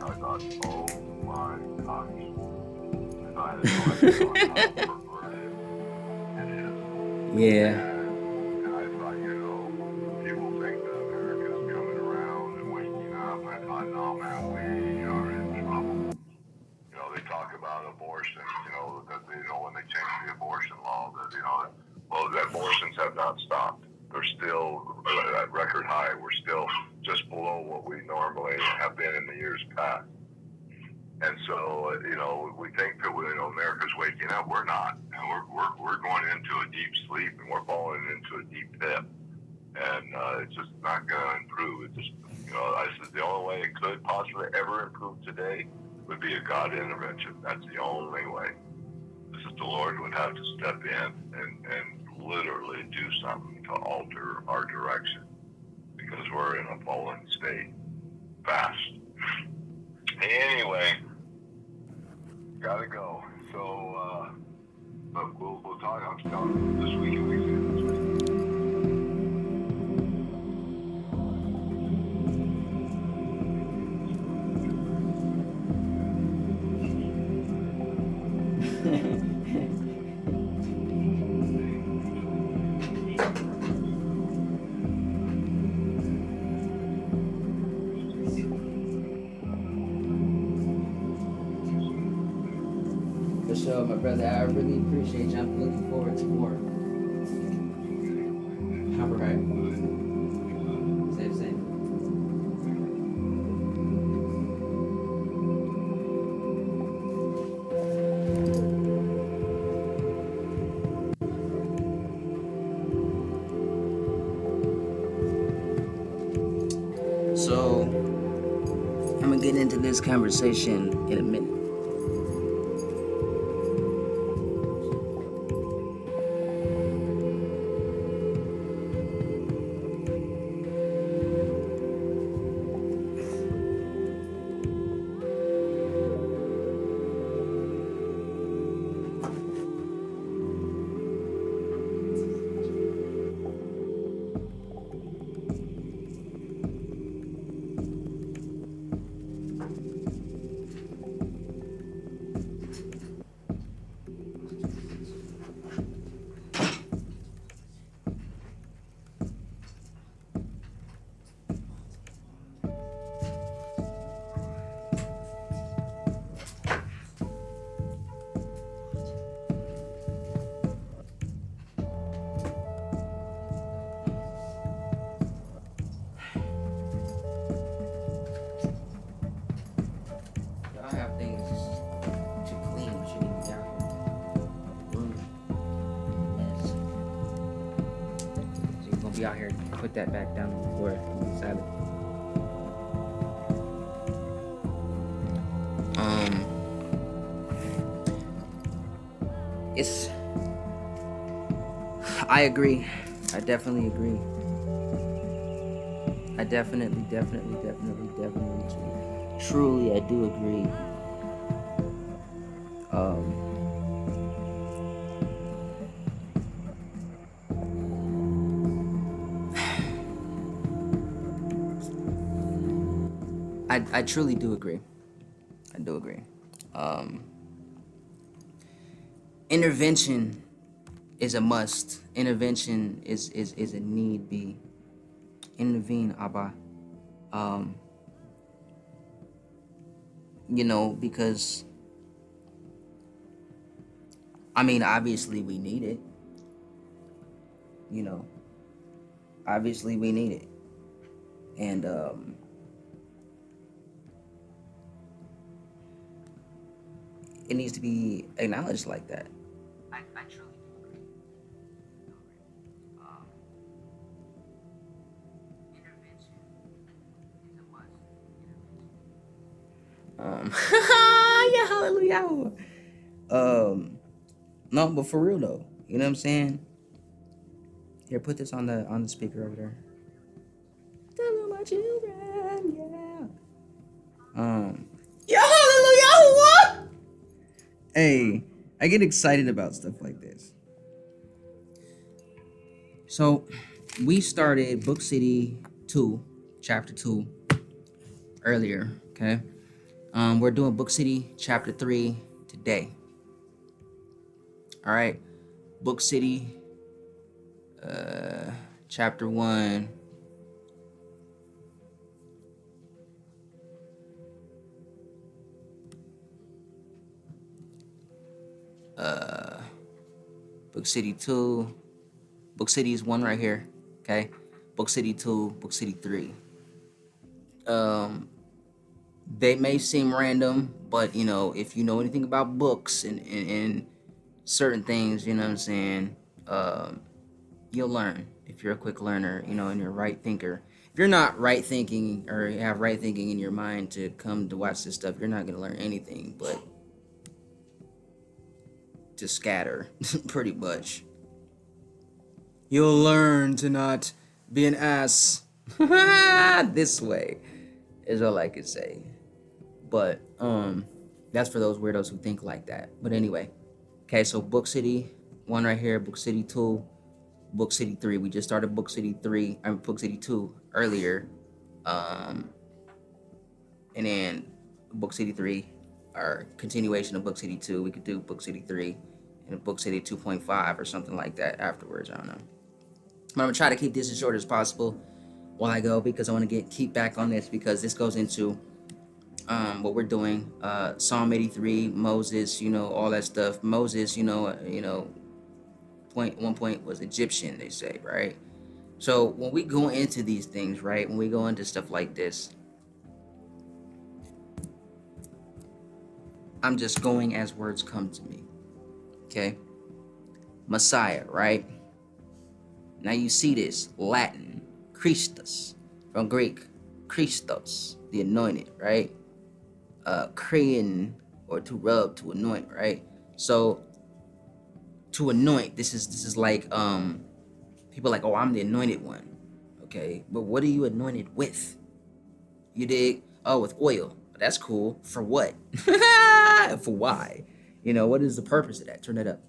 I thought, oh my gosh. I had no idea how perverted it is. Yeah. And I thought, people think that America's coming around and waking up. I thought, no, man, we are in trouble. They talk about abortion, that when they changed the abortion law, that, the abortions have not stopped. They're still at record high. We're still just below what we normally have been in the years past. And so, we think that America's waking up. We're not. We're going into a deep sleep, and we're falling into a deep pit. And it's just not going to improve. It just, I said the only way it could possibly ever improve today would be a God intervention. That's the only way. This is the Lord would have to step in and literally do something to alter our direction, because we're in a fallen state fast. Anyway, gotta go. So, but we'll talk. I'm telling you, this week and weekend. For sure, my brother. I really appreciate you. I'm looking forward to more. All right. Same. So, I'm gonna get into this conversation in a minute. Be out here, put that back down on the floor and be silent. I agree. I definitely agree. I definitely truly I do agree. I truly do agree. I do agree. Intervention is a must. Intervention is a need be. Intervene, Abba. Because obviously we need it. Obviously we need it. And it needs to be acknowledged like that. I truly do agree. Intervention is a must. Yeah, hallelujah. No, but for real though, you know what I'm saying? Here, put this on the speaker over there. Tell them my children, yeah. Yeah, hallelujah. What? Hey, I get excited about stuff like this. So, we started Book City 2, Chapter 2, earlier, okay? We're doing Book City Chapter 3 today. All right. Book City Chapter 1. Book City 2. Book City is 1 right here. Okay. Book City 2, Book City 3. They may seem random, but you know, if you know anything about books and certain things, you know what I'm saying, you'll learn if you're a quick learner, you know, and you're a right thinker. If you're not right thinking or you have right thinking in your mind to come to watch this stuff, you're not going to learn anything but to scatter, pretty much. You'll learn to not be an ass this way, is all I could say. But that's for those weirdos who think like that. But anyway, okay, so Book City 1 right here, Book City 2, Book City 3. We just started Book City 3, I mean Book City 2 earlier. And then Book City 3, or continuation of Book City 2. We could do Book City 3 and Book City 2.5 or something like that afterwards. I don't know. But I'm gonna try to keep this as short as possible while I go, because I want to keep back on this, because this goes into what we're doing. Psalm 83, Moses, you know, all that stuff. Moses, you know, one point was Egyptian, they say, right? So when we go into these things, right, when we go into stuff like this, I'm just going as words come to me. Okay. Messiah, right? Now you see this, Latin, Christus, from Greek, Christos, the anointed, right? Crayon, or to rub, to anoint, right? So to anoint, this is like people are like, oh, I'm the anointed one. Okay, but what are you anointed with? You dig? Oh, with oil. That's cool. For what? For why? You know, what is the purpose of that? Turn that up.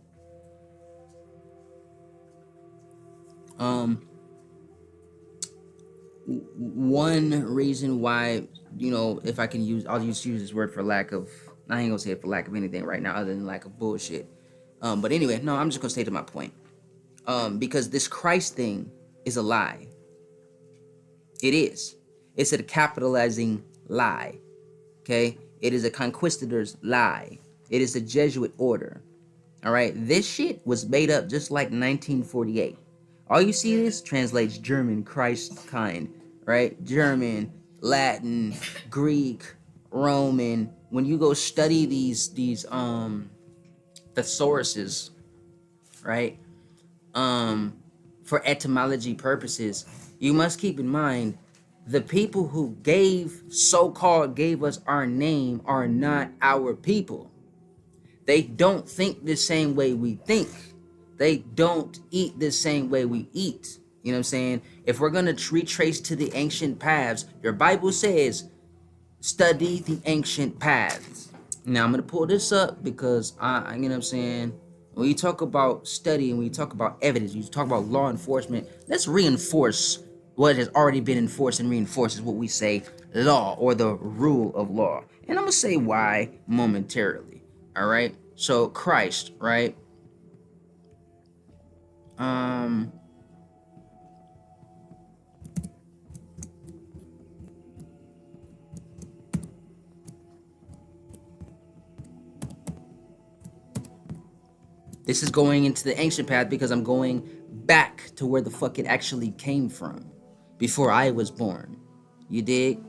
One reason why, you know, if I can use, I'll just use this word for lack of, I ain't gonna say it for lack of anything right now other than lack of bullshit. But anyway, no, I'm just gonna stay to my point. Because this Christ thing is a lie. It is. It's a capitalizing lie. Okay? It is a conquistador's lie. It is a Jesuit order. All right? This shit was made up just like 1948. All you see is translates German, Christ kind, right? German, Latin, Greek, Roman. When you go study these thesauruses, right? For etymology purposes, you must keep in mind the people who so-called gave us our name are not our people. They don't think the same way we think. They don't eat the same way we eat. You know what I'm saying? If we're going to retrace to the ancient paths, your Bible says, study the ancient paths. Now, I'm going to pull this up because, you know what I'm saying? When you talk about study and when you talk about evidence, you talk about law enforcement, let's reinforce what has already been enforced and reinforces what we say law, or the rule of law. And I'm going to say why momentarily. All right? So Christ, right? This is going into the ancient path because I'm going back to where the fuck it actually came from before I was born. You dig?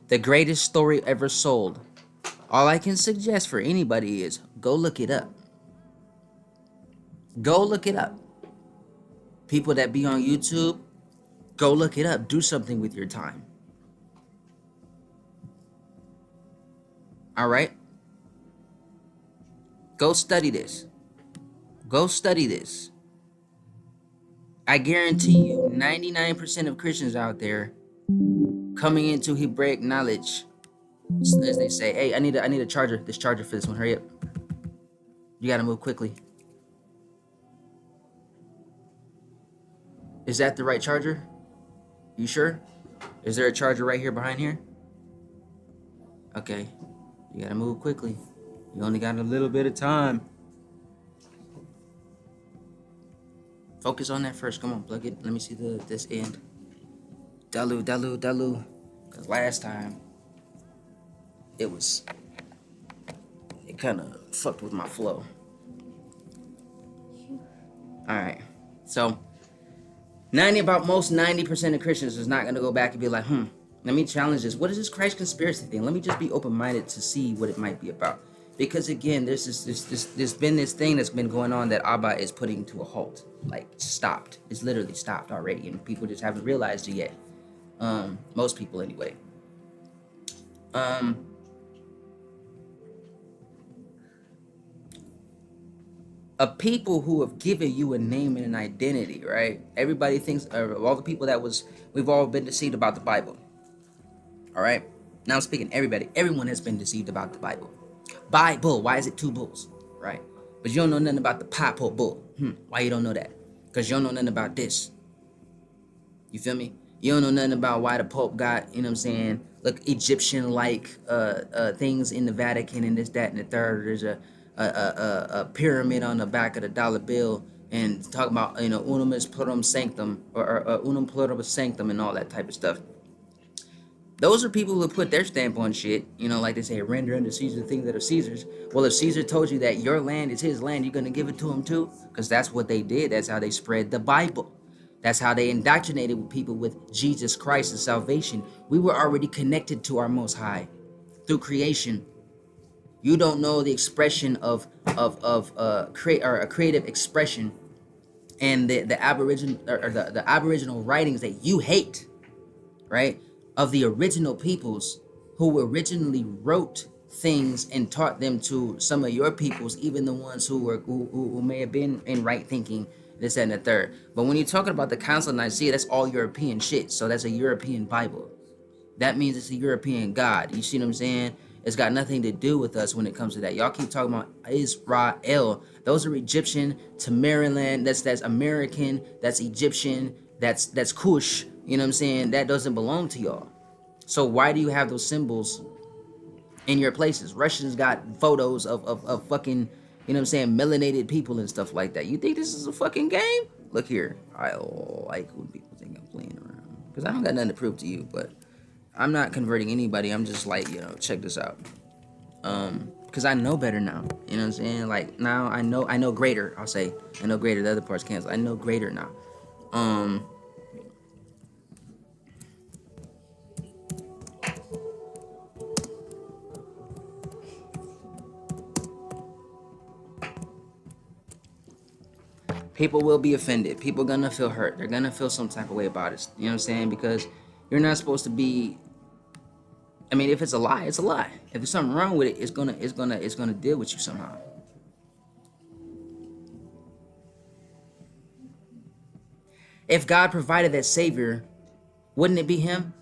The greatest story ever sold. All I can suggest for anybody is go look it up. Go look it up. People that be on YouTube, go look it up. Do something with your time. All right? Go study this. Go study this. I guarantee you, 99% of Christians out there coming into Hebraic knowledge, as they say, hey, I need a charger. This charger for this one. Hurry up. You gotta move quickly. Is that the right charger? You sure? Is there a charger right here behind here? Okay, you gotta move quickly. You only got a little bit of time. Focus on that first. Come on, plug it. Let me see this end. Dalu. Cause last time it kind of fucked with my flow. All right, so 90% of Christians is not gonna go back and be like, let me challenge this. What is this Christ conspiracy thing? Let me just be open-minded to see what it might be about. Because again, there's been this thing that's been going on that Abba is putting to a halt. Like stopped. It's literally stopped already, and people just haven't realized it yet. Most people anyway. A people who have given you a name and an identity, right? Everybody thinks, all the people we've all been deceived about the Bible. All right. Now I'm speaking everybody. Everyone has been deceived about the Bible. Bible. Why is it two bulls? Right. But you don't know nothing about the papal bull. Why you don't know that? Because you don't know nothing about this. You feel me? You don't know nothing about why the Pope got, you know what I'm saying, look, Egyptian-like things in the Vatican and this, that, and the third. There's a pyramid on the back of the dollar bill and talking about, unum is pluribus sanctum or unum pluribus sanctum and all that type of stuff. Those are people who put their stamp on shit, like they say, render unto Caesar the things that are Caesar's. Well, if Caesar told you that your land is his land, you're going to give it to him too? Because that's what they did. That's how they spread the Bible. That's how they indoctrinated people with Jesus Christ and salvation. We were already connected to our Most High through creation. You don't know the expression of a creative expression and the aboriginal or the aboriginal writings that you hate, right? Of the original peoples who originally wrote things and taught them to some of your peoples, even the ones who may have been in right thinking, this, that, and the third. But when you're talking about the Council of Nicaea, that's all European shit. So that's a European Bible. That means it's a European God. You see what I'm saying? It's got nothing to do with us when it comes to that. Y'all keep talking about Israel. Those are Egyptian to Maryland. That's American. That's Egyptian. That's Kush. You know what I'm saying? That doesn't belong to y'all. So why do you have those symbols in your places? Russians got photos of fucking, you know what I'm saying, melanated people and stuff like that. You think this is a fucking game? Look here. I like when people think I'm playing around. Because I don't got nothing to prove to you, but I'm not converting anybody. I'm just like, check this out. Because I know better now. You know what I'm saying? Like now I know greater, I'll say. I know greater. The other part's canceled. I know greater now. People will be offended. People gonna feel hurt. They're gonna feel some type of way about it. You know what I'm saying? Because you're not supposed to be. I mean, if it's a lie, it's a lie. If there's something wrong with it, it's gonna deal with you somehow. If God provided that Savior, wouldn't it be Him?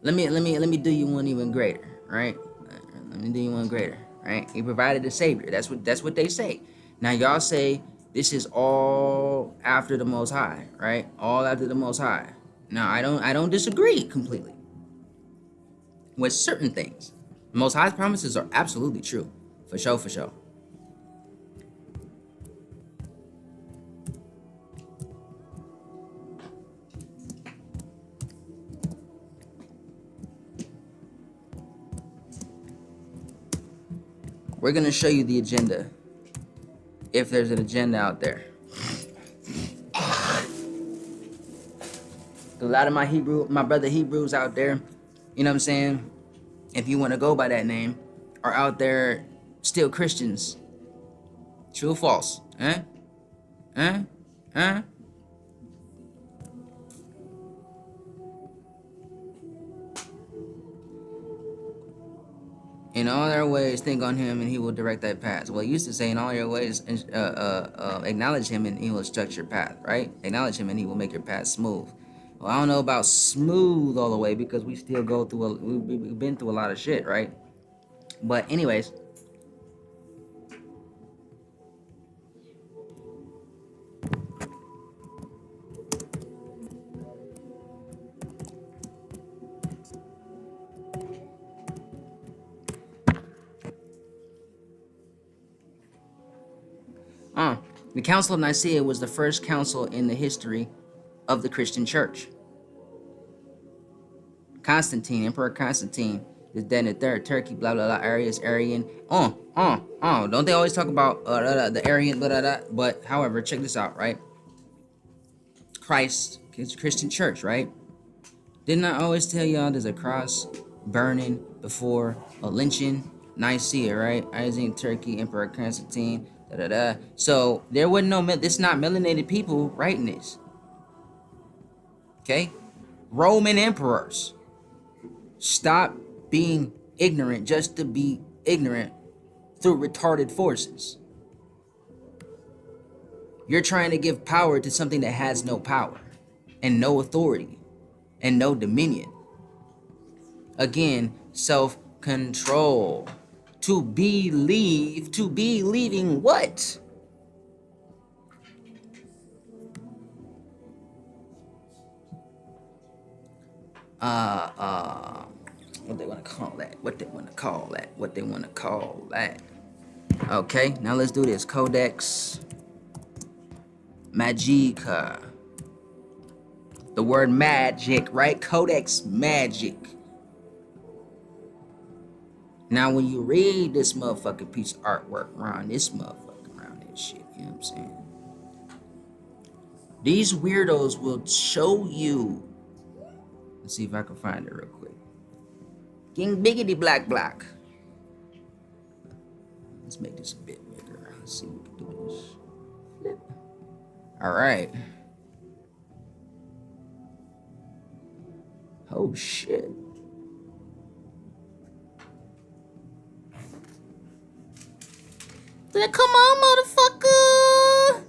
Let me do you one even greater, right? Let me do you one greater, right? He provided the Savior. That's what they say. Now y'all say this is all after the Most High, right? All after the Most High. Now I don't disagree completely with certain things. Most High's promises are absolutely true, for sure. We're gonna show you the agenda, if there's an agenda out there. A lot of my brother Hebrews out there, you know what I'm saying? If you want to go by that name, are out there still Christians. True or false? Huh? In all their ways, think on him, and he will direct thy paths. Well, he used to say, in all your ways, acknowledge him, and he will instruct your path, right? Acknowledge him, and he will make your path smooth. Well, I don't know about smooth all the way, because we still go through, we've been through a lot of shit, right? But anyways, The Council of Nicaea was the first council in the history of the Christian church. Constantine, Emperor Constantine, is then the third Turkey, blah blah blah, Arius, Arian. Don't they always talk about the Arian, blah blah blah? But however, check this out, right? Christ, Christian church, right? Didn't I always tell y'all there's a cross burning before a lynching? Nicaea, right? Isaac, Turkey, Emperor Constantine, da da da. So there wasn't no, this is not melanated people writing this. Okay? Roman emperors. Stop being ignorant just to be ignorant through retarded forces. You're trying to give power to something that has no power and no authority and no dominion. Again, self-control. To believing what? What they want to call that? Okay, now let's do this. Codex Magica. The word magic, right? Codex magic. Now, when you read this motherfucking piece of artwork around this shit, you know what I'm saying? These weirdos will show you. Let's see if I can find it real quick. King Biggity Black Black. Let's make this a bit bigger. Let's see if we can do this. Flip. All right. Oh shit. Come on, motherfucker.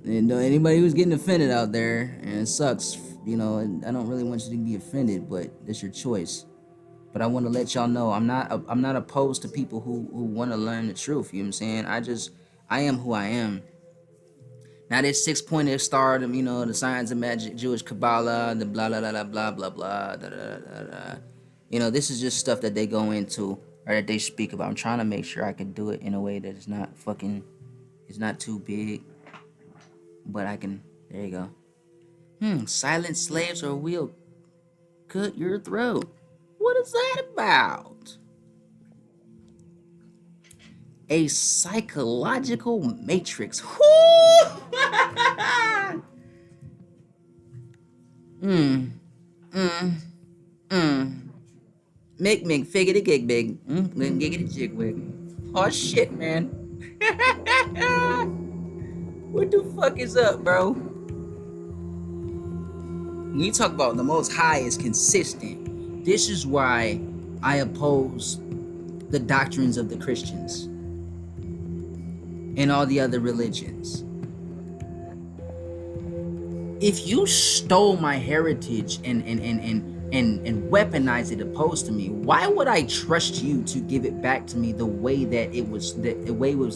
And anybody who's getting offended out there, and it sucks, you know, and I don't really want you to be offended, but it's your choice. But I want to let y'all know I'm not opposed to people who want to learn the truth. You know what I'm saying? I am who I am. Now this 6-pointed star, you know, the science of magic, Jewish Kabbalah, the blah blah blah blah blah blah da, da, da, da. You know, this is just stuff that they go into or that they speak about. I'm trying to make sure I can do it in a way that it's not too big. But I can, there you go. Silent slaves or we'll cut your throat. What is that about? A psychological matrix. Mick, figgity gig big. Giggity jig wig. Oh shit, man. What the fuck is up, bro? When you talk about the Most High is consistent, this is why I oppose the doctrines of the Christians and all the other religions. If you stole my heritage and weaponized it opposed to me, why would I trust you to give it back to me the way that it was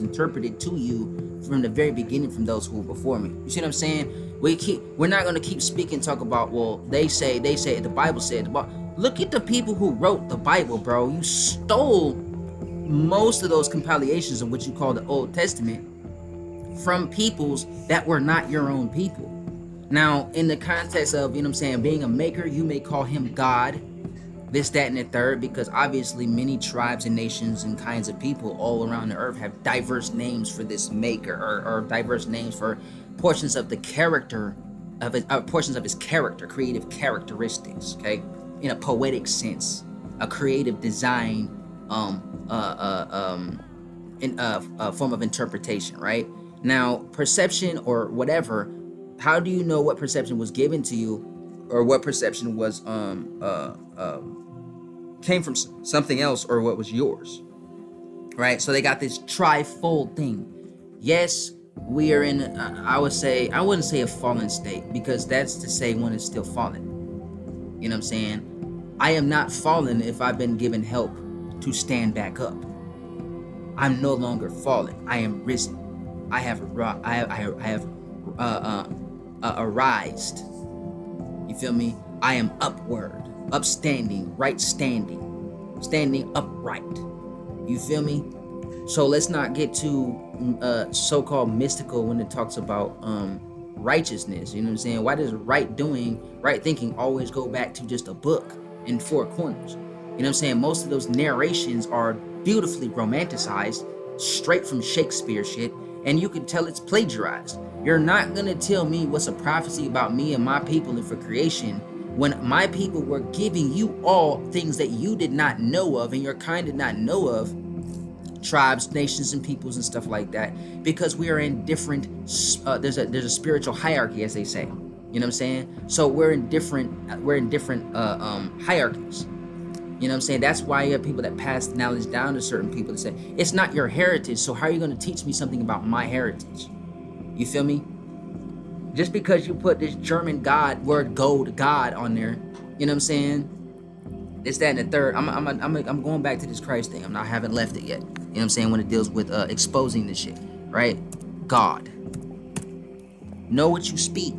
interpreted to you from the very beginning from those who were before me? You see what I'm saying? We're not gonna keep talk about, well, they say the Bible said. Look at the people who wrote the Bible, bro. You stole most of those compilations of what you call the Old Testament from peoples that were not your own people. Now, in the context of, you know what I'm saying, being a maker, you may call him God, this, that, and the third, because obviously many tribes and nations and kinds of people all around the earth have diverse names for this maker, or diverse names for portions of the character of it, portions of his character, creative characteristics, okay, in a poetic sense, a creative design, in a form of interpretation, right? Now, perception or whatever, how do you know what perception was given to you, or what perception was came from something else, or what was yours, right? So they got this trifold thing. Yes, we are in, I wouldn't say a fallen state, because that's to say one is still fallen. You know what I'm saying? I am not fallen if I've been given help to stand back up. I'm no longer fallen. I am risen. I have arised. You feel me? I am upward, upstanding, right standing, standing upright. You feel me? So let's not get too so-called mystical when it talks about righteousness. You know what I'm saying? Why does right thinking always go back to just a book in four corners? You know what I'm saying? Most of those narrations are beautifully romanticized, straight from Shakespeare shit, and you can tell it's plagiarized. You're not gonna tell me what's a prophecy about me and my people and for creation when my people were giving you all things that you did not know of and your kind did not know of, tribes, nations, and peoples and stuff like that, because we are in different there's a spiritual hierarchy, as they say. You know what I'm saying? So we're in different hierarchies. You know what I'm saying? That's why you have people that pass knowledge down to certain people that say, it's not your heritage, so how are you going to teach me something about my heritage? You feel me? Just because you put this German God, word gold, God on there, you know what I'm saying? It's that and the third. I'm going back to this Christ thing. I haven't left it yet. You know what I'm saying? When it deals with exposing this shit, right? God. Know what you speak.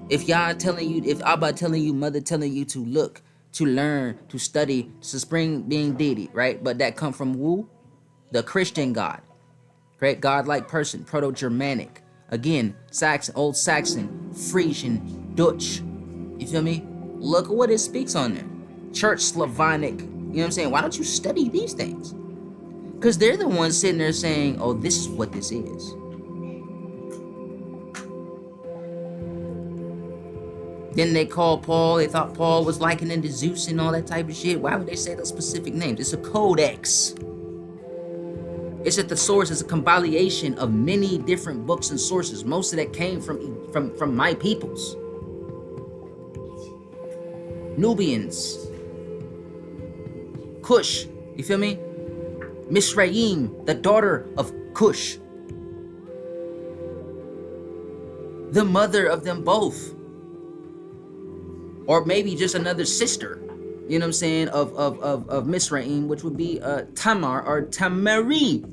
If Yah telling you, if Abba telling you, mother telling you to look, to learn, to study, to spring being deity, right? But that come from who? The Christian God, right? God-like person, Proto-Germanic. Again, Saxon, Old Saxon, Frisian, Dutch. You feel me? Look at what it speaks on there. Church Slavonic. You know what I'm saying? Why don't you study these things? Because they're the ones sitting there saying, oh, this is what this is. Then they called Paul, they thought Paul was likening to Zeus and all that type of shit. Why would they say those specific names? It's a codex. It's at the source, it's a compilation of many different books and sources. Most of that came from my peoples. Nubians. Cush, you feel me? Misraim, the daughter of Cush. The mother of them both. Or maybe just another sister, you know what I'm saying, of Misraim, which would be Tamar or Tamarindia.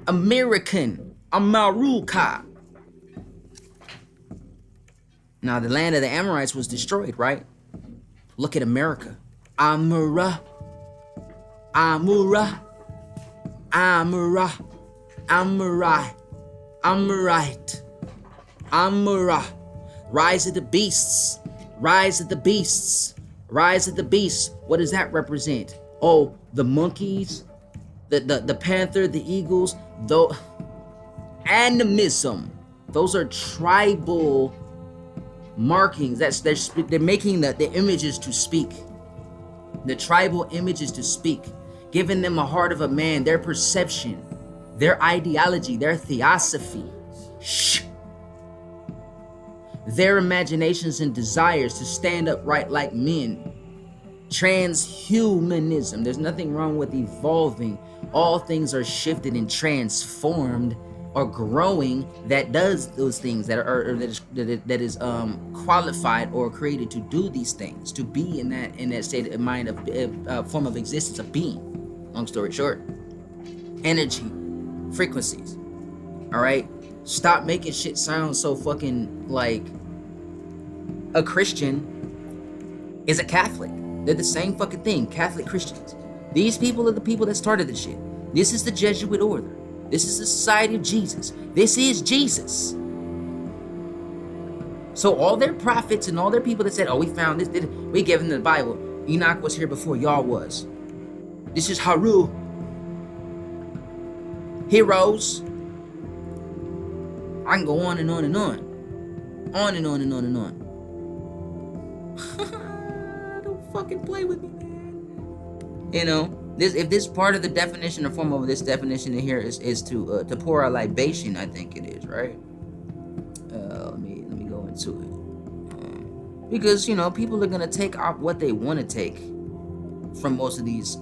American, Amaruka. Now the land of the Amorites was destroyed, right? Look at America. Amura. Amura. Amura. Amurai. Amorite. Amura. Rise of the beasts. Rise of the beasts. Rise of the beasts. What does that represent? Oh, the monkeys, the panther, the eagles, though animism. Those are tribal markings. They're making the images to speak. The tribal images to speak, giving them a heart of a man, their perception, their ideology, their theosophy. Their imaginations and desires to stand upright like men. Transhumanism. There's nothing wrong with evolving. All things are shifted and transformed or growing that does those things that is qualified or created to do these things, to be in that state of mind of form of existence of being. Long story short, energy, frequencies. All right, stop making shit sound so fucking like a Christian is a Catholic. They're the same fucking thing. Catholic Christians. These people are the people that started this shit. This is the Jesuit order. This is the Society of Jesus. This is Jesus. So all their prophets and all their people that said, oh, we found this, we gave them the Bible. Enoch was here before y'all was. This is Haru. Heroes. I can go on and on and on. On and on and on and on. Don't fucking play with me, man. You know, if this part of the definition or form of this definition in here is to pour a libation, I think it is, right? Let me go into it. Because, you know, people are gonna take off what they want to take from most of these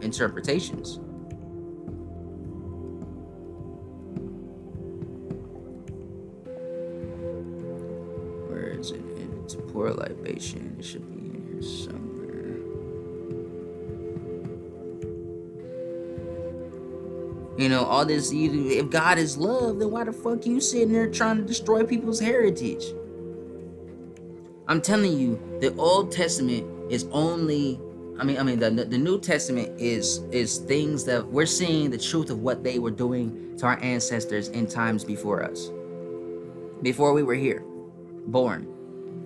interpretations. Where is it? To pour a libation, it should be in here somewhere. You know, all this, if God is love, then why the fuck you sitting there trying to destroy people's heritage? I'm telling you, the Old Testament is only the New Testament is things that we're seeing the truth of what they were doing to our ancestors in times before us, before we were here, born.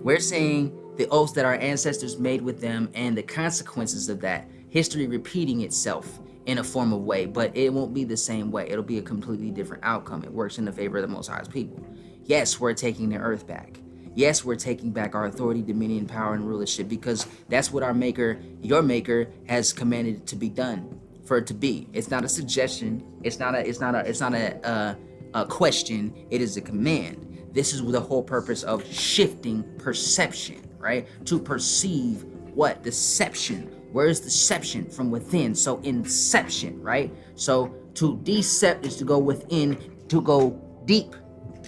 We're seeing the oaths that our ancestors made with them and the consequences of that. History repeating itself in a form of way, but it won't be the same way. It'll be a completely different outcome. It works in the favor of the Most High's people. Yes, we're taking the earth back. Yes, we're taking back our authority, dominion, power, and rulership, because that's what our maker, your maker, has commanded it to be done, for it to be. It's not a suggestion. It's not a question. It is a command. This is the whole purpose of shifting perception, right? To perceive what? Deception. Where is deception? From within. So inception, right? So to decept is to go within, to go deep,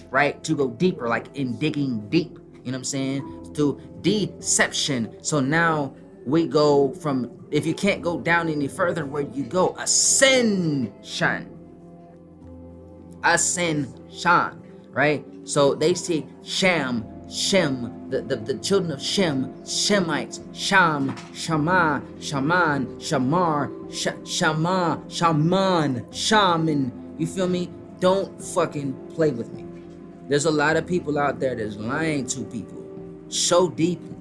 right? To go deeper, like in digging deep. You know what I'm saying? To deception. So now we go from, if you can't go down any further, where you go? Ascension. Ascension, right? So they say Shem, the children of Shem, Shemites, Sham, Shama, Shaman, Shamar, Shama, Shaman, Shaman. You feel me? Don't fucking play with me. There's a lot of people out there that's lying to people so deeply,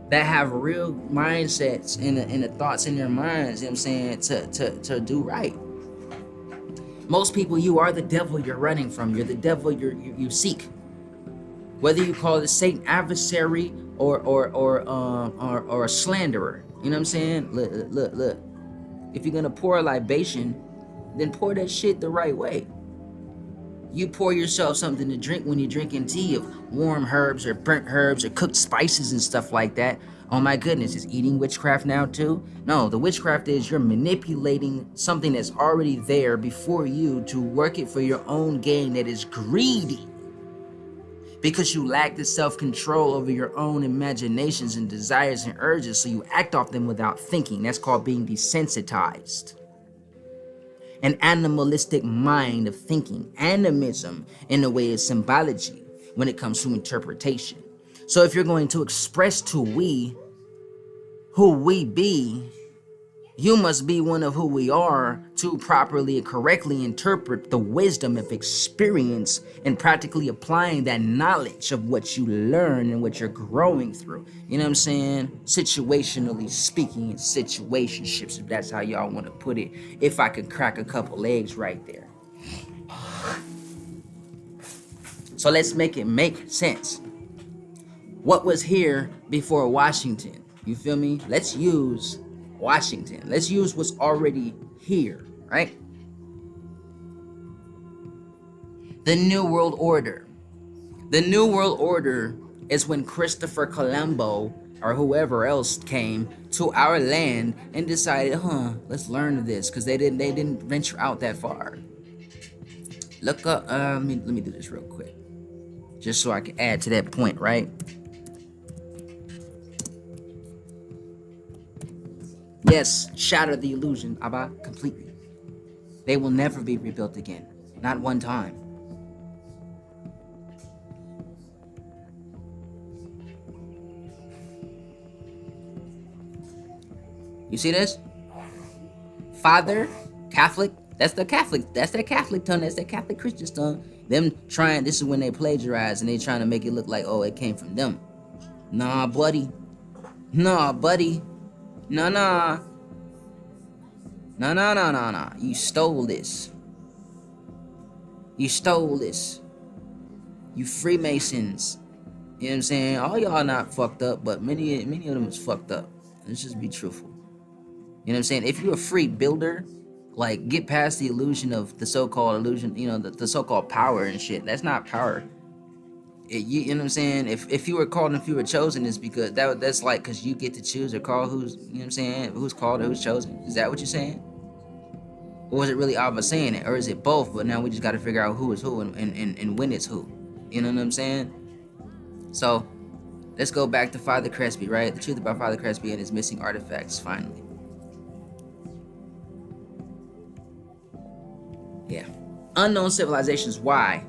that have real mindsets and the thoughts in their minds, you know what I'm saying, to do right. Most people, you are the devil you're running from. You're the devil you seek. Whether you call it Satan, adversary, or a slanderer. You know what I'm saying? Look. If you're gonna pour a libation, then pour that shit the right way. You pour yourself something to drink when you're drinking tea of warm herbs or burnt herbs or cooked spices and stuff like that. Oh my goodness, is eating witchcraft now too? No, the witchcraft is you're manipulating something that's already there before you to work it for your own gain that is greedy. Because you lack the self-control over your own imaginations and desires and urges, so you act off them without thinking. That's called being desensitized. An animalistic mind of thinking, animism in the way of symbology when it comes to interpretation. So if you're going to express to we who we be, you must be one of who we are to properly and correctly interpret the wisdom of experience and practically applying that knowledge of what you learn and what you're growing through. You know what I'm saying? Situationally speaking, in situationships, if that's how y'all want to put it. If I could crack a couple eggs right there. So let's make it make sense. What was here before Washington? You feel me? Let's use Washington. Let's use what's already here, right? The New World Order. The New World Order is when Christopher Colombo or whoever else came to our land and decided, let's learn this, because they didn't venture out that far. Look up, let me do this real quick, just so I can add to that point, right? Yes, shatter the illusion, Abba, completely. They will never be rebuilt again. Not one time. You see this? Father, Catholic, that's the Catholic tongue, that's the Catholic Christian tongue. Them trying, this is when they plagiarize and they trying to make it look like, oh, it came from them. Nah, buddy. Nah. You stole this. You Freemasons. You know what I'm saying? All y'all not fucked up, but many of them is fucked up. Let's just be truthful. You know what I'm saying? If you're a free builder, like, get past the illusion of the so-called illusion, you know, the so-called power and shit. That's not power. You know what I'm saying? If you were called and if you were chosen, it's because that's like, because you get to choose or call who's, you know what I'm saying, who's called or who's chosen. Is that what you're saying? Or was it really Abba saying it? Or is it both? But now we just got to figure out who is who and when it's who. You know what I'm saying? So let's go back to Father Crespi, right? The truth about Father Crespi and his missing artifacts, finally. Yeah. Unknown civilizations, why?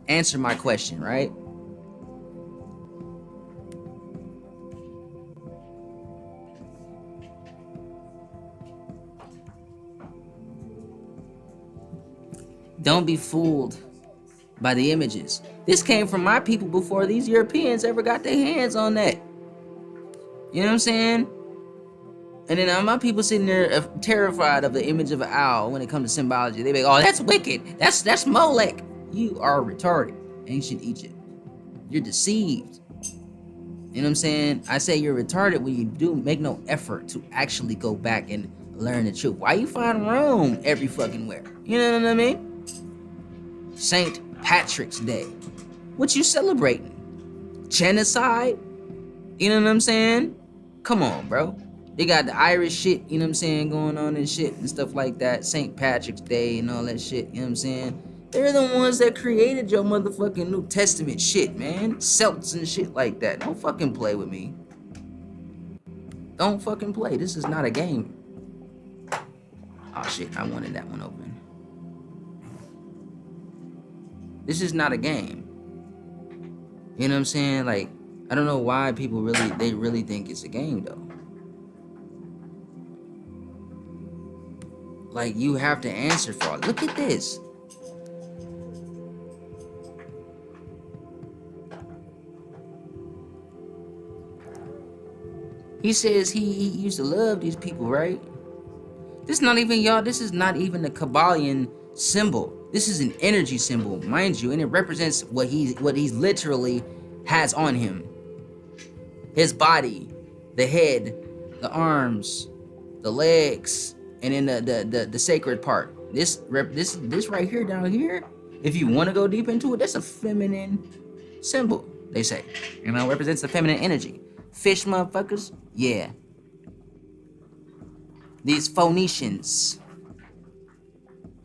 Answer my question, right? Don't be fooled by the images. This came from my people before these Europeans ever got their hands on that. You know what I'm saying? And then my people sitting there terrified of the image of an owl when it comes to symbology. They be like, oh, that's wicked. That's Molech. You are retarded. Ancient Egypt. You're deceived. You know what I'm saying? I say you're retarded when you do make no effort to actually go back and learn the truth. Why you find Rome every fucking where? You know what I mean? St. Patrick's Day. What you celebrating? Genocide? You know what I'm saying? Come on, bro. They got the Irish shit, you know what I'm saying, going on and shit and stuff like that. St. Patrick's Day and all that shit, you know what I'm saying? They're the ones that created your motherfucking New Testament shit, man. Celts and shit like that. Don't fucking play with me. Don't fucking play. This is not a game. Oh shit, I wanted that one open. This is not a game. You know what I'm saying? Like, I don't know why people really think it's a game though. Like, you have to answer for it. Look at this. He says he used to love these people, right? This is not even, y'all, this is not even a Kabbalion symbol. This is an energy symbol, mind you, and it represents what he's literally has on him. His body, the head, the arms, the legs, and then the sacred part. This right here, down here, if you want to go deep into it, that's a feminine symbol, they say. You know, represents the feminine energy. Fish motherfuckers, yeah. These Phoenicians,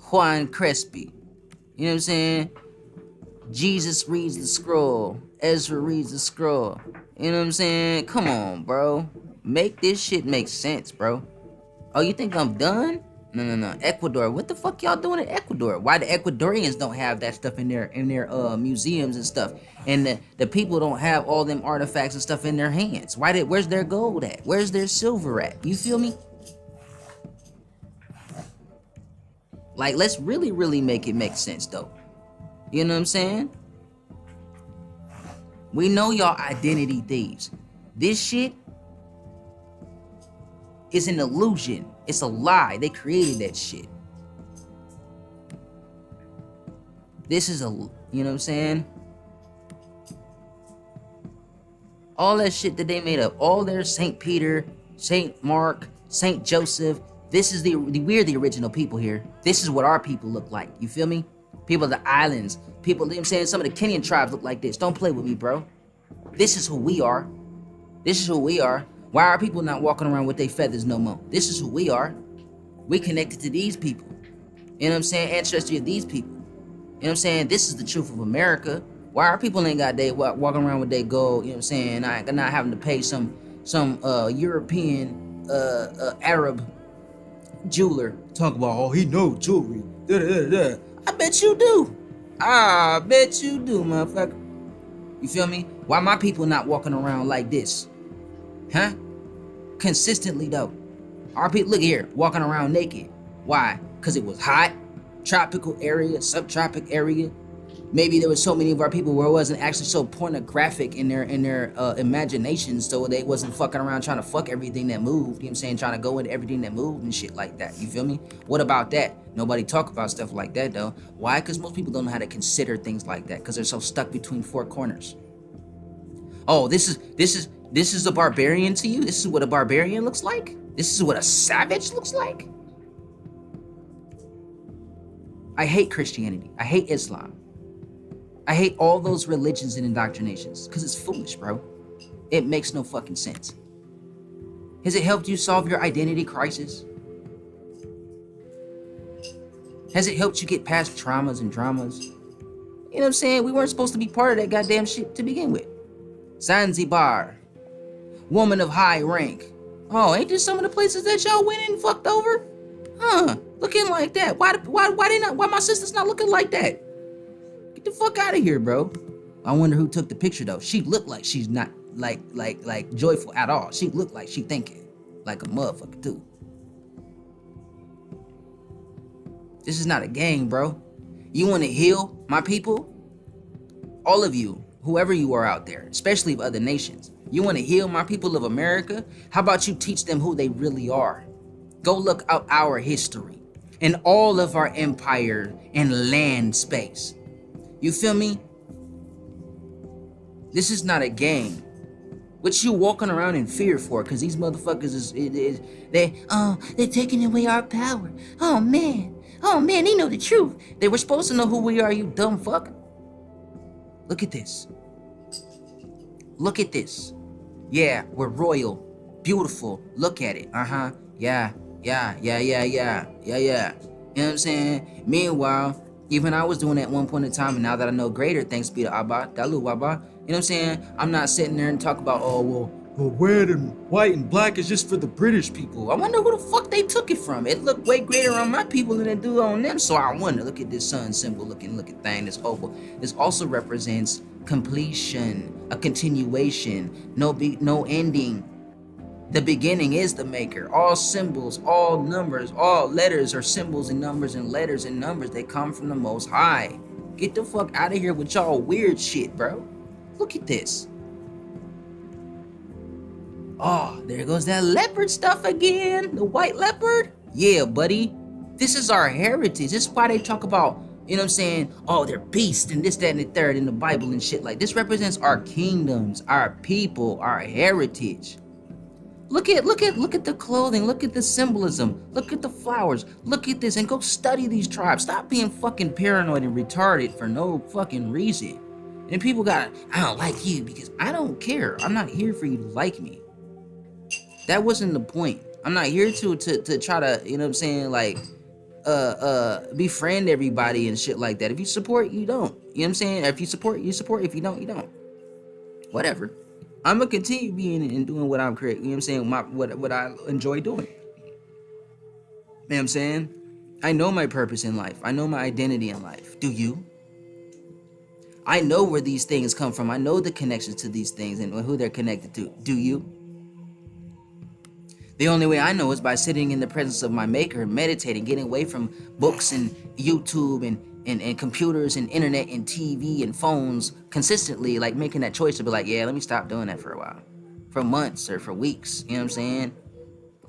Juan Crespi, you know what I'm saying? Jesus reads the scroll, Ezra reads the scroll. You know what I'm saying? Come on, bro. Make this shit make sense, bro. Oh, you think I'm done? No. Ecuador. What the fuck y'all doing in Ecuador? Why the Ecuadorians don't have that stuff in their museums and stuff? And the people don't have all them artifacts and stuff in their hands. Where's their gold at? Where's their silver at? You feel me? Like, let's really make it make sense though. You know what I'm saying? We know y'all identity thieves. This shit is an illusion. It's a lie. They created that shit. This is a, you know what I'm saying? All that shit that they made up, all their St. Peter, St. Mark, St. Joseph, this is we're the original people here. This is what our people look like. You feel me? People of the islands, people, you know what I'm saying? Some of the Kenyan tribes look like this. Don't play with me, bro. This is who we are. This is who we are. Why are people not walking around with their feathers no more? This is who we are. We connected to these people. You know what I'm saying? Ancestry of these people. You know what I'm saying? This is the truth of America. Why are people ain't got they walking around with their gold? You know what I'm saying? Not having to pay some European Arab jeweler talk about, oh, he knows jewelry. Da, da, da, da. I bet you do. I bet you do, motherfucker. You feel me? Why my people not walking around like this? Huh? Consistently though. Our people, look here, walking around naked. Why? Because it was hot, tropical area, subtropic area. Maybe there was so many of our people where it wasn't actually so pornographic in their imaginations, so they wasn't fucking around trying to fuck everything that moved. You know what I'm saying? Trying to go into everything that moved and shit like that. You feel me? What about that? Nobody talk about stuff like that though. Why? Because most people don't know how to consider things like that because they're so stuck between four corners. Oh, this is a barbarian to you? This is what a barbarian looks like? This is what a savage looks like? I hate Christianity. I hate Islam. I hate all those religions and indoctrinations because it's foolish, bro. It makes no fucking sense. Has it helped you solve your identity crisis? Has it helped you get past traumas and dramas? You know what I'm saying? We weren't supposed to be part of that goddamn shit to begin with. Zanzibar. Woman of high rank. Oh, ain't this some of the places that y'all went and fucked over? Huh, looking like that. Why my sister's not looking like that? Get the fuck out of here, bro. I wonder who took the picture though. She looked like she's not like joyful at all. She looked like she thinking like a motherfucker too. This is not a game, bro. You want to heal my people? All of you, whoever you are out there, especially of other nations. You want to heal my people of America? How about you teach them who they really are? Go look up our history and all of our empire and land space. You feel me? This is not a game. What you walking around in fear for? Because these motherfuckers they're taking away our power. Oh man, they know the truth. They were supposed to know who we are, you dumb fuck. Look at this. Look at this. Yeah, we're royal, beautiful. Look at it. Yeah. You know what I'm saying? Meanwhile, even I was doing that at one point in time, and now that I know greater, thanks be to Abba, Dalu Waba, you know what I'm saying? I'm not sitting there and talk about, oh, well, red and white and black is just for the British people. I wonder who the fuck they took it from. It looked way greater on my people than it do on them, so I wonder. Look at this sun symbol looking thing, this oval. This also represents completion, a continuation, no ending. The beginning is the maker. All symbols, all numbers, all letters are symbols and numbers and letters and numbers. They come from the Most High. Get the fuck out of here with y'all weird shit, bro. Look at this. Oh, there goes that leopard stuff again. The white leopard? Yeah, buddy. This is our heritage. This is why they talk about, you know what I'm saying? Oh, they're beasts and this, that, and the third in the Bible and shit. Like, this represents our kingdoms, our people, our heritage. Look at the clothing, look at the symbolism, look at the flowers, look at this, and go study these tribes. Stop being fucking paranoid and retarded for no fucking reason. And people I don't like you because I don't care. I'm not here for you to like me. That wasn't the point. I'm not here to try to, you know what I'm saying, like, befriend everybody and shit like that. If you support, you don't. You know what I'm saying? If you support, you support. If you don't, you don't. Whatever. I'm gonna continue being and doing what I'm creating. You know what I'm saying? What I enjoy doing. You know what I'm saying? I know my purpose in life. I know my identity in life. Do you? I know where these things come from. I know the connections to these things and who they're connected to. Do you? The only way I know is by sitting in the presence of my maker, meditating, getting away from books and YouTube and computers and internet and TV and phones consistently, like making that choice to be like, yeah, let me stop doing that for a while. For months or for weeks, you know what I'm saying?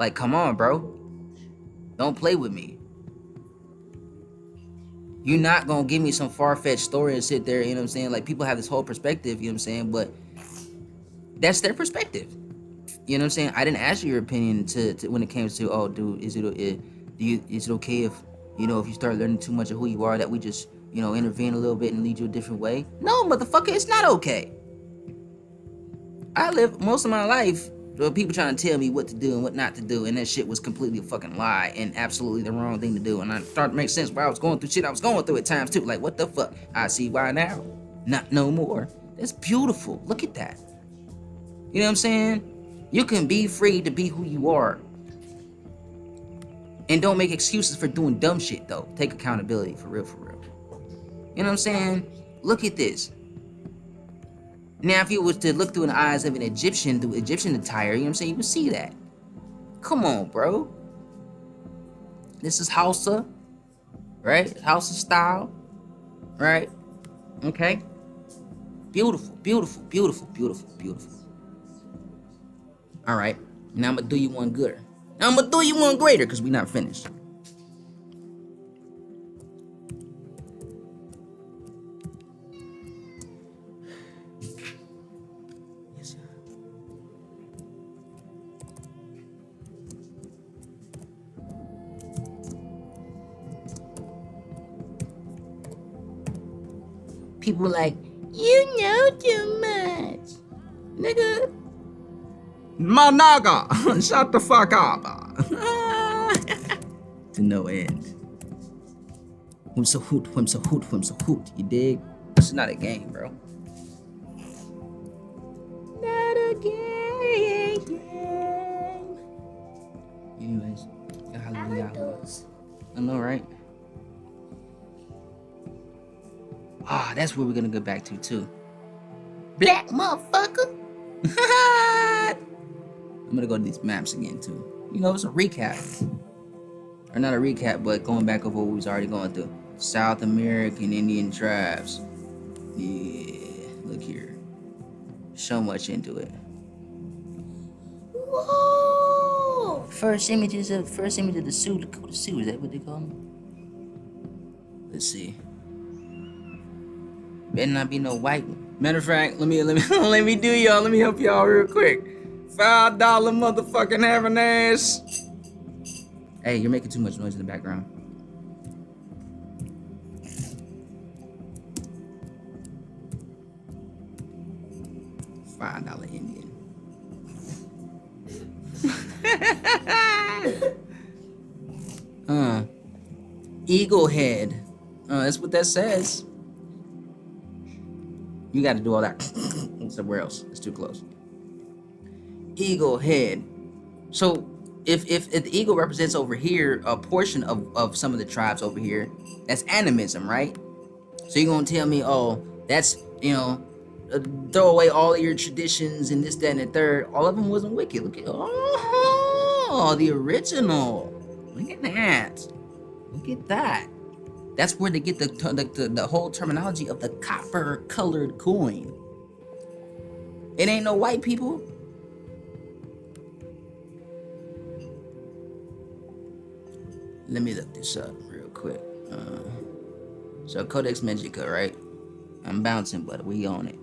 Like, come on, bro. Don't play with me. You're not gonna give me some far-fetched story and sit there, you know what I'm saying? Like, people have this whole perspective, you know what I'm saying? But that's their perspective. You know what I'm saying? I didn't ask you your opinion to when it came to, oh, dude, is it okay if, you know, if you start learning too much of who you are, that we just, you know, intervene a little bit and lead you a different way? No, motherfucker, it's not okay. I lived most of my life with people trying to tell me what to do and what not to do, and that shit was completely a fucking lie and absolutely the wrong thing to do. And I started to make sense why I was going through shit I was going through at times too. Like, what the fuck? I see why now. Not no more. That's beautiful. Look at that. You know what I'm saying? You can be free to be who you are. And don't make excuses for doing dumb shit, though. Take accountability, for real, for real. You know what I'm saying? Look at this. Now, if you was to look through the eyes of an Egyptian, through Egyptian attire, you know what I'm saying? You would see that. Come on, bro. This is Hausa, right? Hausa style, right? Okay? Beautiful, beautiful, beautiful, beautiful, beautiful. All right, now I'm gonna do you one gooder. Now I'm gonna do you one greater because we're not finished. Yes, sir. People like, you know too much, nigga. Managa, shut the fuck up. To no end. Whimsa hoot, whimsa hoot, whimsa hoot. You dig? This is not a game, bro. Not a game. Anyways, hallelujah. I know, right? Ah, that's where we're gonna go back to too. Black motherfucker. I'm gonna go to these maps again too. You know, it's a recap. Or not a recap, but going back over what we was already going through. South American Indian tribes. Yeah, look here. So much into it. Whoa! First image of the suit. The suit, is that what they call them? Let's see. Better not be no white one. Matter of fact, let me let me do y'all. Let me help y'all real quick. $5 motherfucking having ass. Hey, you're making too much noise in the background. $5 Indian. Eagle head. That's what that says. You got to do all that somewhere else. It's too close. Eagle head. So if the eagle represents over here a portion of some of the tribes over here, that's animism, right? So you're gonna tell me, oh, that's, you know, throw away all of your traditions and this, that, and the third. All of them wasn't wicked. Look at, oh, the original. Look at that. Look at that. That's where they get the whole terminology of the copper colored coin. It ain't no white people. Let me look this up real quick. So Codex Magica, right? I'm bouncing, but we on it.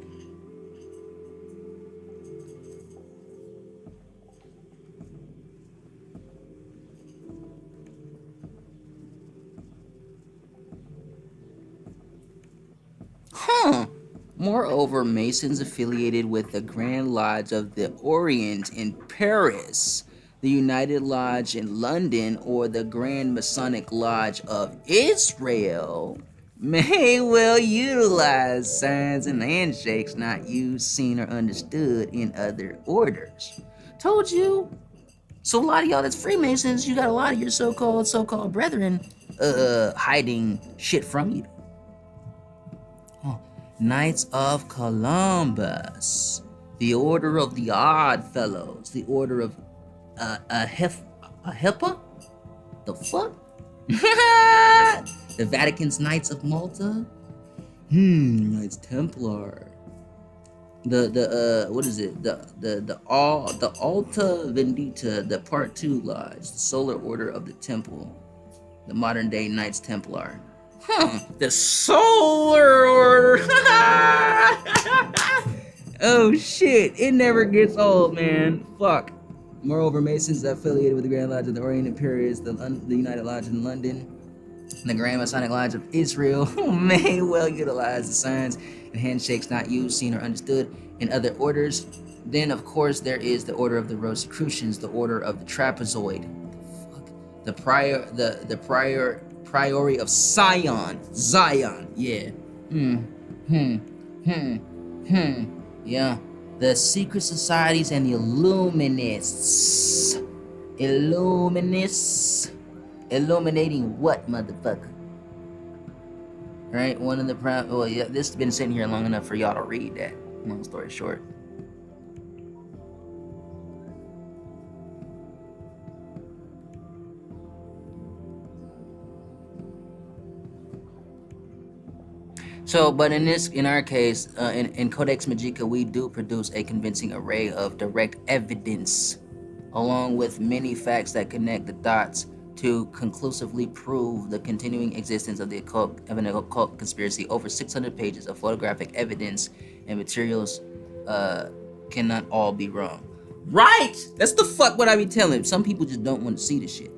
Huh. Moreover, Masons affiliated with the Grand Lodge of the Orient in Paris, the United Lodge in London, or the Grand Masonic Lodge of Israel may well utilize signs and handshakes not used, seen, or understood in other orders. Told you. So a lot of y'all that's Freemasons, you got a lot of your so-called brethren hiding shit from you. Knights of Columbus, the Order of the Odd Fellows, the Order of Hippa? The fuck? The Vatican's Knights of Malta? Knights Templar. What is it? The Alta Vendita, the Part 2 Lodge, the Solar Order of the Temple, the modern day Knights Templar. The Solar Order. Oh shit, it never gets old, man. Fuck. Moreover, Masons affiliated with the Grand Lodge of the Orient in Paris, the United Lodge in London, the Grand Masonic Lodge of Israel may well utilize the signs and handshakes not used, seen, or understood in other orders. Then, of course, there is the Order of the Rosicrucians, the Order of the Trapezoid, the Priory of Zion, yeah. Yeah. The secret societies and the Illuminists. Illuminating what, motherfucker? Right? One of the well, yeah, this has been sitting here long enough for y'all to read that. Long story short. So, but in our case, in Codex Magica, we do produce a convincing array of direct evidence, along with many facts that connect the dots to conclusively prove the continuing existence of an occult conspiracy. Over 600 pages of photographic evidence and materials cannot all be wrong. Right! That's the fuck what I be telling. Some people just don't want to see this shit.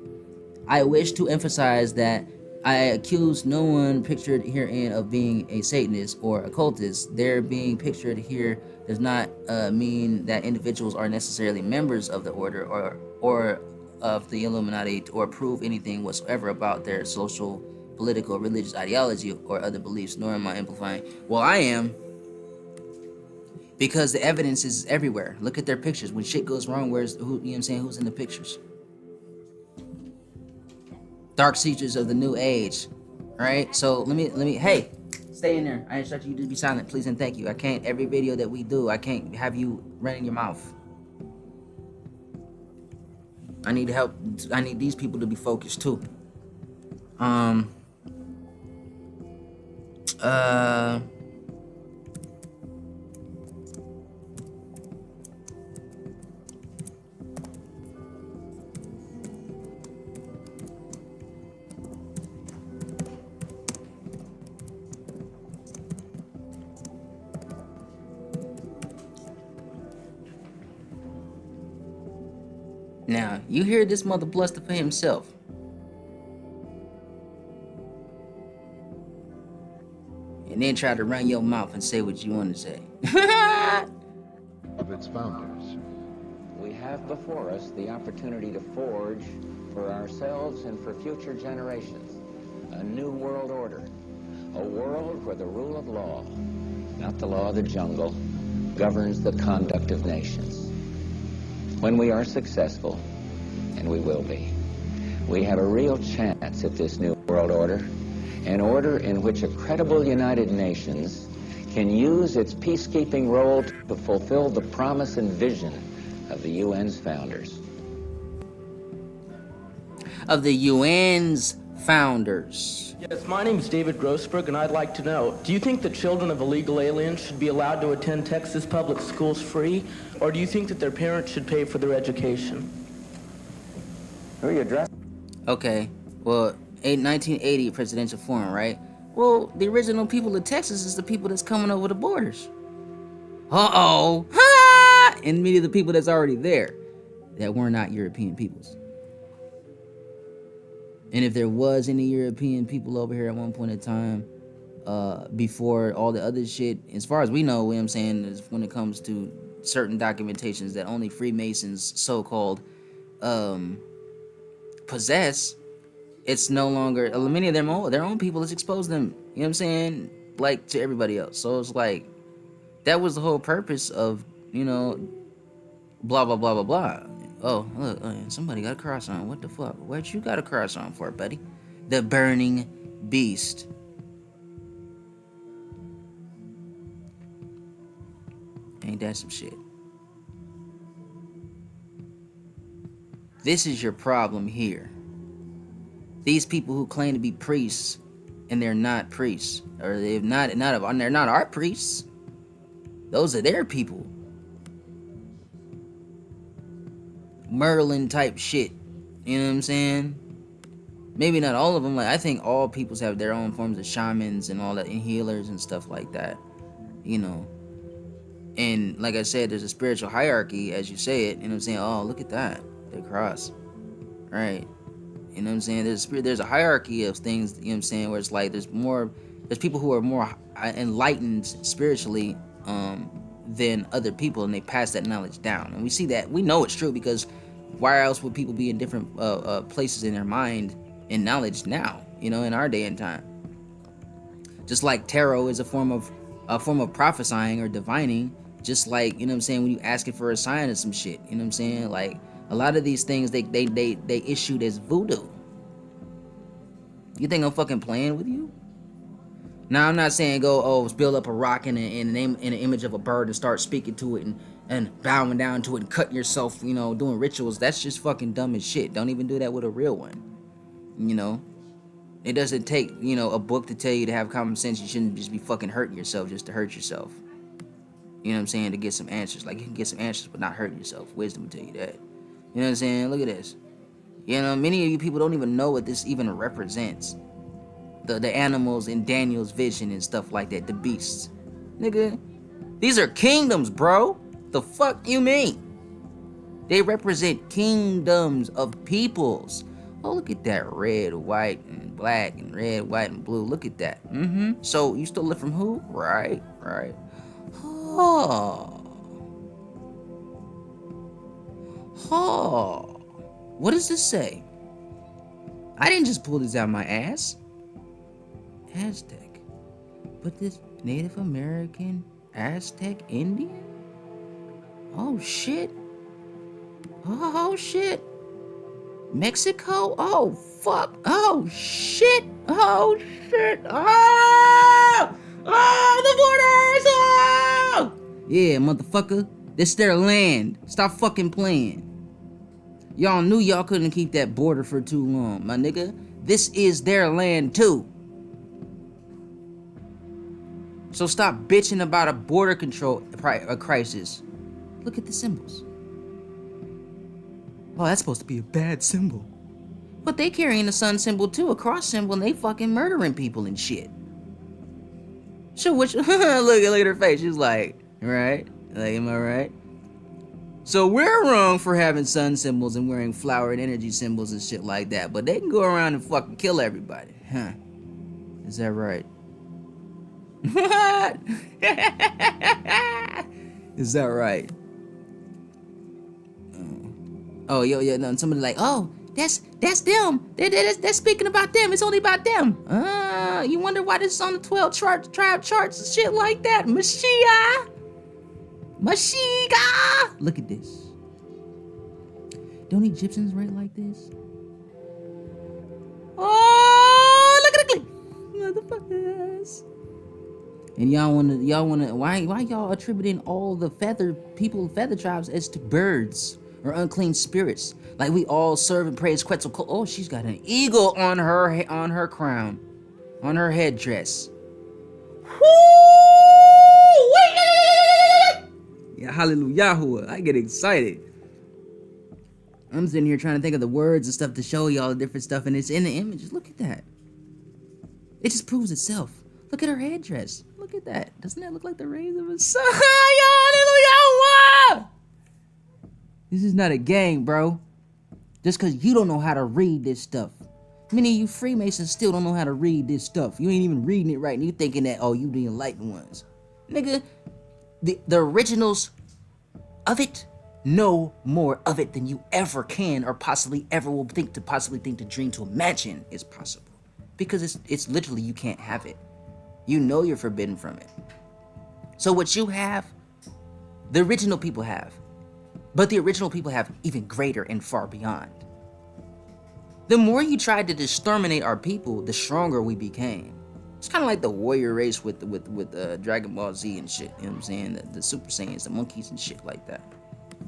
I wish to emphasize that I accuse no one pictured herein of being a Satanist or occultist. Their being pictured here does not mean that individuals are necessarily members of the order or of the Illuminati or prove anything whatsoever about their social, political, religious ideology or other beliefs, nor am I amplifying. Well, I am, because the evidence is everywhere. Look at their pictures. When shit goes wrong, who, you know what I'm saying, who's in the pictures? Dark features of the new age, right? So let me, hey, stay in there. I instruct you to be silent, please and thank you. I can't, every video that we do, I can't have you running your mouth. I need help. I need these people to be focused too. Uh, now, you hear this mother bluster for himself. And then try to run your mouth and say what you want to say. Of its founders. We have before us the opportunity to forge for ourselves and for future generations a new world order, a world where the rule of law, not the law of the jungle, governs the conduct of nations. When we are successful, and we will be, we have a real chance at this new world order, an order in which a credible United Nations can use its peacekeeping role to fulfill the promise and vision of the UN's founders. Of the UN's founders. Yes, my name is David Grossberg, and I'd like to know, do you think that children of illegal aliens should be allowed to attend Texas public schools free, or do you think that their parents should pay for their education? Who are you addressing? Okay, well, 1980 presidential forum, right? Well, the original people of Texas is the people that's coming over the borders. Uh-oh. Ha! And many of the people that's already there that were not European peoples. And if there was any European people over here at one point in time, before all the other shit, as far as we know, what I'm saying is when it comes to certain documentations that only Freemasons so-called possess, it's no longer, many of them, their own people has exposed them, you know what I'm saying, like to everybody else. So it's like, that was the whole purpose of, you know, blah, blah, blah, blah, blah. Oh, look, somebody got a cross on. What the fuck? What you got a cross on for, buddy? The burning beast. Ain't that some shit? This is your problem here. These people who claim to be priests and they're not priests, or they're not our priests. Those are their people. Merlin type shit. You know what I'm saying? Maybe not all of them. Like, I think all peoples have their own forms of shamans and all that, and healers and stuff like that. You know. And like I said, there's a spiritual hierarchy as you say it. You know what I'm saying? Oh, look at that. The cross. Right. You know what I'm saying? There's a hierarchy of things, you know what I'm saying, where it's like there's people who are more enlightened spiritually than other people, and they pass that knowledge down. And we see that, we know it's true, because why else would people be in different places in their mind and knowledge now, you know, in our day and time? Just like tarot is a form of prophesying or divining, just like, you know what I'm saying, when you asking for a sign of some shit, you know what I'm saying? Like, a lot of these things they issued as voodoo. You think I'm fucking playing with you? Now, I'm not saying go, build up a rock in an image of a bird and start speaking to it and bowing down to it and cutting yourself, you know, doing rituals. That's just fucking dumb as shit. Don't even do that with a real one. You know? It doesn't take, you know, a book to tell you to have common sense. You shouldn't just be fucking hurting yourself just to hurt yourself. You know what I'm saying? To get some answers. Like, you can get some answers but not hurting yourself. Wisdom will tell you that. You know what I'm saying? Look at this. You know, many of you people don't even know what this even represents. The animals in Daniel's vision and stuff like that. The beasts. Nigga. These are kingdoms, bro. The fuck you mean? They represent kingdoms of peoples. Oh, look at that. Red, white, and black, and red, white, and blue. Look at that. So, you stole it from who? Right. Oh. What does this say? I didn't just pull this out my ass. Aztec. But this Native American, Aztec, Indian? Oh shit. Oh shit. Mexico? Oh fuck. Oh shit. Oh shit. Oh! Oh, the borders! Oh! Yeah, motherfucker. This their land. Stop fucking playing. Y'all knew y'all couldn't keep that border for too long, my nigga. This is their land too. So stop bitching about a border control crisis. Look at the symbols. Oh, that's supposed to be a bad symbol. But they carrying the sun symbol too, a cross symbol, and they fucking murdering people and shit. So which look at her face. She's like, right? Like, am I right? So we're wrong for having sun symbols and wearing flower and energy symbols and shit like that, but they can go around and fucking kill everybody, huh? Is that right? What? Is that right? Oh, yo, yeah, no, and somebody like, oh, that's them. They're speaking about them. It's only about them. You wonder why this is on the 12 tribe charts and shit like that. Mashiach. Look at this. Don't Egyptians write like this? Oh, look at the clip, motherfuckers. And y'all wanna, why y'all attributing all the feather tribes as to birds or unclean spirits? Like we all serve and praise Quetzalcoatl. Oh, she's got an eagle on her crown, on her headdress. Yeah, hallelujah. I get excited. I'm sitting here trying to think of the words and stuff to show y'all the different stuff, and it's in the images. Look at that. It just proves itself. Look at her headdress. Look at that. Doesn't that look like the rays of a sun? Hallelujah! This is not a game, bro. Just because you don't know how to read this stuff. Many of you Freemasons still don't know how to read this stuff. You ain't even reading it right, and you thinking that, oh, you the enlightened ones. Nigga, the originals of it know more of it than you ever can or possibly ever will think to dream to imagine is possible. Because it's literally, you can't have it. You know you're forbidden from it. So what you have, the original people have. But the original people have even greater and far beyond. The more you tried to exterminate our people, the stronger we became. It's kind of like the warrior race with Dragon Ball Z and shit. You know what I'm saying? The Super Saiyans, the monkeys and shit like that.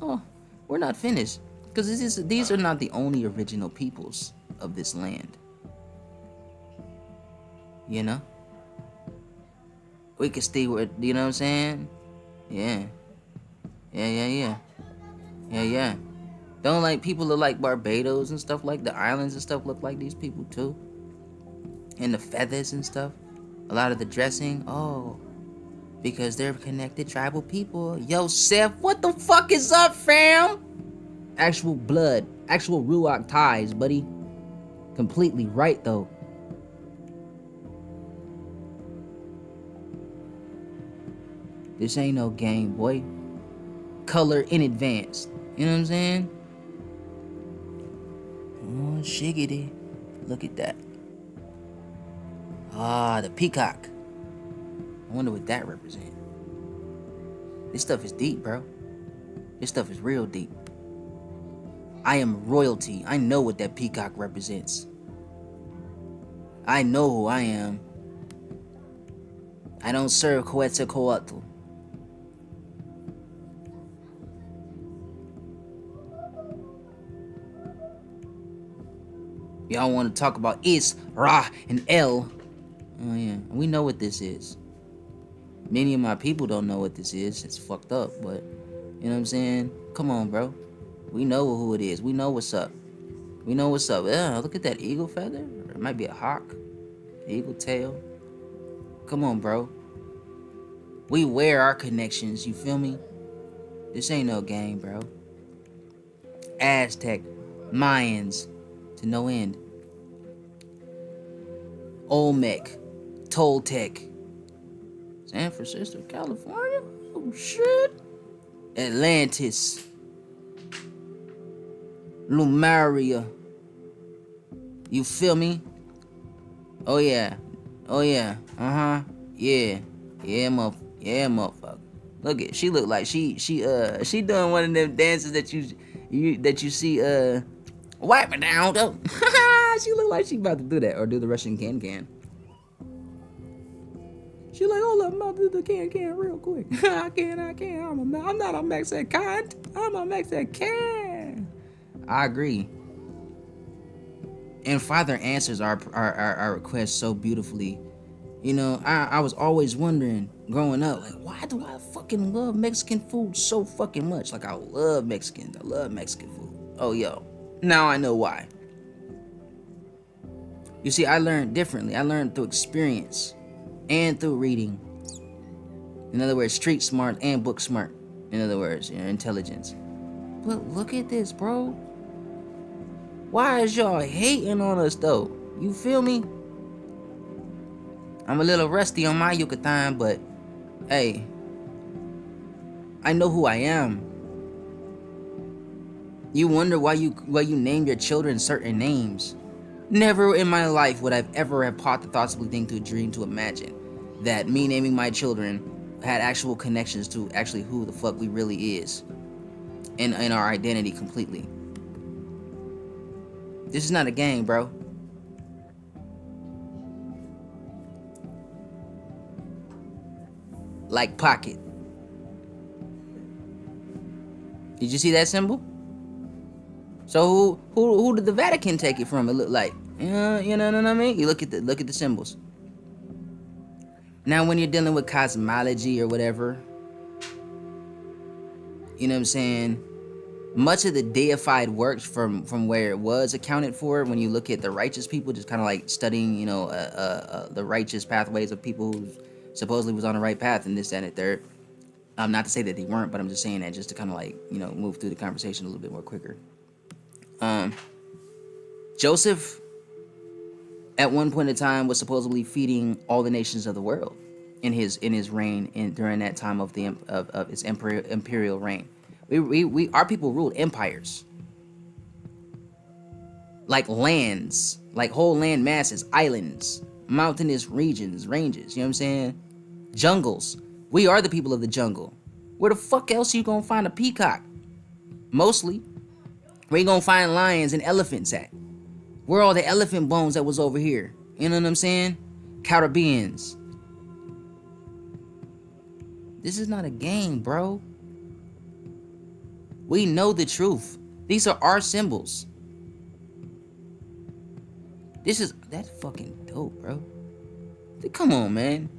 Oh, we're not finished. Because these are not the only original peoples of this land. You know? We can stay with, you know what I'm saying? Yeah. Don't like people look like Barbados and stuff like the islands and stuff look like these people too? And the feathers and stuff. A lot of the dressing. Oh, because they're connected tribal people. Yo, Seth, what the fuck is up, fam? Actual blood. Actual Ruach ties, buddy. Completely right, though. This ain't no game, boy. Color in advance. You know what I'm saying? Oh, shiggity. Look at that. Ah, the peacock. I wonder what that represents. This stuff is deep, bro. This stuff is real deep. I am royalty. I know what that peacock represents. I know who I am. I don't serve Quetzalcoatl. Y'all want to talk about Is, Ra, and El. Oh yeah, we know what this is. Many of my people don't know what this is. It's fucked up, but you know what I'm saying? Come on, bro. We know who it is. We know what's up. We know what's up. Yeah, look at that eagle feather. Or it might be a hawk. Eagle tail. Come on, bro. We wear our connections, you feel me? This ain't no game, bro. Aztec, Mayans, to no end. Olmec, Toltec, San Francisco, California? Oh shit. Atlantis, Lumaria. You feel me? Oh yeah. Uh-huh. Yeah, motherfucker. Look at, she look like she doing one of them dances that you see wipe it down though. She look like she about to do that or do the Russian can. She like, hold up, I'm about to do the can real quick. I can. I'm not a Mexican. I'm a Mexican. I agree. And Father answers our request so beautifully You know, I was always wondering growing up, like, why do I fucking love Mexican food so fucking much? Like, I love Mexicans. I love Mexican food. Oh, yo. Now I know why. You see, I learned differently. I learned through experience and through reading. In other words, street smart and book smart. In other words, your intelligence. But look at this, bro. Why is y'all hating on us, though? You feel me? I'm a little rusty on my Yucatan, but hey, I know who I am. You wonder why you name your children certain names. Never in my life would I've ever have possibly think to dream to imagine that me naming my children had actual connections to actually who the fuck we really is in our identity completely. This is not a game, bro. Like pocket. Did you see that symbol? So who did the Vatican take it from? It looked like, you know what I mean? You look at the symbols. Now when you're dealing with cosmology or whatever, you know what I'm saying? Much of the deified works from where it was accounted for, when you look at the righteous people, just kind of like studying, you know, the righteous pathways of people who supposedly was on the right path and this, that, and the third. Not to say that they weren't, but I'm just saying that just to kind of like, you know, move through the conversation a little bit more quicker. Joseph, at one point in time, was supposedly feeding all the nations of the world in his reign during that time of his imperial reign. Our people ruled empires, like lands, like whole land masses, islands, mountainous regions, ranges. You know what I'm saying? Jungles. We are the people of the jungle. Where the fuck else you gonna find a peacock? Mostly. Where you gonna find lions and elephants at? Where are all the elephant bones that was over here? You know what I'm saying? Caribbeans. This is not a game, bro. We know the truth. These are our symbols. That's fucking dope, bro. Come on, man.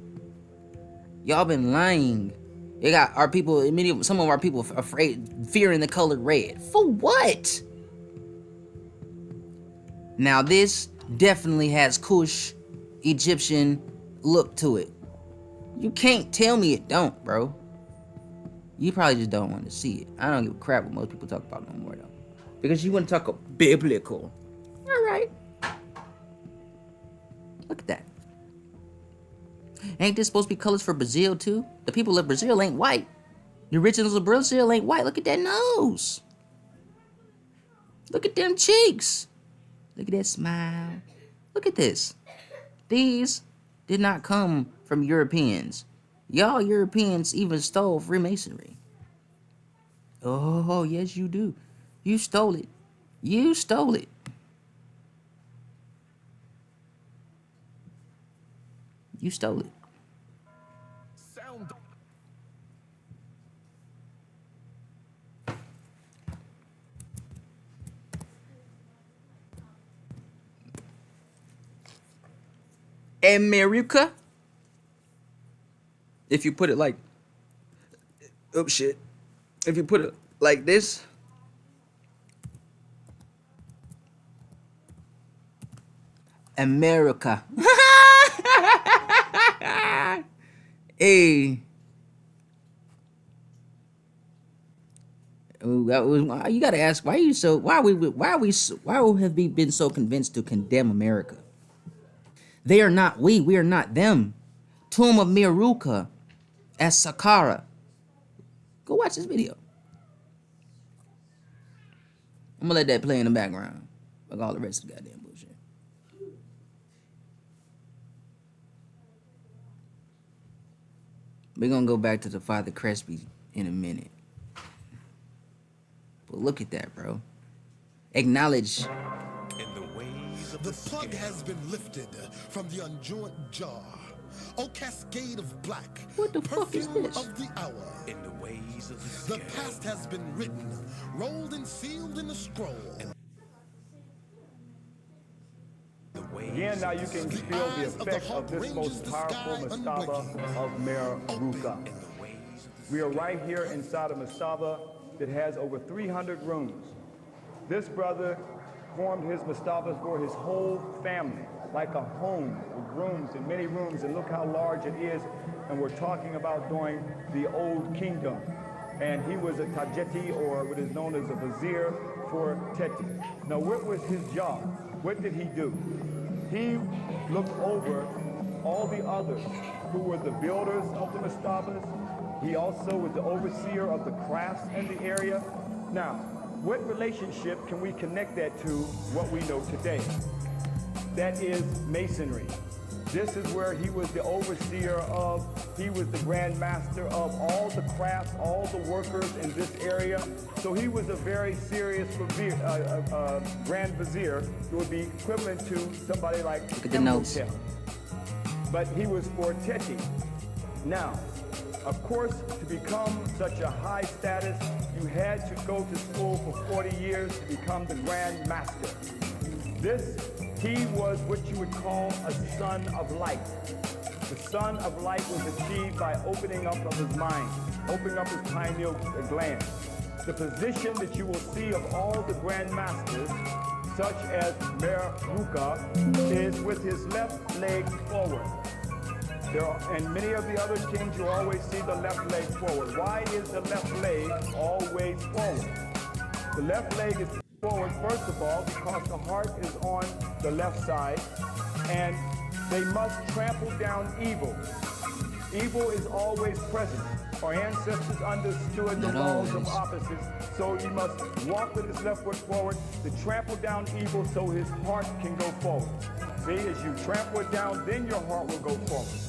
Y'all been lying. You got our people, some of our people fearing the color red. For what? Now this definitely has Kush, Egyptian look to it. You can't tell me it don't, bro. You probably just don't want to see it. I don't give a crap what most people talk about no more, though. Because you want to talk biblical. All right. Look at that. Ain't this supposed to be colors for Brazil, too? The people of Brazil ain't white. The originals of Brazil ain't white. Look at that nose. Look at them cheeks. Look at that smile. Look at this. These did not come from Europeans. Y'all Europeans even stole Freemasonry. Oh, yes, you do. You stole it. You stole it. You stole it. America. If you put it like, oh shit. If you put it like this, America. Hey. You gotta ask, why have we been so convinced to condemn America? They are not we are not them. Tomb of Miruka as Saqqara. Go watch this video. I'm gonna let that play in the background, like all the rest of the goddamn bullshit. We're gonna go back to the Father Crespi in a minute. But look at that, bro. Acknowledge. The plug has been lifted from the unjoined jar. O cascade of black, What the fuck is perfume this? of the hour. In the ways of the The past has been written, rolled and sealed in a scroll. the ways again, now you can feel the effect of this most powerful mastaba of Meruka. We are right here inside a mastaba that has over 300 rooms. This brother formed his mastabas for his whole family, like a home with rooms and many rooms, and look how large it is. And we're talking about during the old kingdom. And he was a tajeti, or what is known as a vizier for Teti. Now, what was his job? What did he do? He looked over all the others who were the builders of the mastabas. He also was the overseer of the crafts in the area. Now, what relationship can we connect that to what we know today? That is masonry. This is where he was the overseer of, he was the grand master of all the crafts, all the workers in this area. So he was a very serious grand vizier. It would be equivalent to somebody like Look at the notes. But he was for Teti. Now, of course, to become such a high status, you had to go to school for 40 years to become the grand master. He was what you would call a son of light. The son of light was achieved by opening up of his mind, opening up his pineal gland. The position that you will see of all the grand masters, such as Meruka, is with his left leg forward. And many of the other kings, you always see the left leg forward. Why is the left leg always forward? The left leg is forward, first of all, because the heart is on the left side, and they must trample down evil. Evil is always present. Our ancestors understood the laws of opposites, so he must walk with his left foot forward to trample down evil so his heart can go forward. See, as you trample it down, then your heart will go forward.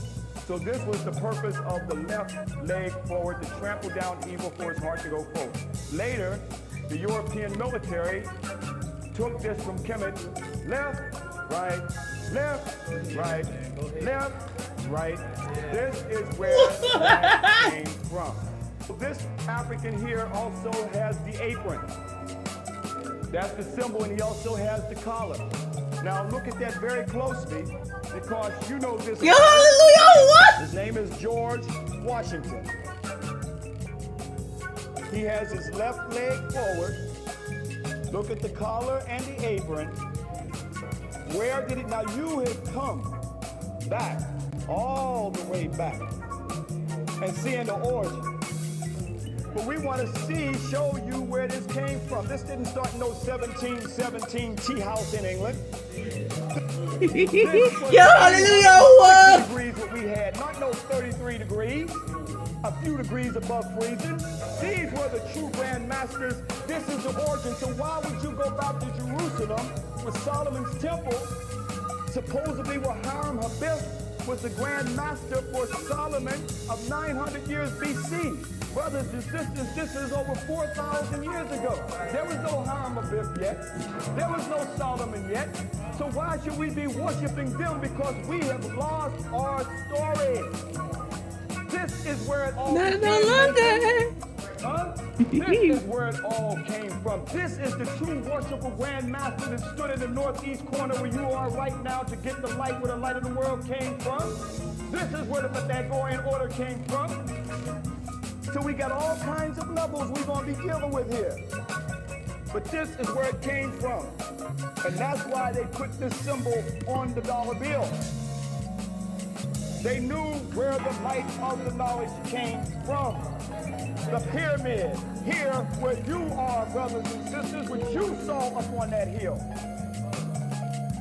So this was the purpose of the left leg forward, to trample down evil for his heart to go forward. Later, the European military took this from Kemet, left, right, left, right. This is where that came from. This African here also has the apron. That's the symbol, and he also has the collar. Now look at that very closely, because you know this. Yo, hallelujah, what? His name is George Washington. He has his left leg forward. Look at the collar and the apron. Where did it? Now you have come back, all the way back, and seeing the origin. But we want to show you where this came from. This didn't start in no 1717 tea house in England. Yo, hallelujah, what? Degrees what we had, not no 33 degrees. A few degrees above freezing. These were the true grand masters. This is the origin. So why would you go back to Jerusalem with Solomon's temple? Supposedly where Hiram Abiff was the grand master for Solomon of 900 years BC. Brothers and sisters, this is over 4,000 years ago. There was no Hiram Abiff yet. There was no Solomon yet. So why should we be worshiping them? Because we have lost our story. This is where it all came from. This is where it all came from. This is the true worshipful grand master that stood in the northeast corner where you are right now to get the light where the light of the world came from. This is where the Pythagorean order came from. So we got all kinds of levels we're going to be dealing with here. But this is where it came from. And that's why they put this symbol on the dollar bill. They knew where the light of the knowledge came from. The pyramid, here where you are, brothers and sisters, what you saw up on that hill.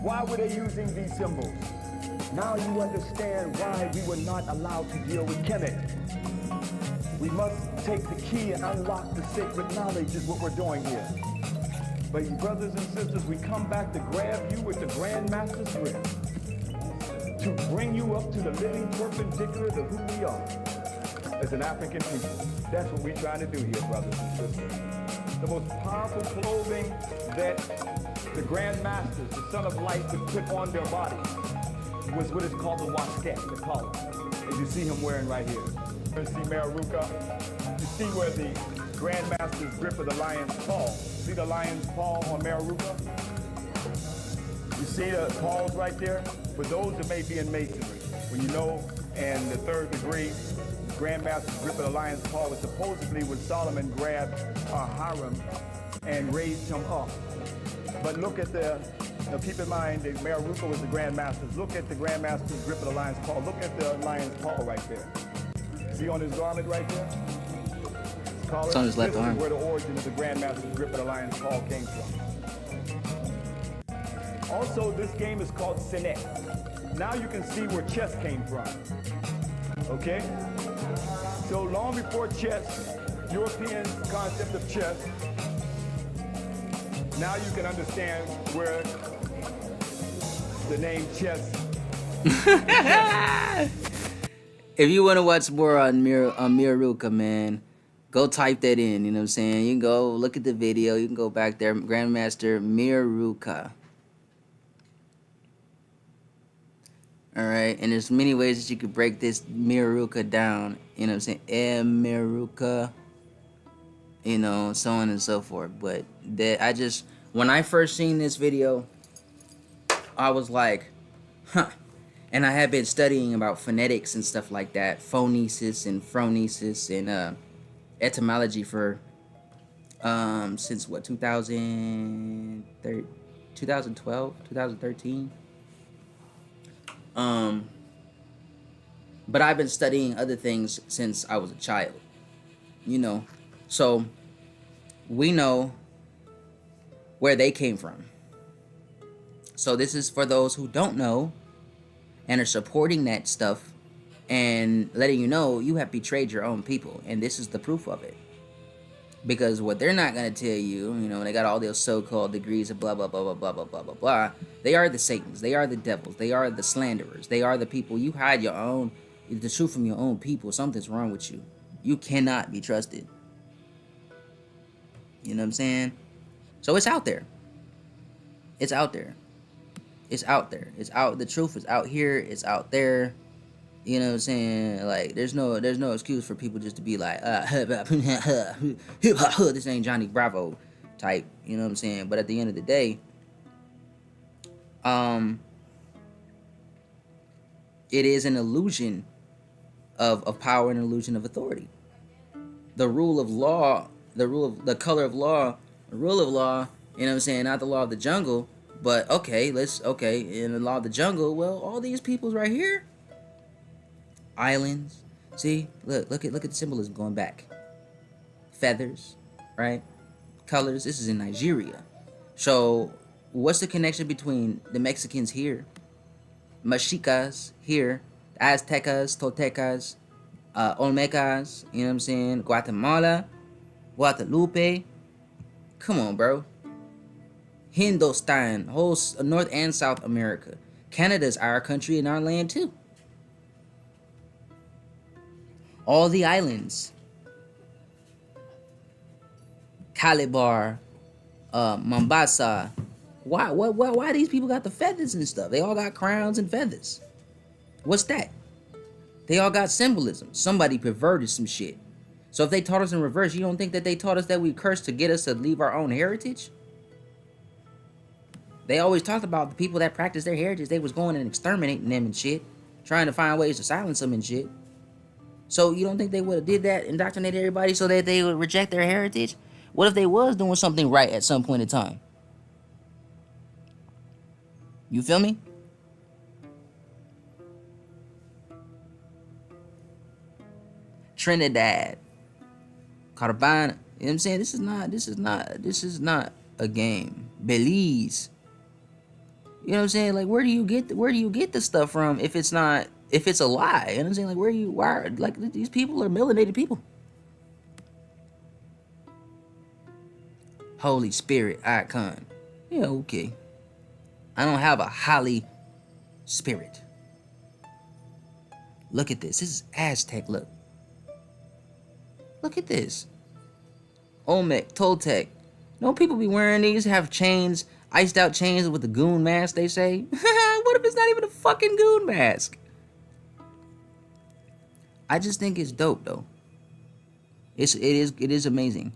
Why were they using these symbols? Now you understand why we were not allowed to deal with Kemet. We must take the key and unlock the sacred knowledge is what we're doing here. But you brothers and sisters, we come back to grab you with the Grand Master's grip, to bring you up to the living perpendicular to who we are as an African people. That's what we're trying to do here, brothers and sisters. The most powerful clothing that the Grand Masters, the Son of Light, would put on their bodies was what is called the wasket, the collar, as you see him wearing right here. You see Meruka, you see where the Grand Master's grip of the lion's paw. See the lion's paw on Meruka? You see the Pauls right there? For those that may be in masonry, when you know in the 3rd degree, Grandmaster's grip of the lion's paw was supposedly when Solomon grabbed Hiram and raised him up. But look at now keep in mind that Meruka was the Grandmaster's. Look at the Grandmaster's grip of the lion's paw. Look at the lion's paw right there. See on his garment right there? It's on his left arm. This is where the origin of the Grandmaster's grip of the lion's paw came from. Also, this game is called Senet. Now you can see where chess came from. Okay? So long before chess, European concept of chess, now you can understand where the name chess. If you want to watch more on Meruka, man, go type that in. You know what I'm saying? You can go look at the video. You can go back there, Grandmaster Meruka. All right, and there's many ways that you could break this Meruka down. You know what I'm saying? Meruka. You know, so on and so forth. But that when I first seen this video, I was like, huh. And I had been studying about phonetics and stuff like that, phonesis and phronesis and etymology for since what, 2012, 2013. But I've been studying other things since I was a child, you know. So we know where they came from. So this is for those who don't know and are supporting that stuff and letting you know you have betrayed your own people. And this is the proof of it. Because what they're not going to tell you, you know, they got all those so-called degrees of blah, blah, blah, blah, blah, blah, blah, blah, blah. They are the Satans. They are the devils. They are the slanderers. They are the people. You hide the truth from your own people. Something's wrong with you. You cannot be trusted. You know what I'm saying? So it's out there. It's out there. It's out there. It's out. The truth is out here. It's out there. You know what I'm saying? Like, there's no excuse for people just to be like, this ain't Johnny Bravo type. You know what I'm saying? But at the end of the day, it is an illusion of power and an illusion of authority. The rule of law, the color of law, the rule of law, you know what I'm saying? Not the law of the jungle, but okay, in the law of the jungle, well, all these peoples right here, islands, see, look at the symbolism going back. Feathers, right? Colors. This is in Nigeria. So what's the connection between the Mexicans here, Mexicas here, Aztecas, Toltecas, Olmecas, you know what I'm saying, Guatemala, Guadalupe? Come on, bro. Hindustan, whole North and South America. Canada's our country and our land too. All the islands, Calabar, Mombasa. Why these people got the feathers and stuff? They all got crowns and feathers. What's that? They all got symbolism. Somebody perverted some shit. So if they taught us in reverse, you don't think that they taught us that we cursed to get us to leave our own heritage? They always talked about the people that practiced their heritage. They was going and exterminating them and shit, trying to find ways to silence them and shit. So you don't think they would have did that, indoctrinated everybody so that they would reject their heritage? What if they was doing something right at some point in time? You feel me? Trinidad, Carbana, you know what I'm saying? This is not a game. Belize. You know what I'm saying? Like, where do you get the stuff from if it's a lie? You know what I'm saying? Like, these people are melanated people. Holy Spirit icon. Yeah, okay. I don't have a Holly spirit. Look at this. This is Aztec, look. Look at this. Olmec, Toltec. Don't people be wearing these, have chains, iced out chains with the goon mask, they say? What if it's not even a fucking goon mask? I just think it's dope, though. It is amazing.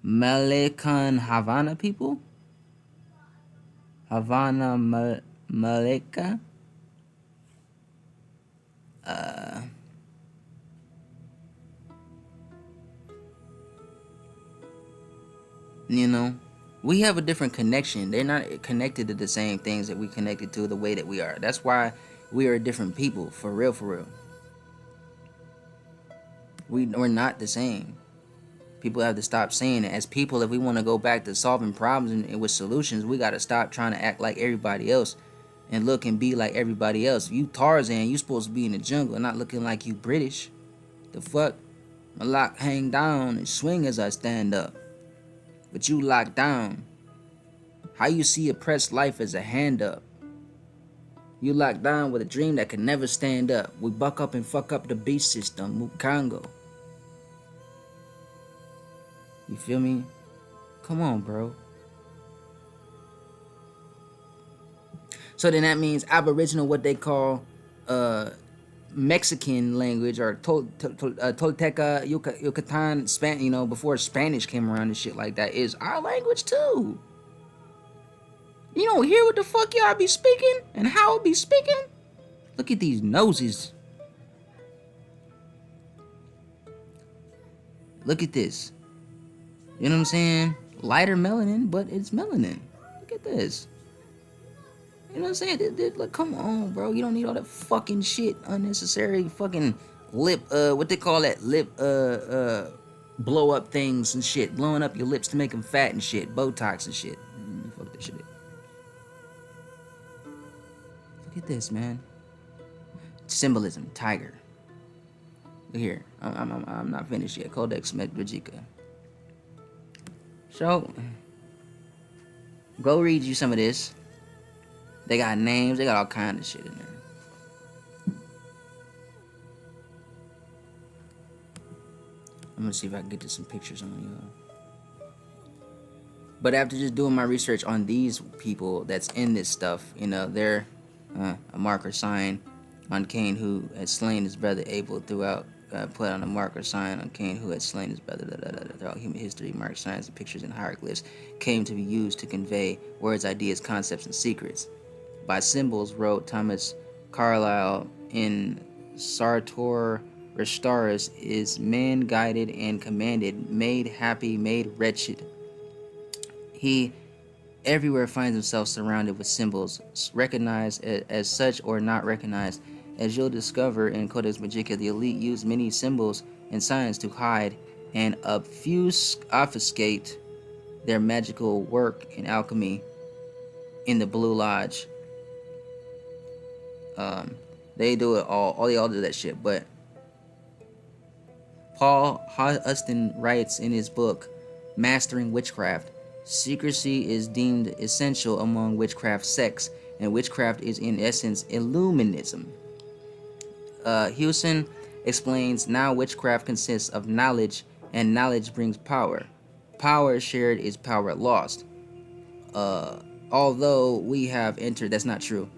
Malecan Havana people? Havana Malika. You know, we have a different connection. They're not connected to the same things that we connected to the way that we are. That's why we are different people, for real, for real. We're not the same. People have to stop saying it. As people, if we want to go back to solving problems and with solutions, we got to stop trying to act like everybody else and look and be like everybody else. You Tarzan, you supposed to be in the jungle, not looking like you British. The fuck? My lock hang down and swing as I stand up. But you locked down. How you see oppressed life as a hand up? You locked down with a dream that can never stand up. We buck up and fuck up the beast system, Mukongo. You feel me? Come on, bro. So then that means Aboriginal, what they call Mexican language, or Tolteca, Yucatan, you know, before Spanish came around and shit like that, is our language too. You don't hear what the fuck y'all be speaking and how it be speaking? Look at these noses. Look at this. You know what I'm saying? Lighter melanin, but it's melanin. Look at this. You know what I'm saying? Like, come on, bro. You don't need all that fucking shit. Unnecessary fucking lip, what they call that? Lip, blow up things and shit. Blowing up your lips to make them fat and shit. Botox and shit. Fuck that shit up. Look at this, man. Symbolism, tiger. Look here. I'm not finished yet. Codex Medrejika. So, go read you some of this. They got names. They got all kind of shit in there. I'm gonna see if I can get to some pictures on y'all. But after just doing my research on these people that's in this stuff, you know, they're a marker sign on Cain who had slain his brother Abel throughout. Put on a marker sign on Cain who had slain his brother. Throughout human history, mark signs and pictures and hieroglyphs came to be used to convey words, ideas, concepts, and secrets. By symbols, wrote Thomas Carlyle in Sartor Resartus, is man guided and commanded, made happy, made wretched. He everywhere finds himself surrounded with symbols, recognized as such or not recognized. As you'll discover in Codex Magica, the elite use many symbols and signs to hide and obfuscate their magical work in alchemy in the Blue Lodge. They do it all. They all do that shit. But Paul Huston writes in his book, Mastering Witchcraft, secrecy is deemed essential among witchcraft sects, and witchcraft is in essence Illuminism. Hewson explains, now witchcraft consists of knowledge, and knowledge brings power. Power shared is power lost. Although we have entered, that's not true,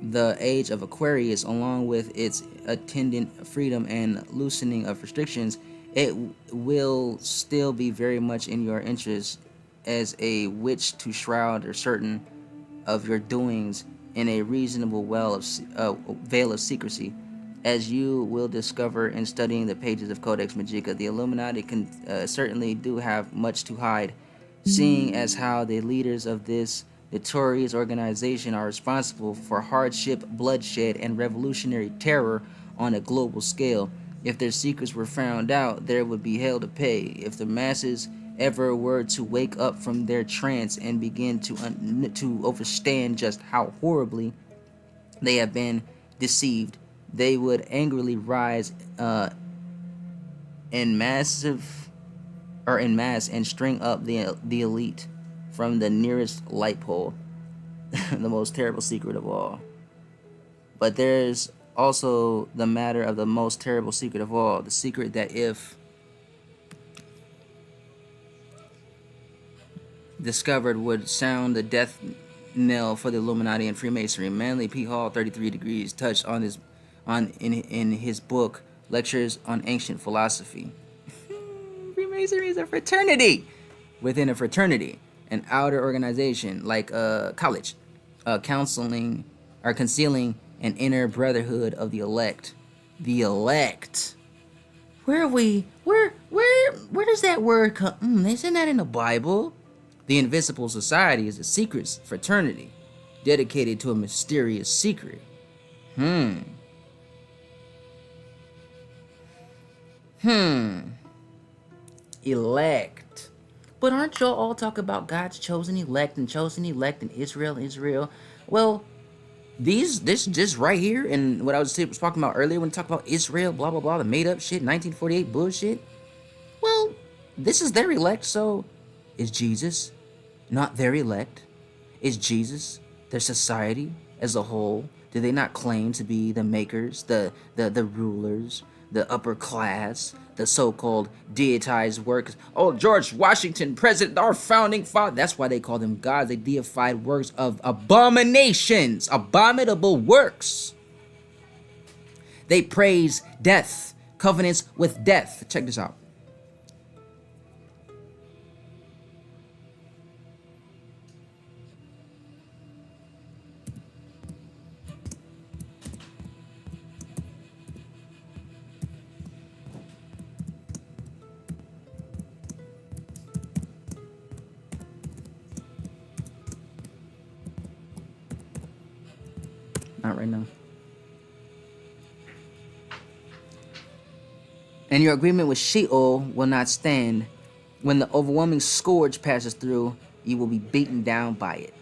the age of Aquarius, along with its attendant freedom and loosening of restrictions, it will still be very much in your interest as a witch to shroud or certain of your doings in a reasonable veil of secrecy. As you will discover in studying the pages of Codex Magica, the Illuminati certainly do have much to hide, seeing as how the leaders of this notorious organization are responsible for hardship, bloodshed, and revolutionary terror on a global scale. If their secrets were found out, there would be hell to pay. If the masses ever were to wake up from their trance and begin to understand just how horribly they have been deceived, they would angrily rise in mass and string up the elite from the nearest light pole. The most terrible secret of all. But there's also the matter of the most terrible secret of all, the secret that if discovered would sound the death knell for the Illuminati and Freemasonry. Manly P. Hall, 33 Degrees, touched on this in his book Lectures on Ancient Philosophy. Freemasonry is a fraternity within a fraternity, an outer organization like college. counseling or concealing an inner brotherhood of the elect. The elect. Where are we? Where does that word come? Isn't that in the Bible? The invisible society is a secret fraternity dedicated to a mysterious secret. Elect. But aren't y'all all talk about God's chosen elect and Israel? Well, this just right here and what I was talking about earlier when we talked about Israel, blah blah blah, the made up shit, 1948 bullshit. Well, this is their elect, so is Jesus not their elect? Is Jesus their society as a whole? Do they not claim to be the makers, the rulers, the upper class, the so-called deitized workers? Oh, George Washington, president, our founding father. That's why they call them gods. They deified works of abominations, abominable works. They praise death, covenants with death. Check this out. Not right now. And your agreement with Sheol will not stand. When the overwhelming scourge passes through, you will be beaten down by it.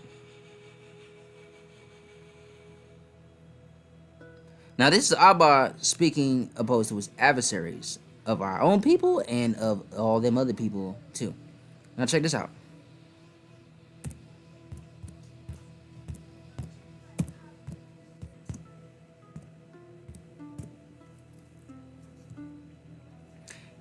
Now this is Abba speaking opposed to his adversaries of our own people and of all them other people too. Now check this out.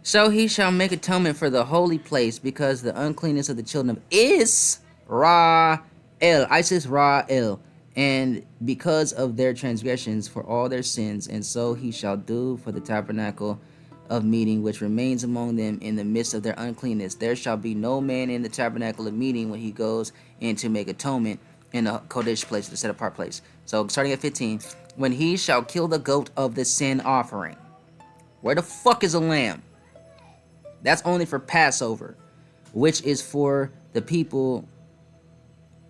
So he shall make atonement for the holy place because the uncleanness of the children of Israel, Isis Ra-el, and because of their transgressions for all their sins, and so he shall do for the tabernacle of meeting which remains among them in the midst of their uncleanness. There shall be no man in the tabernacle of meeting when he goes in to make atonement in the Kodesh place, the set apart place. So starting at 15, when he shall kill the goat of the sin offering. Where the fuck is a lamb? That's only for Passover, which is for the people.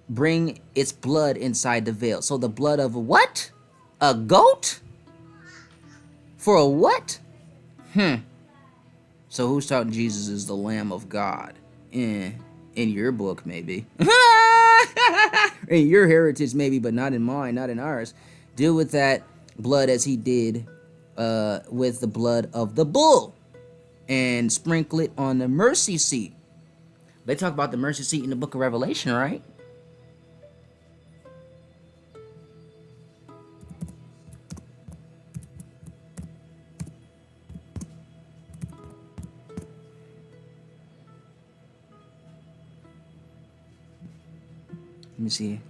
Bring its blood inside the veil. So the blood of a what? A goat? For a what? So who's talking Jesus is the Lamb of God? In your book, maybe. In your heritage, maybe, but not in mine, not in ours. Deal with that blood as he did with the blood of the bull. And sprinkle it on the mercy seat. They talk about the mercy seat in the book of Revelation, right? Let me see.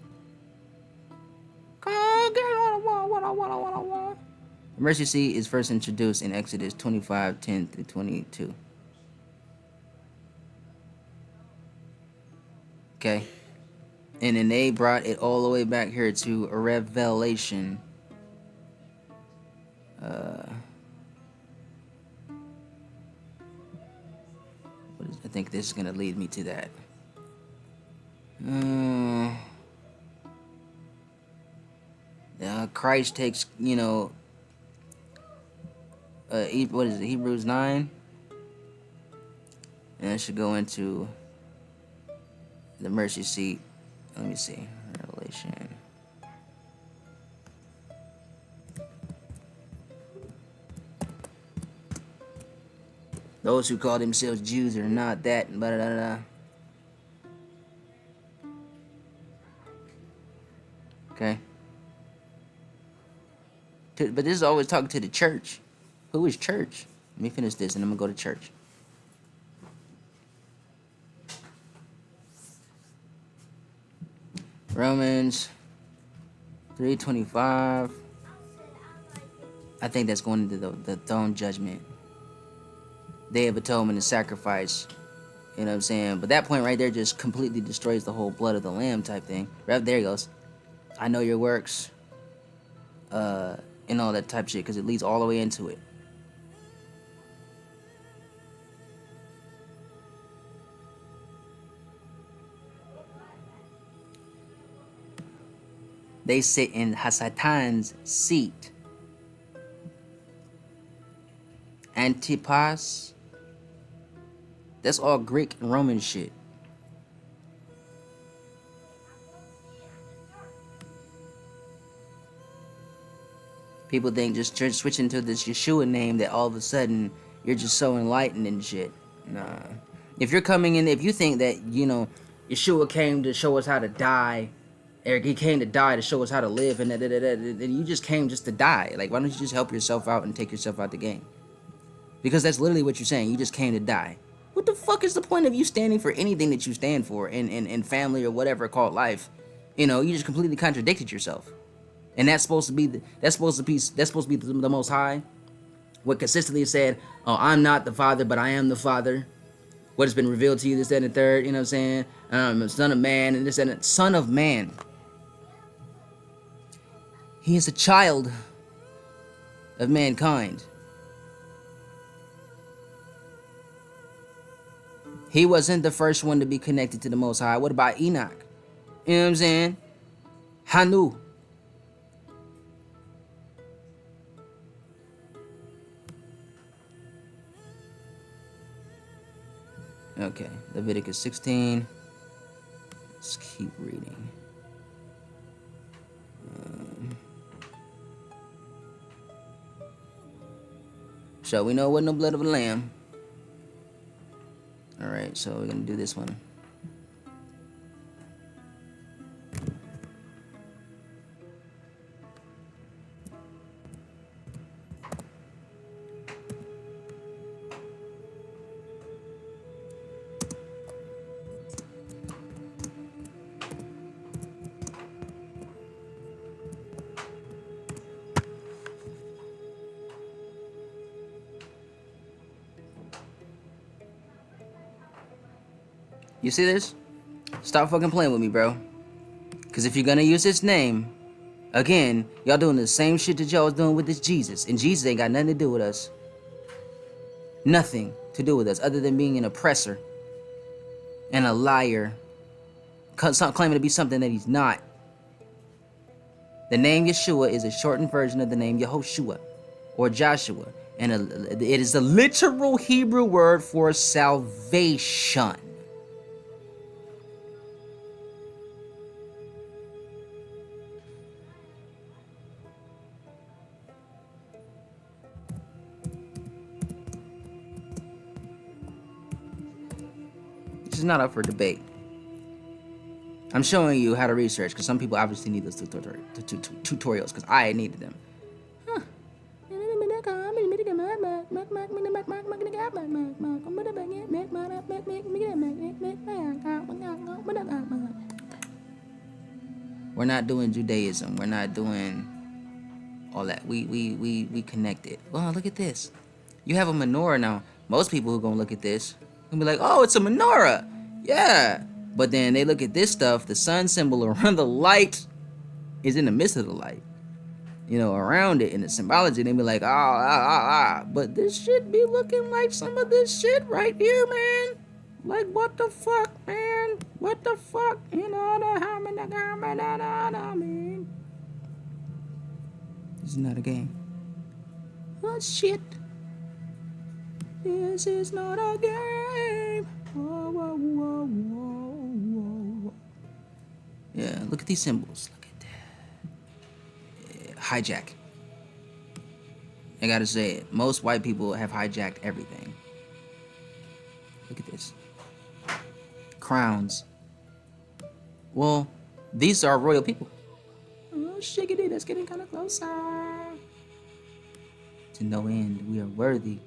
The mercy seat is first introduced in Exodus 25:10 through 22. Okay. And then they brought it all the way back here to a Revelation. I think this is going to lead me to that. Christ takes, what is it, Hebrews 9? And I should go into the mercy seat. Let me see. Revelation. Those who call themselves Jews are not that. Blah, blah, blah. Okay. But this is always talking to the church. Who is church? Let me finish this and I'm going to go to church. Romans 3:25. I think that's going into the throne judgment. Day of Atonement and sacrifice. You know what I'm saying? But that point right there just completely destroys the whole blood of the lamb type thing. Right there he goes. I know your works, and all that type of shit, because it leads all the way into it. They sit in Hasatan's seat. Antipas. That's all Greek and Roman shit. People think just switching to this Yeshua name that all of a sudden you're just so enlightened and shit. Nah. If you're coming in, if you think that, you know, Yeshua came to show us how to die, or he came to die to show us how to live, and then you just came just to die. Like, why don't you just help yourself out and take yourself out the game? Because that's literally what you're saying. You just came to die. What the fuck is the point of you standing for anything that you stand for in family or whatever called life? You know, you just completely contradicted yourself. And that's supposed to be the Most High. What consistently said, "Oh, I'm not the Father, but I am the Father. What has been revealed to you, this, that, and the third." You know what I'm saying? I'm a Son of Man, and this and that. Son of Man. He is a child of mankind. He wasn't the first one to be connected to the Most High. What about Enoch? You know what I'm saying? Hanu. Okay, Leviticus 16. Let's keep reading. So we know it wasn't no blood of a lamb. Alright, so we're gonna do this one. You see this? Stop fucking playing with me, bro. Because if you're gonna use his name, again, y'all doing the same shit that y'all was doing with this Jesus. And Jesus ain't got nothing to do with us. Nothing to do with us other than being an oppressor and a liar. Claiming to be something that he's not. The name Yeshua is a shortened version of the name Yehoshua or Joshua. And it is the literal Hebrew word for salvation. This is not up for debate. I'm showing you how to research because some people obviously need those tutorials because I needed them. We're not doing Judaism. We're not doing all that. We connected. Well, look at this. You have a menorah now. Most people who gonna look at this gonna be like, "Oh, it's a menorah." Yeah. But then they look at this stuff, the sun symbol around the light is in the midst of the light. You know, around it in the symbology, they be like, but this shit be looking like some of this shit right here, man. Like, what the fuck, man? What the fuck? You know, man. This is not a game. What shit? This is not a game. Whoa, whoa, whoa, whoa, whoa. Yeah, look at these symbols. Look at that. Yeah, hijack. I gotta say it. Most white people have hijacked everything. Look at this. Crowns. Well, these are royal people. Oh, shiggity, that's getting kind of closer. To no end, we are worthy.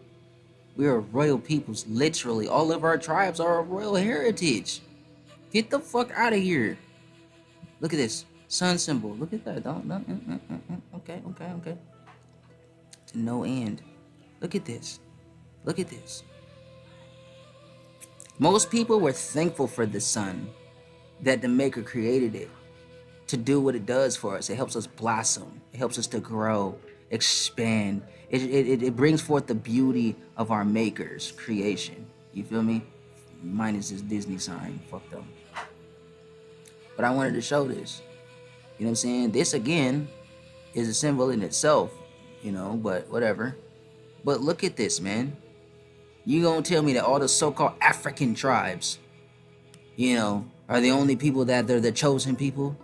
We are royal peoples, literally. All of our tribes are a royal heritage. Get the fuck out of here. Look at this. Sun symbol. Look at that. Okay. To no end. Look at this. Look at this. Most people were thankful for the sun, that the maker created it. to do what it does for us. It helps us blossom. It helps us to grow, expand. It brings forth the beauty of our maker's creation. You feel me? Minus this Disney sign. Fuck them. But I wanted to show this. You know what I'm saying? This, again, is a symbol in itself. You know, but whatever. But look at this, man. You gonna tell me that all the so-called African tribes, you know, are the only people that they're the chosen people?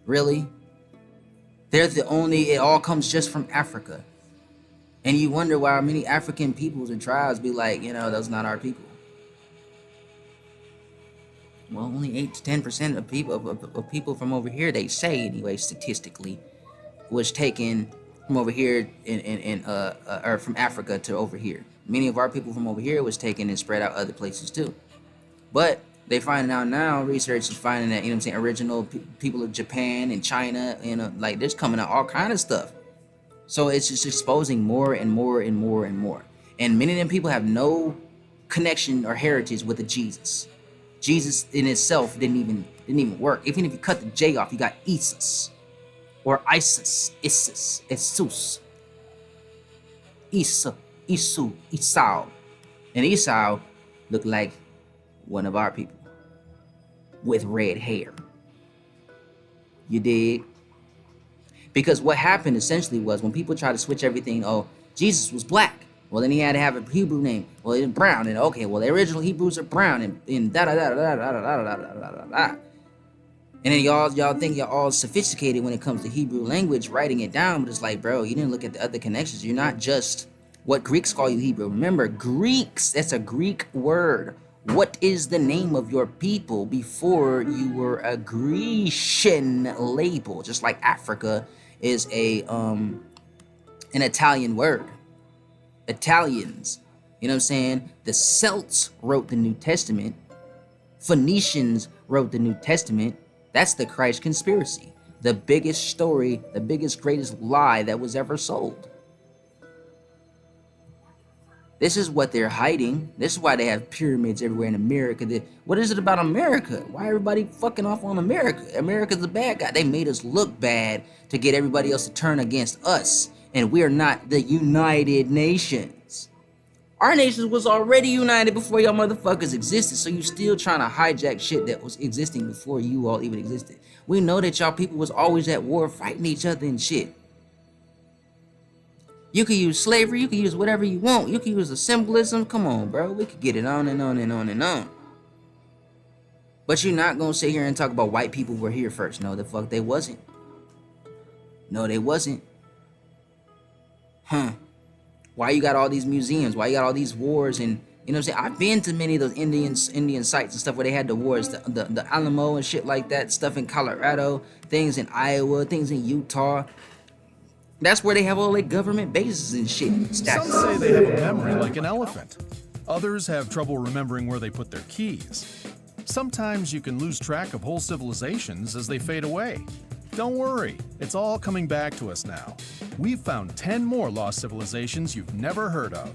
Really? They're the only, it all comes just from Africa. And you wonder why many African peoples and tribes be like, you know, those not our people. Well, only 8 to 10% of people from over here, they say anyway, statistically, was taken from over here or from Africa to over here. Many of our people from over here was taken and spread out other places too. But they find out now, research is finding that, you know what I'm saying, original people of Japan and China, you know, like there's coming out all kind of stuff. So it's just exposing more and more and more and more. And many of them people have no connection or heritage with the Jesus. Jesus in itself didn't even work. Even if you cut the J off, you got Isis or Isis, Isus, Isa, Isu, Esau. And Esau looked like one of our people with red hair. You dig? Because what happened essentially was when people try to switch everything, oh, Jesus was black. Well, then he had to have a Hebrew name. Well, it's brown. And okay, well, the original Hebrews are brown and da da da da da da da da da da da. And then y'all think y'all all sophisticated when it comes to Hebrew language, writing it down, but it's like, bro, you didn't look at the other connections. You're not just what Greeks call you Hebrew. Remember, Greeks, that's a Greek word. What is the name of your people before you were a Grecian label? Just like Africa is an Italian word. Italians, you know what I'm saying? The Celts wrote the New Testament. Phoenicians wrote the New Testament. That's the Christ conspiracy. The biggest story, the biggest, greatest lie that was ever sold. This is what they're hiding. This is why they have pyramids everywhere in America. What is it about America? Why everybody fucking off on America? America's the bad guy. They made us look bad to get everybody else to turn against us. And we're not the United Nations. Our nations was already united before y'all motherfuckers existed. So you still trying to hijack shit that was existing before you all even existed. We know that y'all people was always at war fighting each other and shit. You can use slavery, you can use whatever you want. You can use the symbolism. Come on, bro. We could get it on and on and on and on. But you're not gonna sit here and talk about white people were here first. No, the fuck they wasn't. No, they wasn't. Huh. Why you got all these museums? Why you got all these wars? And you know what I'm saying? I've been to many of those Indian sites and stuff where they had the wars, the Alamo and shit like that, stuff in Colorado, things in Iowa, things in Utah. That's where they have all their government bases and shit. Some say they have a memory like an elephant. Others have trouble remembering where they put their keys. Sometimes you can lose track of whole civilizations as they fade away. Don't worry, it's all coming back to us now. We've found 10 more lost civilizations you've never heard of.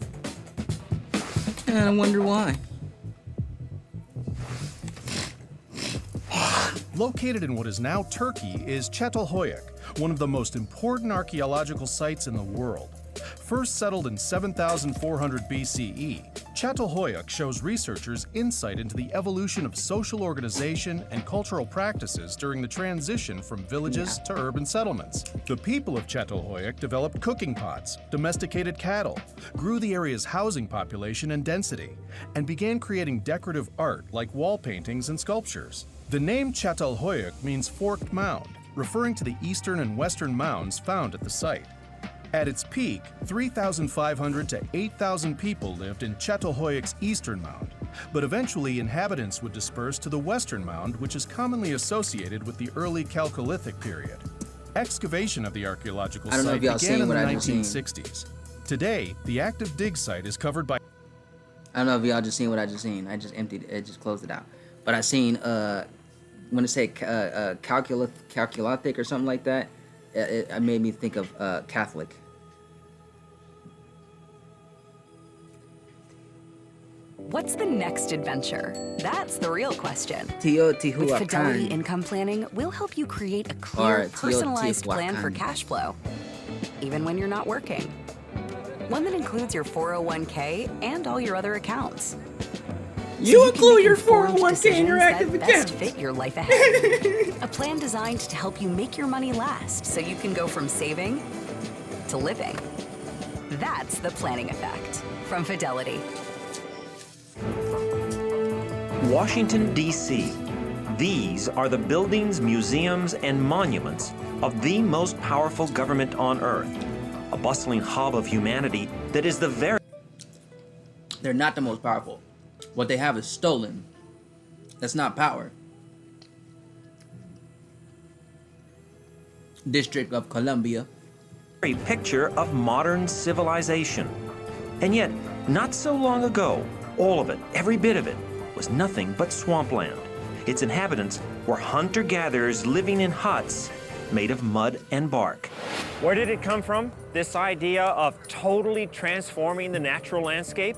And I wonder why. Located in what is now Turkey is Çatalhöyük, one of the most important archaeological sites in the world. First settled in 7,400 BCE, Çatalhöyük shows researchers insight into the evolution of social organization and cultural practices during the transition from villages to urban settlements. The people of Çatalhöyük developed cooking pots, domesticated cattle, grew the area's housing population and density, and began creating decorative art like wall paintings and sculptures. The name Çatalhöyük means forked mound, referring to the eastern and western mounds found at the site. At its peak, 3,500 to 8,000 people lived in Çatalhöyük's eastern mound, but eventually inhabitants would disperse to the western mound, which is commonly associated with the early Chalcolithic period. Excavation of the archaeological site began in the 1960s. Today, the active dig site is covered by... I don't know if y'all just seen what I just seen. I just emptied it, just closed it out. But I seen, when it say Chalcolithic or something like that, it made me think of Catholic. What's the next adventure? That's the real question. With Teotihuacan. Fidelity Income Planning, we'll help you create a clear, Or personalized plan for Teotihuacan. cash flow, even when you're not working. One that includes your 401k and all your other accounts. You can include make your informed 401k in your decisions active that account. best fit your life ahead. A plan designed to help you make your money last so you can go from saving to living. That's the planning effect from Fidelity. Washington, D.C. These are the buildings, museums, and monuments of the most powerful government on Earth, a bustling hub of humanity that is the very... They're not the most powerful. What they have is stolen. That's not power. District of Columbia. very picture of modern civilization. And yet, not so long ago, all of it, every bit of it, was nothing but swampland. Its inhabitants were hunter-gatherers living in huts made of mud and bark. Where did it come from? This idea of totally transforming the natural landscape?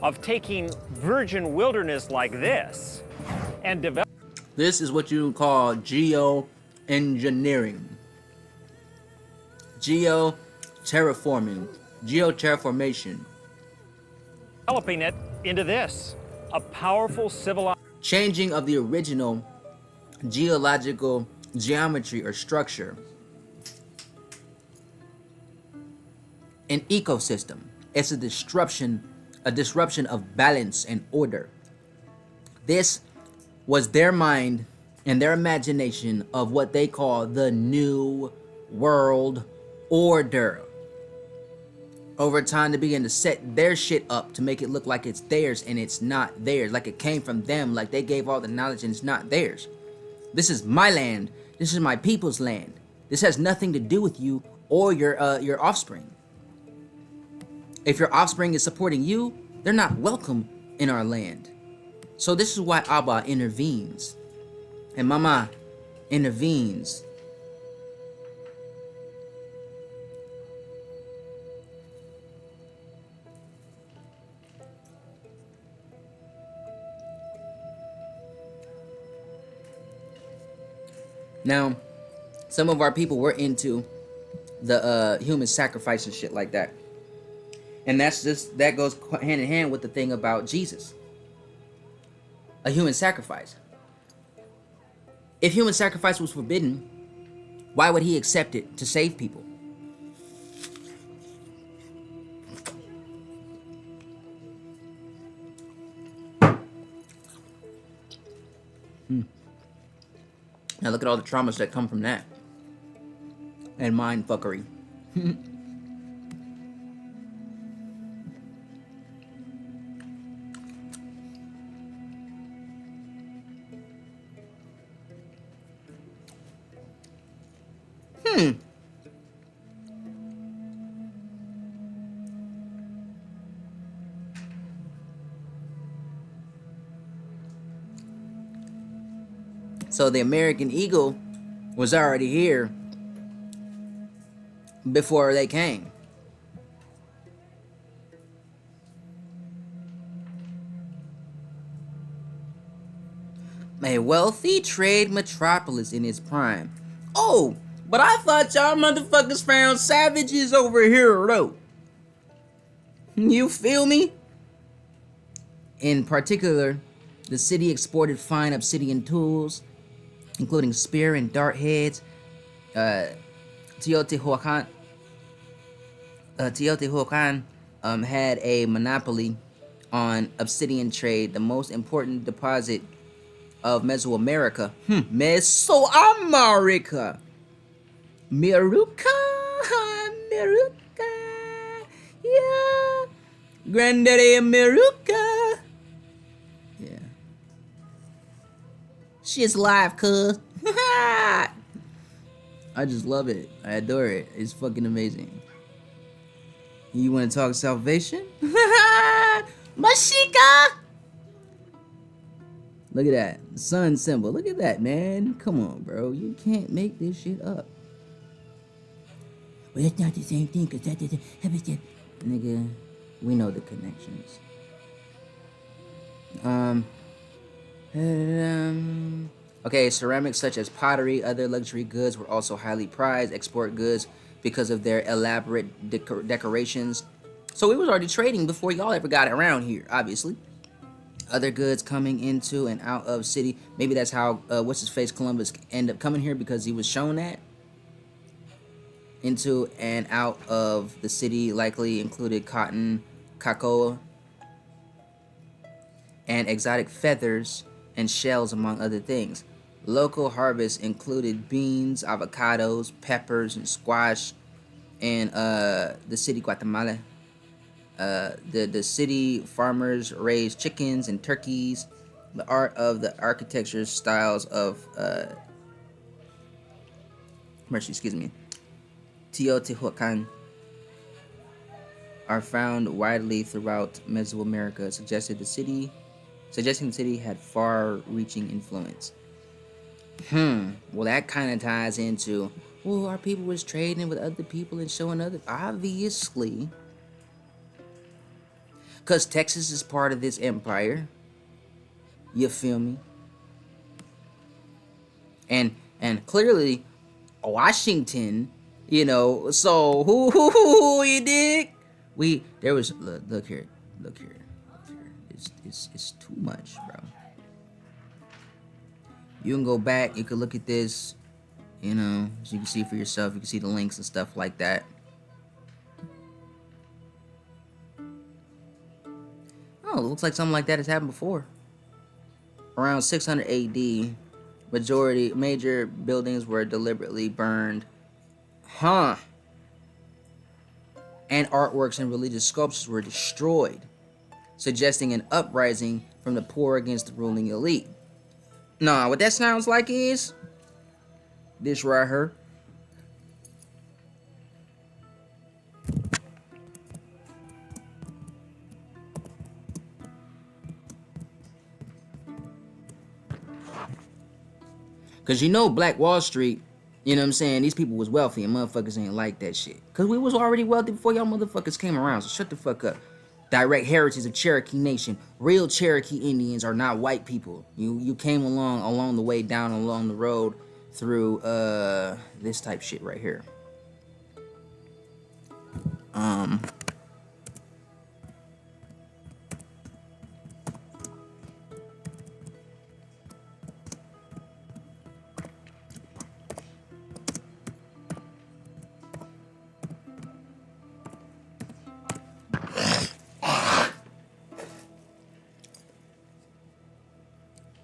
Of taking virgin wilderness like this and developing... This is what you call geoengineering. Geoterraformation. Developing it into this, a powerful civilized... Changing of the original geological geometry or structure. An ecosystem. It's a disruption of balance and order. This was their mind and their imagination of what they call the New World Order. Over time, they began to set their shit up to make it look like it's theirs, and it's not theirs. Like it came from them, like they gave all the knowledge and it's not theirs. This is my land. This is my people's land. This has nothing to do with you or your offspring. If your offspring is supporting you, they're not welcome in our land. So this is why Abba intervenes. And Mama intervenes. Now, some of our people were into the human sacrifice and shit like that. And that goes hand in hand with the thing about Jesus. A human sacrifice. If human sacrifice was forbidden, why would he accept it to save people? Now look at all the traumas that come from that. And mind fuckery. So the American eagle was already here before they came. A wealthy trade metropolis in its prime. Oh, but I thought y'all motherfuckers found savages over here, though. You feel me? In particular, the city exported fine obsidian tools, including spear and dart heads. Teotihuacan had a monopoly on obsidian trade, the most important deposit of Mesoamerica. Mesoamerica. Meruka. Yeah. Granddaddy Meruka. Yeah. Shit's live, cuz. I just love it. I adore it. It's fucking amazing. You want to talk salvation? Mashika! Look at that. The sun symbol. Look at that, man. Come on, bro. You can't make this shit up. Well, that's not the same thing, because that doesn't... Nigga, we know the connections. Okay, ceramics such as pottery, other luxury goods were also highly prized export goods because of their elaborate decorations. So we was already trading before y'all ever got around here, obviously. Other goods coming into and out of city. Maybe that's how what's his face Columbus ended up coming here, because he was shown that. Into and out of the city likely included cotton, cocoa, and exotic feathers and shells, among other things. Local harvests included beans, avocados, peppers, and squash. And the city Guatemala, the city farmers raised chickens and turkeys. The art of the architecture styles of Teotihuacan are found widely throughout Mesoamerica, suggesting the city had far-reaching influence. Well, that kind of ties into, well, our people was trading with other people and showing other, obviously, because Texas is part of this empire. You feel me? And clearly, Washington, you know. So who you dig? There was look here. It's too much, bro. You can go back. You can look at this. You know, so you can see for yourself. You can see the links and stuff like that. Oh, it looks like something like that has happened before. Around 600 AD, major buildings were deliberately burned. And artworks and religious sculptures were destroyed, suggesting an uprising from the poor against the ruling elite. Nah, what that sounds like is this right here. Cause you know Black Wall Street, you know what I'm saying? These people was wealthy and motherfuckers ain't like that shit. Cause we was already wealthy before y'all motherfuckers came around, so shut the fuck up. Direct heritage of Cherokee Nation. Real Cherokee Indians are not white people. You came along the way down along the road through this type shit right here.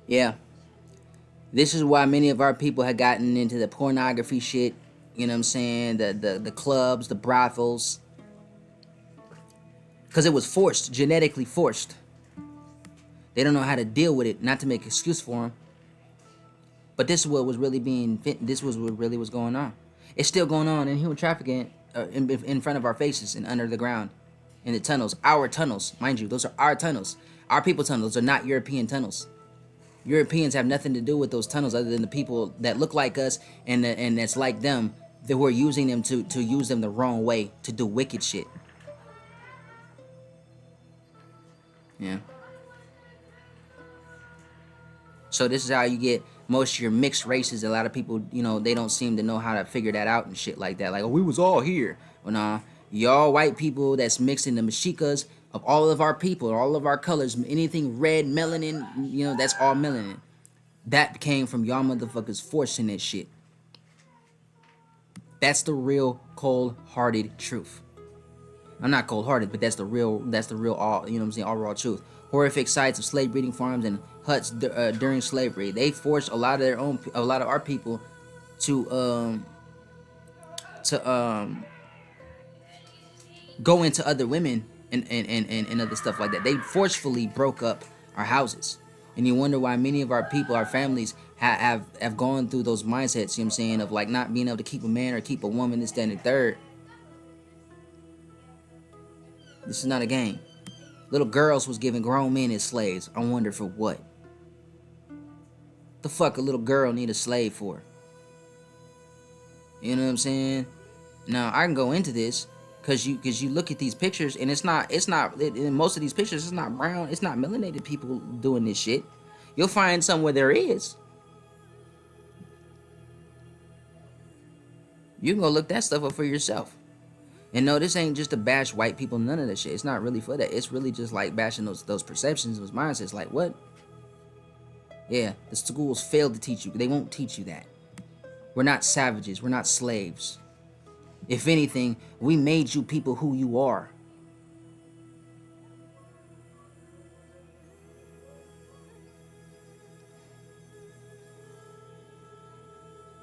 Yeah. This is why many of our people had gotten into the pornography shit. You know what I'm saying? The clubs, the brothels. Because it was forced, genetically forced. They don't know how to deal with it, not to make excuse for them. But this is what was really this was what really was going on. It's still going on in human trafficking in front of our faces and under the ground. In the tunnels. Our tunnels. Mind you, those are our tunnels. Our people tunnels are not European tunnels. Europeans have nothing to do with those tunnels other than the people that look like us and that's like them, that were using them to use them the wrong way to do wicked shit. Yeah. So this is how you get most of your mixed races. A lot of people, you know, they don't seem to know how to figure that out and shit like that. Like, oh, we was all here. Well, nah, y'all white people that's mixing the Meshikas of all of our people, all of our colors, anything red, melanin, you know, that's all melanin. That came from y'all motherfuckers forcing that shit. That's the real cold-hearted truth. I'm not cold-hearted, but that's the real all, you know what I'm saying, all raw truth. Horrific sights of slave breeding farms and huts during slavery. They forced a lot of our people to go into other women and other stuff like that. They forcefully broke up our houses. And you wonder why many of our people, our families, have gone through those mindsets, you know what I'm saying, of like not being able to keep a man or keep a woman, this, that, and the third. This is not a game. Little girls was giving grown men as slaves. I wonder for what? The fuck a little girl need a slave for? You know what I'm saying? Now, I can go into this, Cause you look at these pictures and in most of these pictures it's not brown, it's not melanated people doing this shit. You'll find some where there is. You can go look that stuff up for yourself. And no, this ain't just to bash white people, none of that shit. It's not really for that. It's really just like bashing those perceptions, those mindsets. Like, what? Yeah, the schools failed to teach you. They won't teach you that. We're not savages. We're not slaves. If anything, we made you people who you are.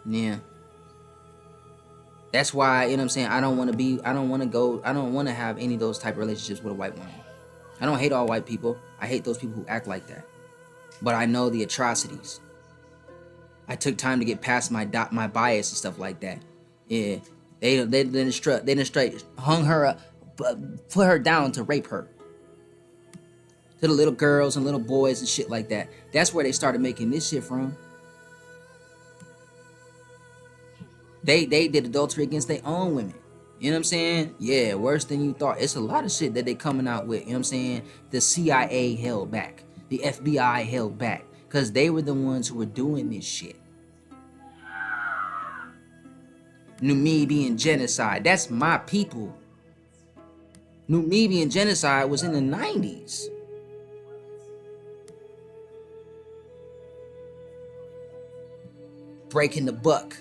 Yeah. That's why, you know what I'm saying, I don't want to have any of those type of relationships with a white woman. I don't hate all white people. I hate those people who act like that. But I know the atrocities. I took time to get past my bias and stuff like that. Yeah. They didn't straight hung her up, put her down to rape her. To the little girls and little boys and shit like that. That's where they started making this shit from. They did adultery against their own women. You know what I'm saying? Yeah, worse than you thought. It's a lot of shit that they coming out with. You know what I'm saying? The CIA held back. The FBI held back. Because they were the ones who were doing this shit. Numidian genocide. That's my people. Numidian genocide was in the 90s. Breaking the buck.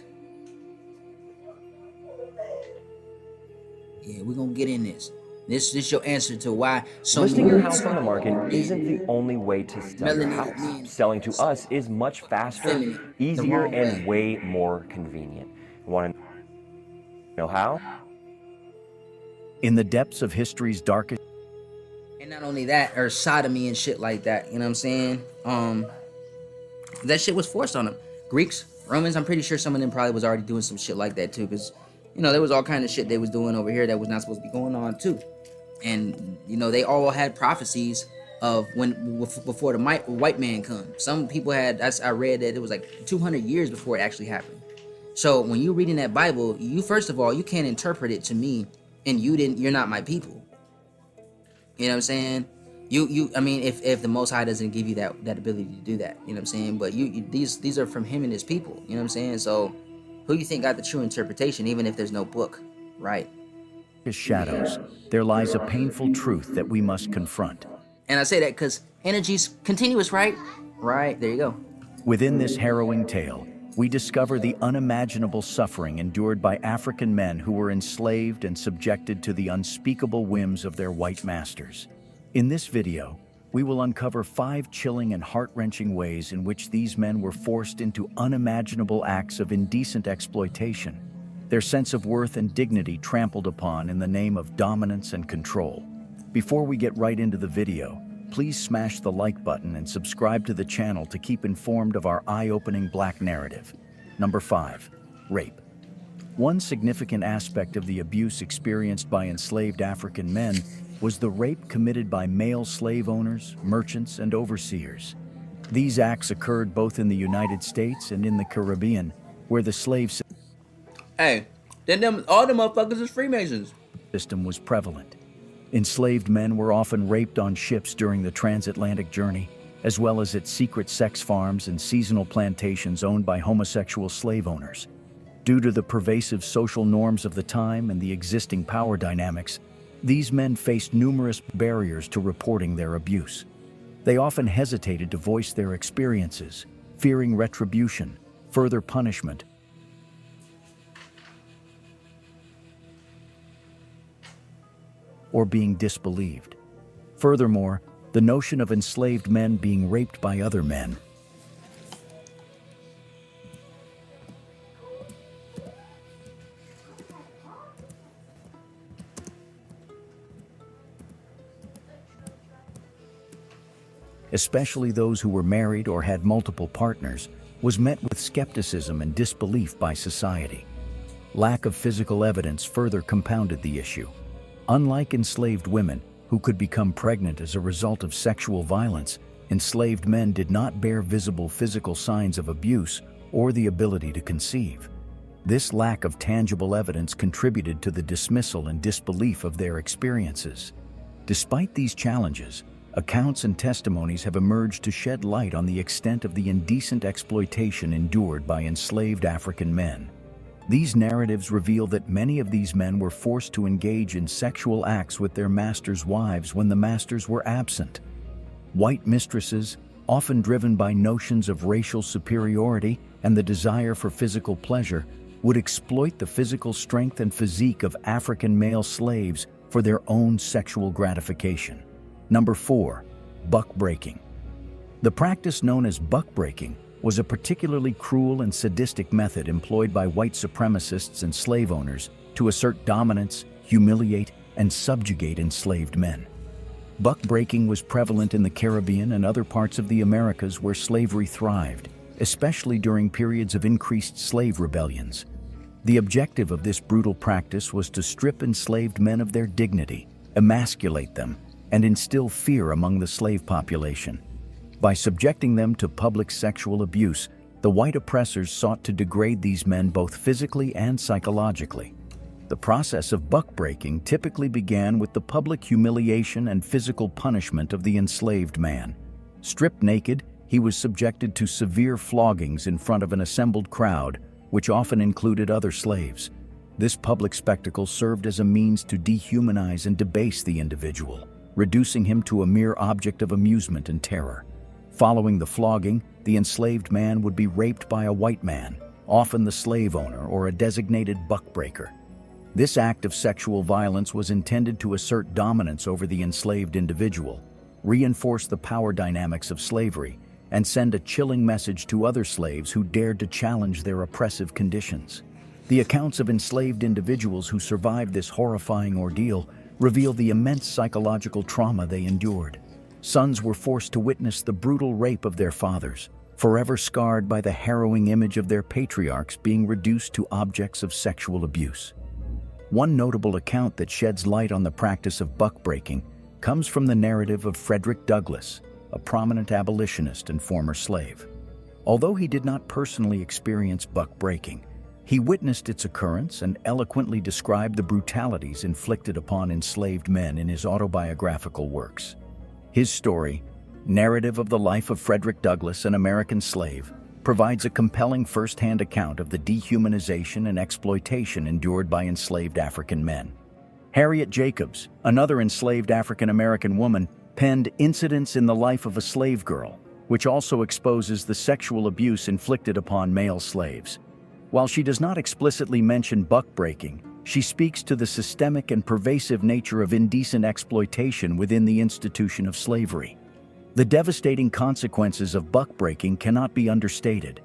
Yeah, we're gonna get in this. This is your answer to why listing your house on the market isn't the only way to sell your house. Selling to us is much faster, easier, and way more convenient. Want to know how? In the depths of history's darkest. And not only that, or sodomy and shit like that. You know what I'm saying? That shit was forced on them. Greeks, Romans, I'm pretty sure some of them probably was already doing some shit like that too, because you know there was all kind of shit they was doing over here that was not supposed to be going on too. And you know they all had prophecies of before the white man come. Some people had, I read that it was like 200 years before it actually happened. So when you reading that Bible, you first of all, you can't interpret it to me, and you're not my people. You know what I'm saying? I mean, if the Most High doesn't give you that ability to do that, you know what I'm saying? But these are from him and his people, you know what I'm saying? So who you think got the true interpretation, even if there's no book, right? Shadows, there lies a painful truth that we must confront. And I say that because energy's continuous, right? Right, there you go. Within this harrowing tale, we discover the unimaginable suffering endured by African men who were enslaved and subjected to the unspeakable whims of their white masters. In this video, we will uncover 5 chilling and heart-wrenching ways in which these men were forced into unimaginable acts of indecent exploitation, their sense of worth and dignity trampled upon in the name of dominance and control. Before we get right into the video, please smash the like button and subscribe to the channel to keep informed of our eye-opening black narrative. Number 5, rape. One significant aspect of the abuse experienced by enslaved African men was the rape committed by male slave owners, merchants, and overseers. These acts occurred both in the United States and in the Caribbean, where the slave Hey, then all the motherfuckers is Freemasons. System was prevalent. Enslaved men were often raped on ships during the transatlantic journey, as well as at secret sex farms and seasonal plantations owned by homosexual slave owners. Due to the pervasive social norms of the time and the existing power dynamics, these men faced numerous barriers to reporting their abuse. They often hesitated to voice their experiences, fearing retribution, further punishment, or being disbelieved. Furthermore, the notion of enslaved men being raped by other men especially those who were married or had multiple partners, was met with skepticism and disbelief by society. Lack of physical evidence further compounded the issue. Unlike enslaved women, who could become pregnant as a result of sexual violence, enslaved men did not bear visible physical signs of abuse or the ability to conceive. This lack of tangible evidence contributed to the dismissal and disbelief of their experiences. Despite these challenges, accounts and testimonies have emerged to shed light on the extent of the indecent exploitation endured by enslaved African men. These narratives reveal that many of these men were forced to engage in sexual acts with their masters' wives when the masters were absent. White mistresses, often driven by notions of racial superiority and the desire for physical pleasure, would exploit the physical strength and physique of African male slaves for their own sexual gratification. Number 4. Buck breaking. The practice known as buck breaking was a particularly cruel and sadistic method employed by white supremacists and slave owners to assert dominance, humiliate, and subjugate enslaved men. Buck breaking was prevalent in the Caribbean and other parts of the Americas where slavery thrived, especially during periods of increased slave rebellions. The objective of this brutal practice was to strip enslaved men of their dignity, emasculate them, and instill fear among the slave population. By subjecting them to public sexual abuse, the white oppressors sought to degrade these men both physically and psychologically. The process of buck breaking typically began with the public humiliation and physical punishment of the enslaved man. Stripped naked, he was subjected to severe floggings in front of an assembled crowd, which often included other slaves. This public spectacle served as a means to dehumanize and debase the individual, reducing him to a mere object of amusement and terror. Following the flogging, the enslaved man would be raped by a white man, often the slave owner or a designated buckbreaker. This act of sexual violence was intended to assert dominance over the enslaved individual, reinforce the power dynamics of slavery, and send a chilling message to other slaves who dared to challenge their oppressive conditions. The accounts of enslaved individuals who survived this horrifying ordeal reveal the immense psychological trauma they endured. Sons were forced to witness the brutal rape of their fathers, forever scarred by the harrowing image of their patriarchs being reduced to objects of sexual abuse. One notable account that sheds light on the practice of buck breaking comes from the narrative of Frederick Douglass, a prominent abolitionist and former slave. Although he did not personally experience buck breaking, he witnessed its occurrence and eloquently described the brutalities inflicted upon enslaved men in his autobiographical works. His story, Narrative of the Life of Frederick Douglass, an American Slave, provides a compelling first-hand account of the dehumanization and exploitation endured by enslaved African men. Harriet Jacobs, another enslaved African-American woman, penned Incidents in the Life of a Slave Girl, which also exposes the sexual abuse inflicted upon male slaves. While she does not explicitly mention buck breaking, she speaks to the systemic and pervasive nature of indecent exploitation within the institution of slavery. The devastating consequences of buck breaking cannot be understated.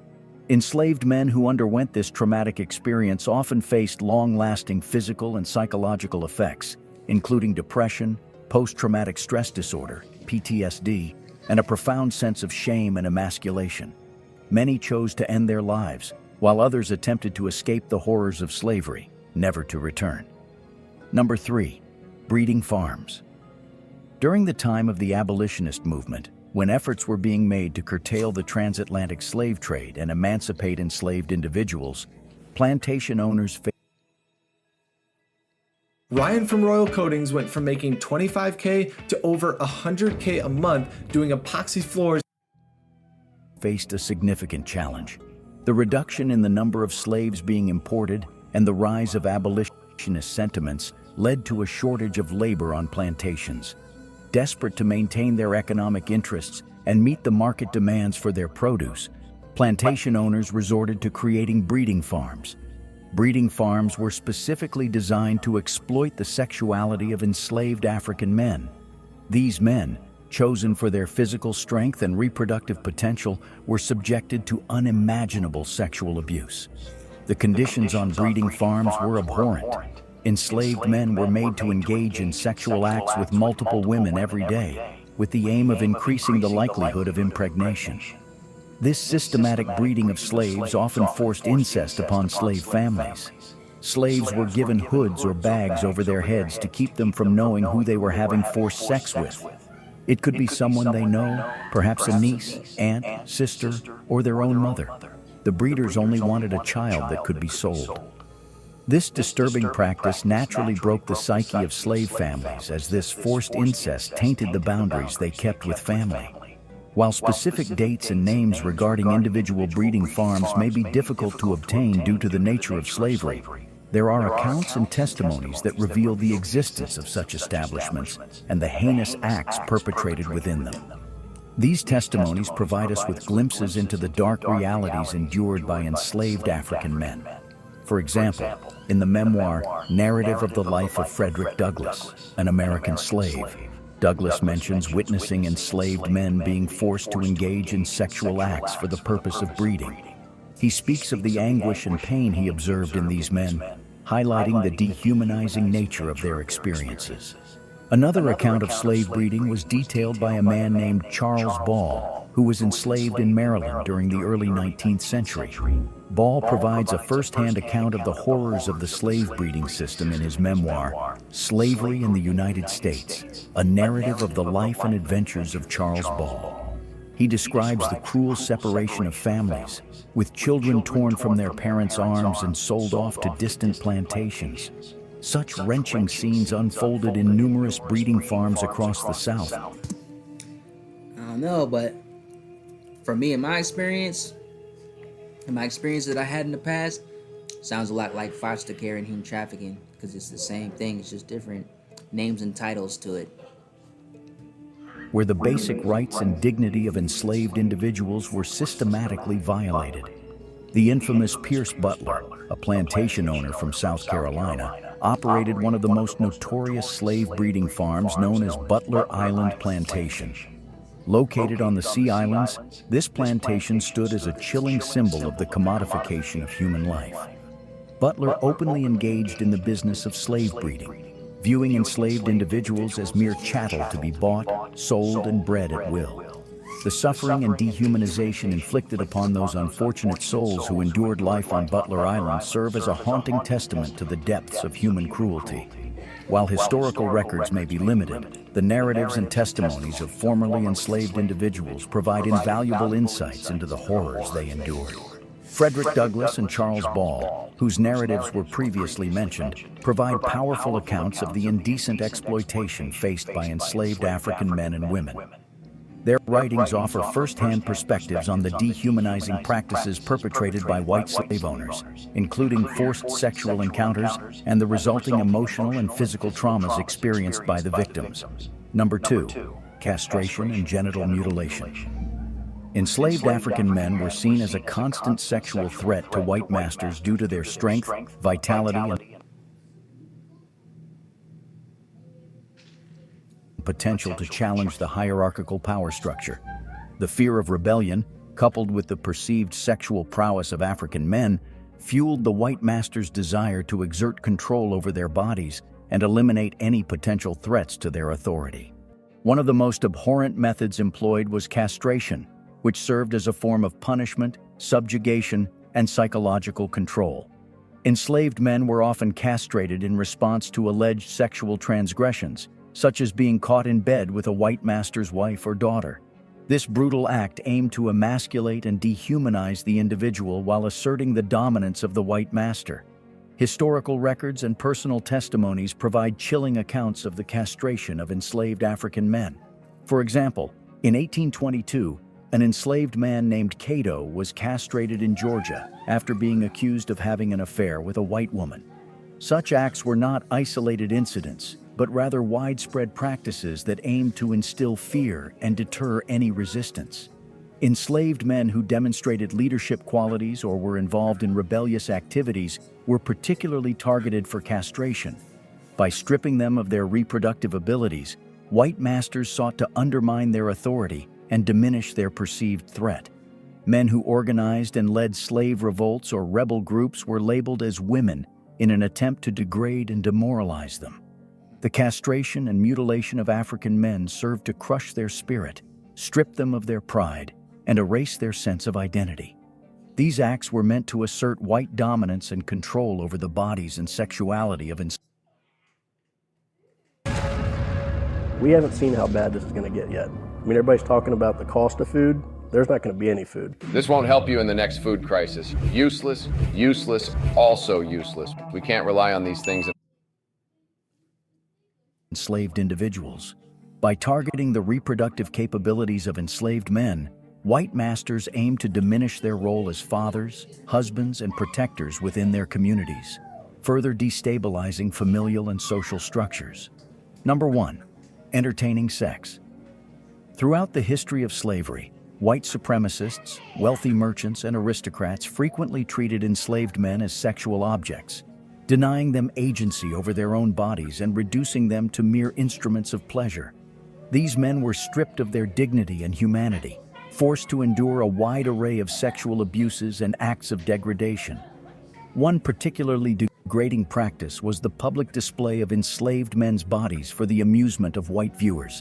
Enslaved men who underwent this traumatic experience often faced long-lasting physical and psychological effects, including depression, post-traumatic stress disorder, PTSD, and a profound sense of shame and emasculation. Many chose to end their lives, while others attempted to escape the horrors of slavery, never to return. Number 3. Breeding farms. During the time of the abolitionist movement, when efforts were being made to curtail the transatlantic slave trade and emancipate enslaved individuals, plantation owners Ryan from Royal Coatings went from making $25K to over $100K a month doing epoxy floors. Faced a significant challenge. The reduction in the number of slaves being imported and the rise of abolitionist sentiments led to a shortage of labor on plantations. Desperate to maintain their economic interests and meet the market demands for their produce, plantation owners resorted to creating breeding farms. Breeding farms were specifically designed to exploit the sexuality of enslaved African men. These men, chosen for their physical strength and reproductive potential, were subjected to unimaginable sexual abuse. The conditions on breeding farms were abhorrent. Enslaved men were made to engage in sexual acts with multiple women every day, with the aim of increasing the likelihood of impregnation. This systematic breeding of slaves often forced incest upon slave families. Slaves were given hoods or bags over their heads to keep them from knowing who they were having forced sex with. It could be someone they know, perhaps a niece, aunt, sister, or their own mother. the breeders only wanted a child that could be sold. This disturbing practice naturally broke the psyche of slave families, as this forced incest tainted the boundaries they kept with family. While specific dates and names regarding individual breeding farms may be difficult to obtain due to the nature of slavery, there are accounts and testimonies that reveal the existence of such establishments and the heinous acts perpetrated within them. These testimonies provide us with glimpses into the dark realities endured by enslaved African men. For example, in the memoir Narrative of the Life of Frederick Douglass, an American slave, Douglass mentions witnessing enslaved men being forced to engage in sexual acts for the purpose of breeding. He speaks of the anguish and pain he observed in these men, highlighting the dehumanizing nature of their experiences. Another account of slave breeding was detailed by a man named Charles Ball, who was enslaved in Maryland during the early 19th century. Ball provides a first-hand account of the horrors of the slave breeding system in his memoir, Slavery in the United States, a narrative of the life and adventures of Charles Ball. He describes the cruel separation of families, with children torn from their parents' arms and sold off to distant plantations. Such wrenching scenes unfolded in numerous breeding farms across the South. I don't know, but for me, in my experience that I had in the past, sounds a lot like foster care and human trafficking, because it's the same thing, it's just different names and titles to it. Where the basic rights and dignity of enslaved individuals were systematically violated. The infamous Pierce Butler, a plantation owner from South Carolina, operated one of the most notorious slave breeding farms known as Butler Island Plantation. Located on the Sea Islands, this plantation stood as a chilling symbol of the commodification of human life. Butler openly engaged in the business of slave breeding, viewing enslaved individuals as mere chattel to be bought, sold, and bred at will. The suffering and dehumanization inflicted upon those unfortunate souls who endured life on Butler Island serve as a haunting testament to the depths of human cruelty. While historical records may be limited, the narratives and testimonies of formerly enslaved individuals provide invaluable insights into the horrors they endured. Frederick Douglass and Charles Ball, whose narratives were previously mentioned, provide powerful accounts of the indecent exploitation faced by enslaved African men and women. Their writings offer first-hand perspectives on the dehumanizing practices perpetrated by white slave owners, including forced sexual encounters and the resulting emotional and physical traumas experienced by the victims. Number 2, castration and genital mutilation. Enslaved African men were seen as a constant sexual threat to white masters due to their strength, vitality, and potential to challenge the hierarchical power structure. The fear of rebellion, coupled with the perceived sexual prowess of African men, fueled the white master's desire to exert control over their bodies and eliminate any potential threats to their authority. One of the most abhorrent methods employed was castration, which served as a form of punishment, subjugation, and psychological control. Enslaved men were often castrated in response to alleged sexual transgressions, such as being caught in bed with a white master's wife or daughter. This brutal act aimed to emasculate and dehumanize the individual while asserting the dominance of the white master. Historical records and personal testimonies provide chilling accounts of the castration of enslaved African men. For example, in 1822, an enslaved man named Cato was castrated in Georgia after being accused of having an affair with a white woman. Such acts were not isolated incidents, but rather widespread practices that aimed to instill fear and deter any resistance. Enslaved men who demonstrated leadership qualities or were involved in rebellious activities were particularly targeted for castration. By stripping them of their reproductive abilities, white masters sought to undermine their authority and diminish their perceived threat. Men who organized and led slave revolts or rebel groups were labeled as women in an attempt to degrade and demoralize them. The castration and mutilation of African men served to crush their spirit, strip them of their pride, and erase their sense of identity. These acts were meant to assert white dominance and control over the bodies and sexuality of enslaved. We haven't seen how bad this is going to get yet. I mean, everybody's talking about the cost of food. there's not going to be any food. This won't help you in the next food crisis. Useless, useless, also useless. We can't rely on these things. Enslaved individuals. By targeting the reproductive capabilities of enslaved men, white masters aim to diminish their role as fathers, husbands, and protectors within their communities, further destabilizing familial and social structures. Number 1. Entertaining sex. Throughout the history of slavery, white supremacists, wealthy merchants, and aristocrats frequently treated enslaved men as sexual objects, denying them agency over their own bodies and reducing them to mere instruments of pleasure. These men were stripped of their dignity and humanity, forced to endure a wide array of sexual abuses and acts of degradation. One particularly degrading practice was the public display of enslaved men's bodies for the amusement of white viewers.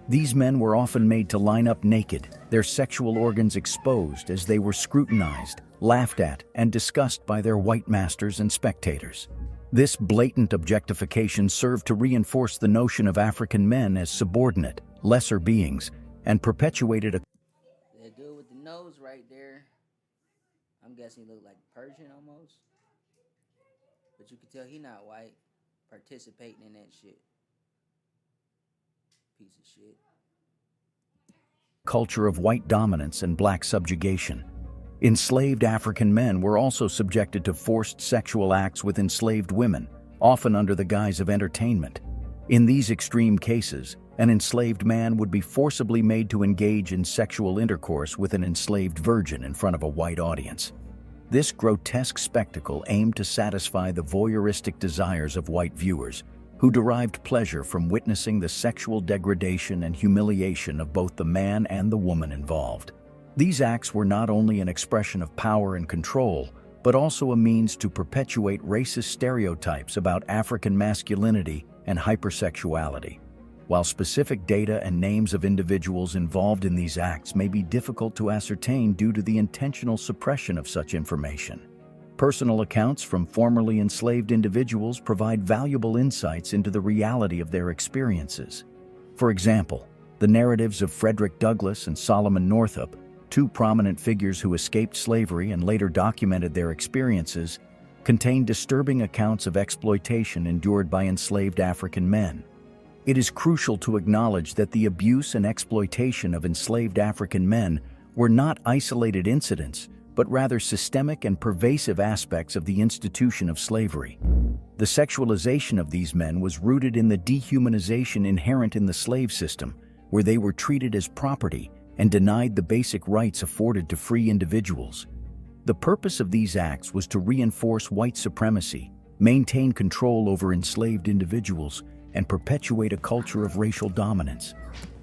These men were often made to line up naked, their sexual organs exposed as they were scrutinized, laughed at, and discussed by their white masters and spectators. This blatant objectification served to reinforce the notion of African men as subordinate, lesser beings, and perpetuated a That dude with the nose right there, I'm guessing he looked like Persian almost. But you can tell he not white, participating in that shit. Piece of shit. culture of white dominance and black subjugation. Enslaved African men were also subjected to forced sexual acts with enslaved women, often under the guise of entertainment. In these extreme cases, an enslaved man would be forcibly made to engage in sexual intercourse with an enslaved virgin in front of a white audience. This grotesque spectacle aimed to satisfy the voyeuristic desires of white viewers, who derived pleasure from witnessing the sexual degradation and humiliation of both the man and the woman involved. These acts were not only an expression of power and control, but also a means to perpetuate racist stereotypes about African masculinity and hypersexuality. While specific data and names of individuals involved in these acts may be difficult to ascertain due to the intentional suppression of such information, personal accounts from formerly enslaved individuals provide valuable insights into the reality of their experiences. For example, the narratives of Frederick Douglass and Solomon Northup, two prominent figures who escaped slavery and later documented their experiences, contain disturbing accounts of exploitation endured by enslaved African men. It is crucial to acknowledge that the abuse and exploitation of enslaved African men were not isolated incidents, but rather systemic and pervasive aspects of the institution of slavery. The sexualization of these men was rooted in the dehumanization inherent in the slave system, where they were treated as property and denied the basic rights afforded to free individuals. The purpose of these acts was to reinforce white supremacy, maintain control over enslaved individuals, and perpetuate a culture of racial dominance.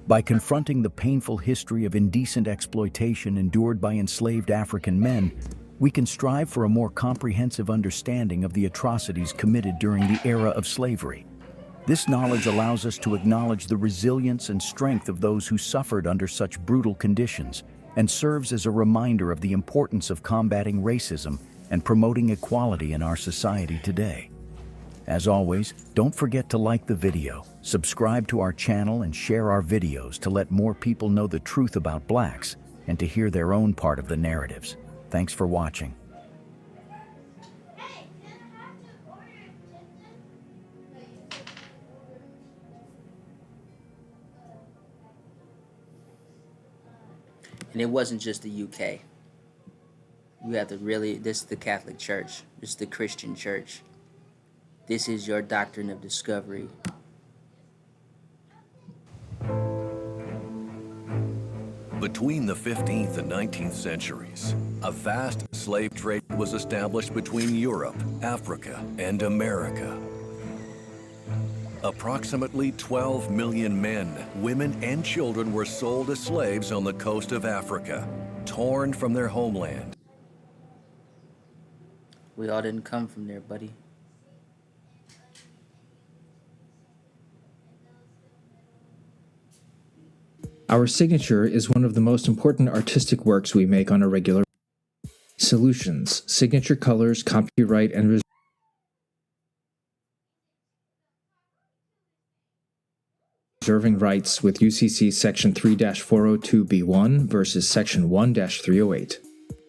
By confronting the painful history of indecent exploitation endured by enslaved African men, we can strive for a more comprehensive understanding of the atrocities committed during the era of slavery. This knowledge allows us to acknowledge the resilience and strength of those who suffered under such brutal conditions, and serves as a reminder of the importance of combating racism and promoting equality in our society today. As always, don't forget to like the video, subscribe to our channel, and share our videos to let more people know the truth about blacks and to hear their own part of the narratives. Thanks for watching. And it wasn't just the UK. You have to really, this is the Catholic Church. This is the Christian Church. This is your doctrine of discovery. Between the 15th and 19th centuries, a vast slave trade was established between Europe, Africa, and America. Approximately 12 million men, women, and children were sold as slaves on the coast of Africa, torn from their homeland. We all didn't come from there, buddy. Our signature is one of the most important artistic works we make on a regular basis. Solutions, signature colors, copyright, and Reserving Rights with UCC Section 3-402B1 versus Section 1-308.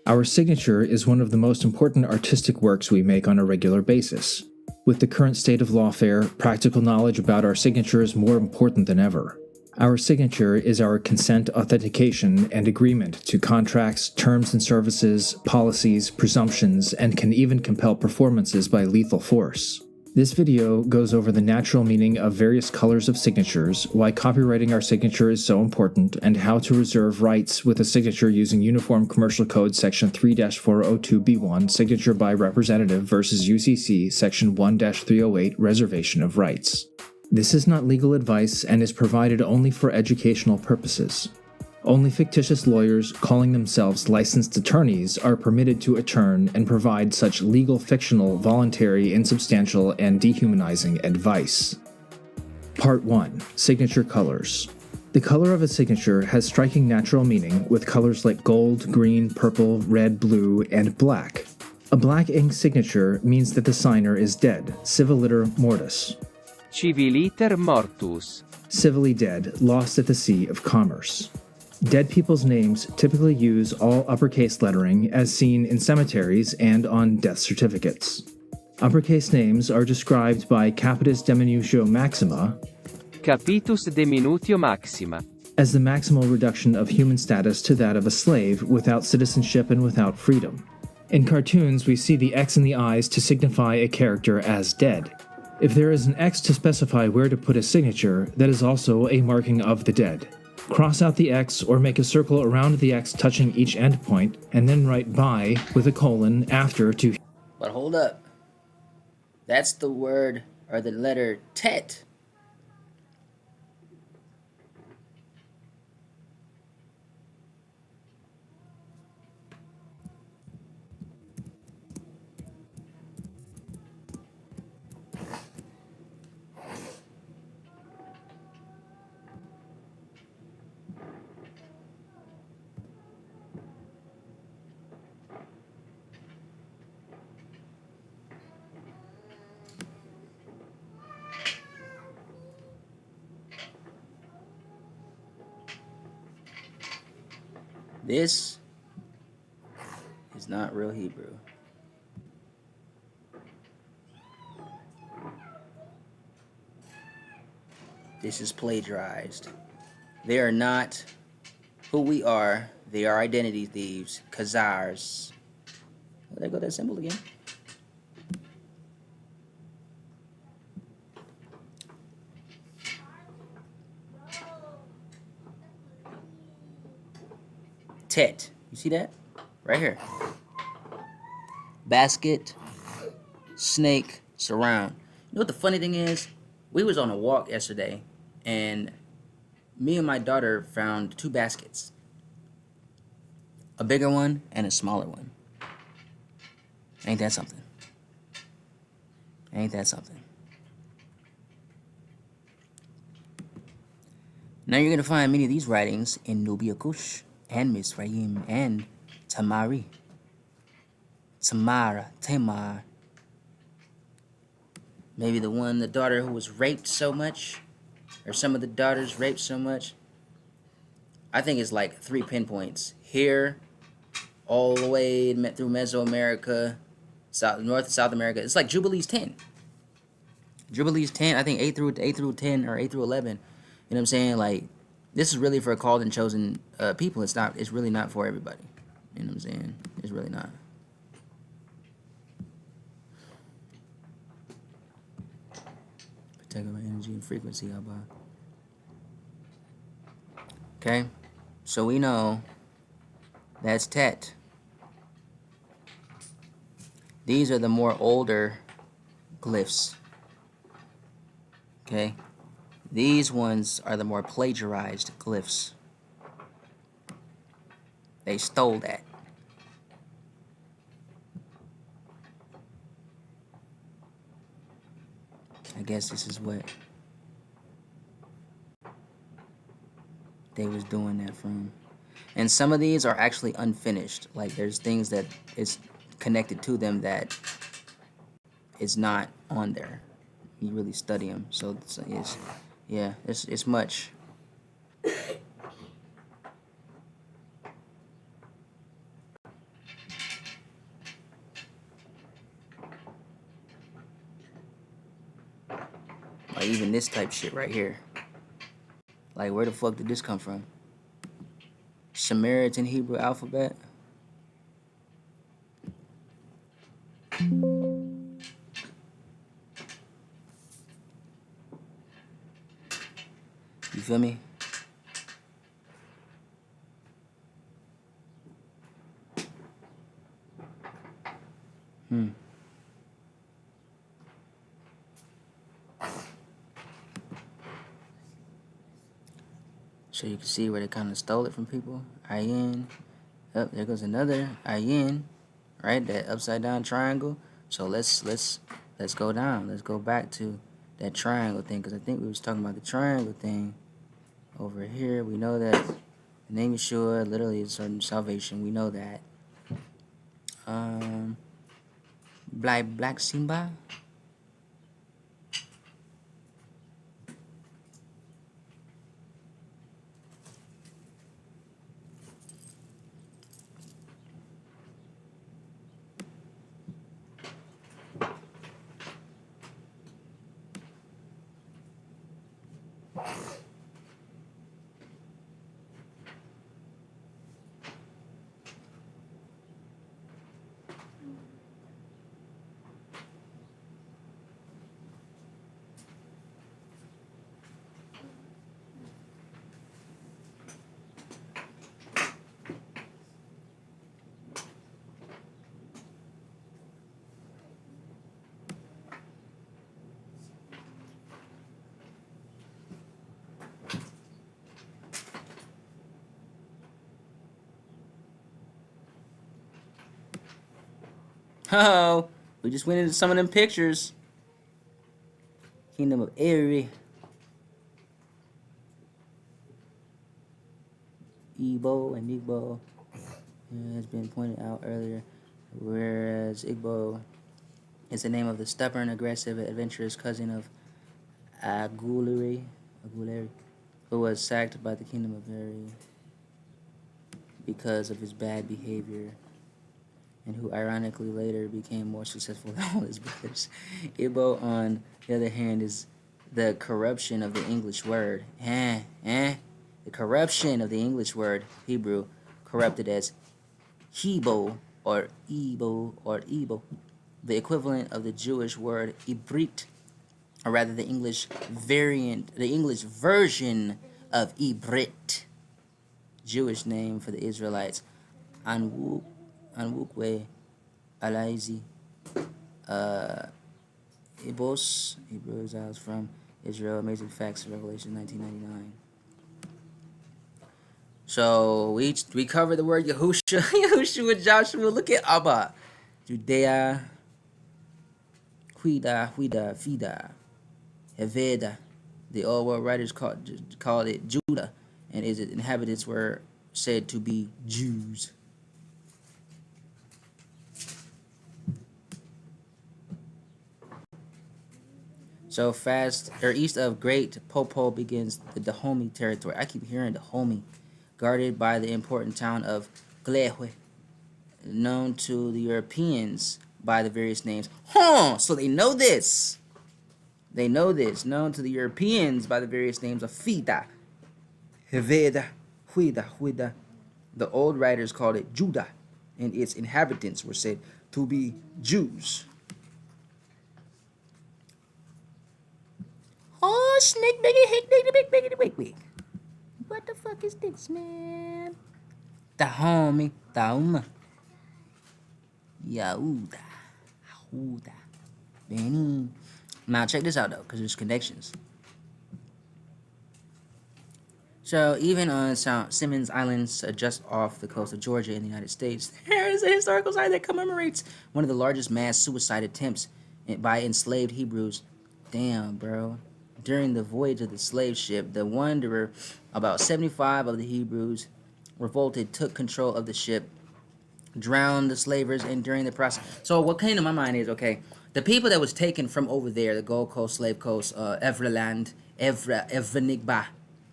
Our signature is one of the most important artistic works we make on a regular basis. With the current state of lawfare, practical knowledge about our signature is more important than ever. Our signature is our consent, authentication, and agreement to contracts, terms and services, policies, presumptions, and can even compel performances by lethal force. This video goes over the natural meaning of various colors of signatures, why copywriting our signature is so important, and how to reserve rights with a signature using Uniform Commercial Code Section 3-402B1 Signature by Representative versus UCC Section 1-308 Reservation of Rights. This is not legal advice and is provided only for educational purposes. Only fictitious lawyers calling themselves licensed attorneys are permitted to attern and provide such legal, fictional, voluntary, insubstantial, and dehumanizing advice. Part 1. Signature Colors. The color of a signature has striking natural meaning with colors like gold, green, purple, red, blue, and black. A black ink signature means that the signer is dead, civiliter mortis. Civiliter mortus. Civilly dead, lost at the sea of commerce. Dead people's names typically use all uppercase lettering as seen in cemeteries and on death certificates. Uppercase names are described by capitis diminutio maxima, Capitus diminutio maxima, as the maximal reduction of human status to that of a slave without citizenship and without freedom. In cartoons, we see the X in the eyes to signify a character as dead. If there is an X to specify where to put a signature, that is also a marking of the dead. Cross out the X or make a circle around the X touching each endpoint, and then write by with a colon after to. But hold up. That's the word or the letter tet. This is not real Hebrew. This is plagiarized. They are not who we are. They are identity thieves, Khazars. Oh, there go that symbol again. Tet. You see that? Right here. Basket, snake, surround. You know what the funny thing is? We was on a walk yesterday, and me and my daughter found 2 baskets. A bigger one and a smaller one. Ain't that something? Ain't that something? Now you're going to find many of these writings in Nubia Kush and Mizraim and Tamari. Tamar. Maybe the daughter who was raped so much, or some of the daughters raped so much. I think it's like 3 pinpoints. Here, all the way through Mesoamerica, North and South America. It's like Jubilees 10. Jubilees 10, I think 8 through 10 or 8 through 11. You know what I'm saying? Like, this is really for a called and chosen people. It's really not for everybody. You know what I'm saying? It's really not. Protect my energy and frequency, Abba. Okay? So we know that's Tet. These are the more older glyphs. Okay? These ones are the more plagiarized glyphs. They stole that. I guess this is what they was doing that from. And some of these are actually unfinished. Like, there's things that is connected to them that is not on there. You really study them. So it's Yeah, it's much. Like even this type shit right here. Like where the fuck did this come from? Samaritan Hebrew alphabet? You feel me? So you can see where they kind of stole it from people. Ayin. Up there goes another ayin, right? That upside down triangle. So let's go down. Let's go back to that triangle thing, because I think we was talking about the triangle thing over here. We know that the name Yeshua literally is certain salvation. We know that. Black Simba. Oh, we just went into some of them pictures. Kingdom of Eri. Igbo and Igbo has been pointed out earlier, whereas Igbo is the name of the stubborn, aggressive, adventurous cousin of Aguleri, who was sacked by the Kingdom of Eri because of his bad behavior, and who ironically later became more successful than all his brothers. Igbo, on the other hand, is the corruption of the English word. The corruption of the English word, Hebrew, corrupted as Hebo or Ebo, the equivalent of the Jewish word Ibrit, or rather the English version of Ibrit, Jewish name for the Israelites, Anwukwe Alaizi, Ibos, Hebrew exiles from Israel, Amazing Facts, Revelation 1999. So we covered the word Yahusha, Yahushua, Joshua. Look at Abba, Judea, Huida, Fida, Heveda. The old world writers called it Judah, and its inhabitants were said to be Jews. So east of Great Popo begins the Dahomey territory. I keep hearing Dahomey, guarded by the important town of Glehwe, known to the Europeans by the various names. So they know this. Known to the Europeans by the various names of Fida, Heveda, Huida. The old writers called it Judah, and its inhabitants were said to be Jews. Oh, snake, big. What the fuck is this, man? Dahomey, Dauma, Yahuda, Benny. Now check this out though, because there's connections. So even on Simmons Islands, just off the coast of Georgia in the United States, there is a historical site that commemorates one of the largest mass suicide attempts by enslaved Hebrews. Damn, bro. During the voyage of the slave ship, the Wanderer, about 75 of the Hebrews revolted, took control of the ship, drowned the slavers, and during the process. So what came to my mind is, okay, the people that was taken from over there, the Gold Coast, Slave Coast, Evreland, Evrenigba,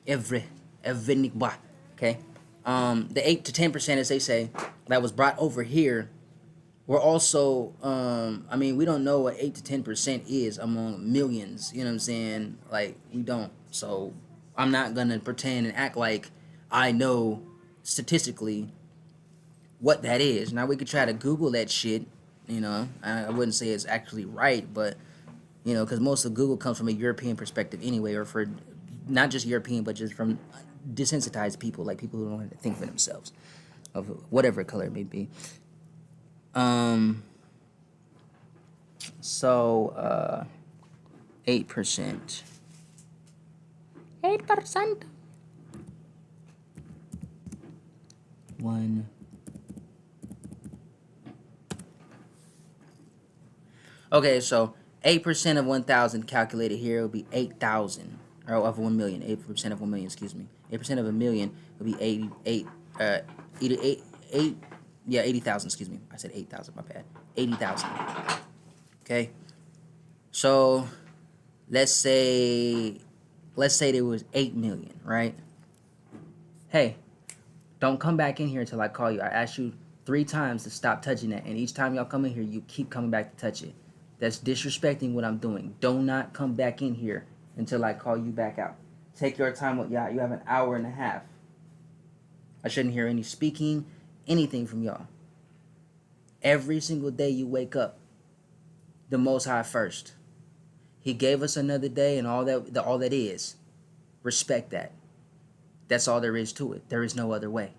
Evrenigba, okay, the 8 to 10%, as they say, that was brought over here, were also, I mean, we don't know what 8 to 10% is among millions. You know what I'm saying? Like, we don't. So I'm not gonna pretend and act like I know statistically what that is. Now we could try to Google that shit. You know, I wouldn't say it's actually right, but you know, because most of Google comes from a European perspective anyway, or for not just European, but just from desensitized people, like people who don't have to think for themselves, of whatever color it may be. So 8%. 8%. 1. Okay, so 8% of 1,000 calculated here would be 8,000, or of 1 million. 8% of 1 million, excuse me. 8% of a million would be 80,000, excuse me. I said 8,000, my bad. 80,000. Okay. So let's say there was 8 million, right? Hey, don't come back in here until I call you. I asked you 3 times to stop touching that, and each time y'all come in here, you keep coming back to touch it. That's disrespecting what I'm doing. Do not come back in here until I call you back out. Take your time with y'all. You have an hour and a half. I shouldn't hear any speaking, anything from y'all. Every single day you wake up, the Most High first. He gave us another day, and all that is. Respect that. That's all there is to it. There is no other way.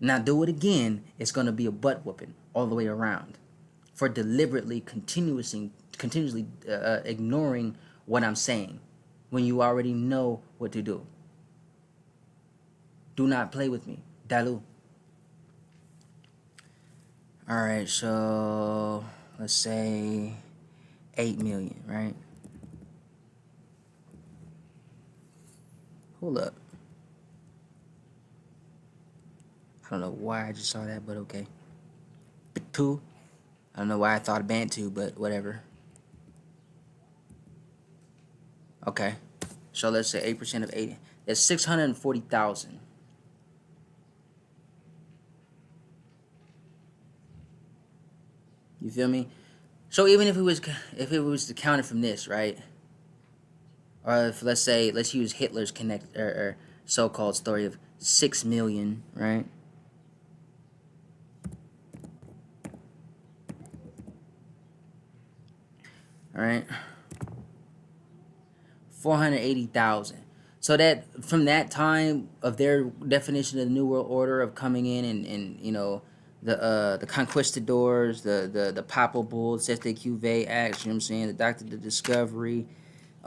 Now do it again, it's going to be a butt whooping all the way around for deliberately, continuously ignoring what I'm saying when you already know what to do. Do not play with me. Dalu. Alright, so let's say 8 million, right? Hold up. I don't know why I just saw that, but okay. Two. I don't know why I thought of Bantu, but whatever. Okay. So let's say 8% of 80. That's 640,000. You feel me? So even if it was to count it from this, right? Or if let's use Hitler's or so-called story of 6 million, right? All right, 480,000. So that from that time of their definition of the New World Order of coming in and you know the conquistadors, the Papal Bull, Sete Cuve Acts, you know what I'm saying, the Doctor of Discovery,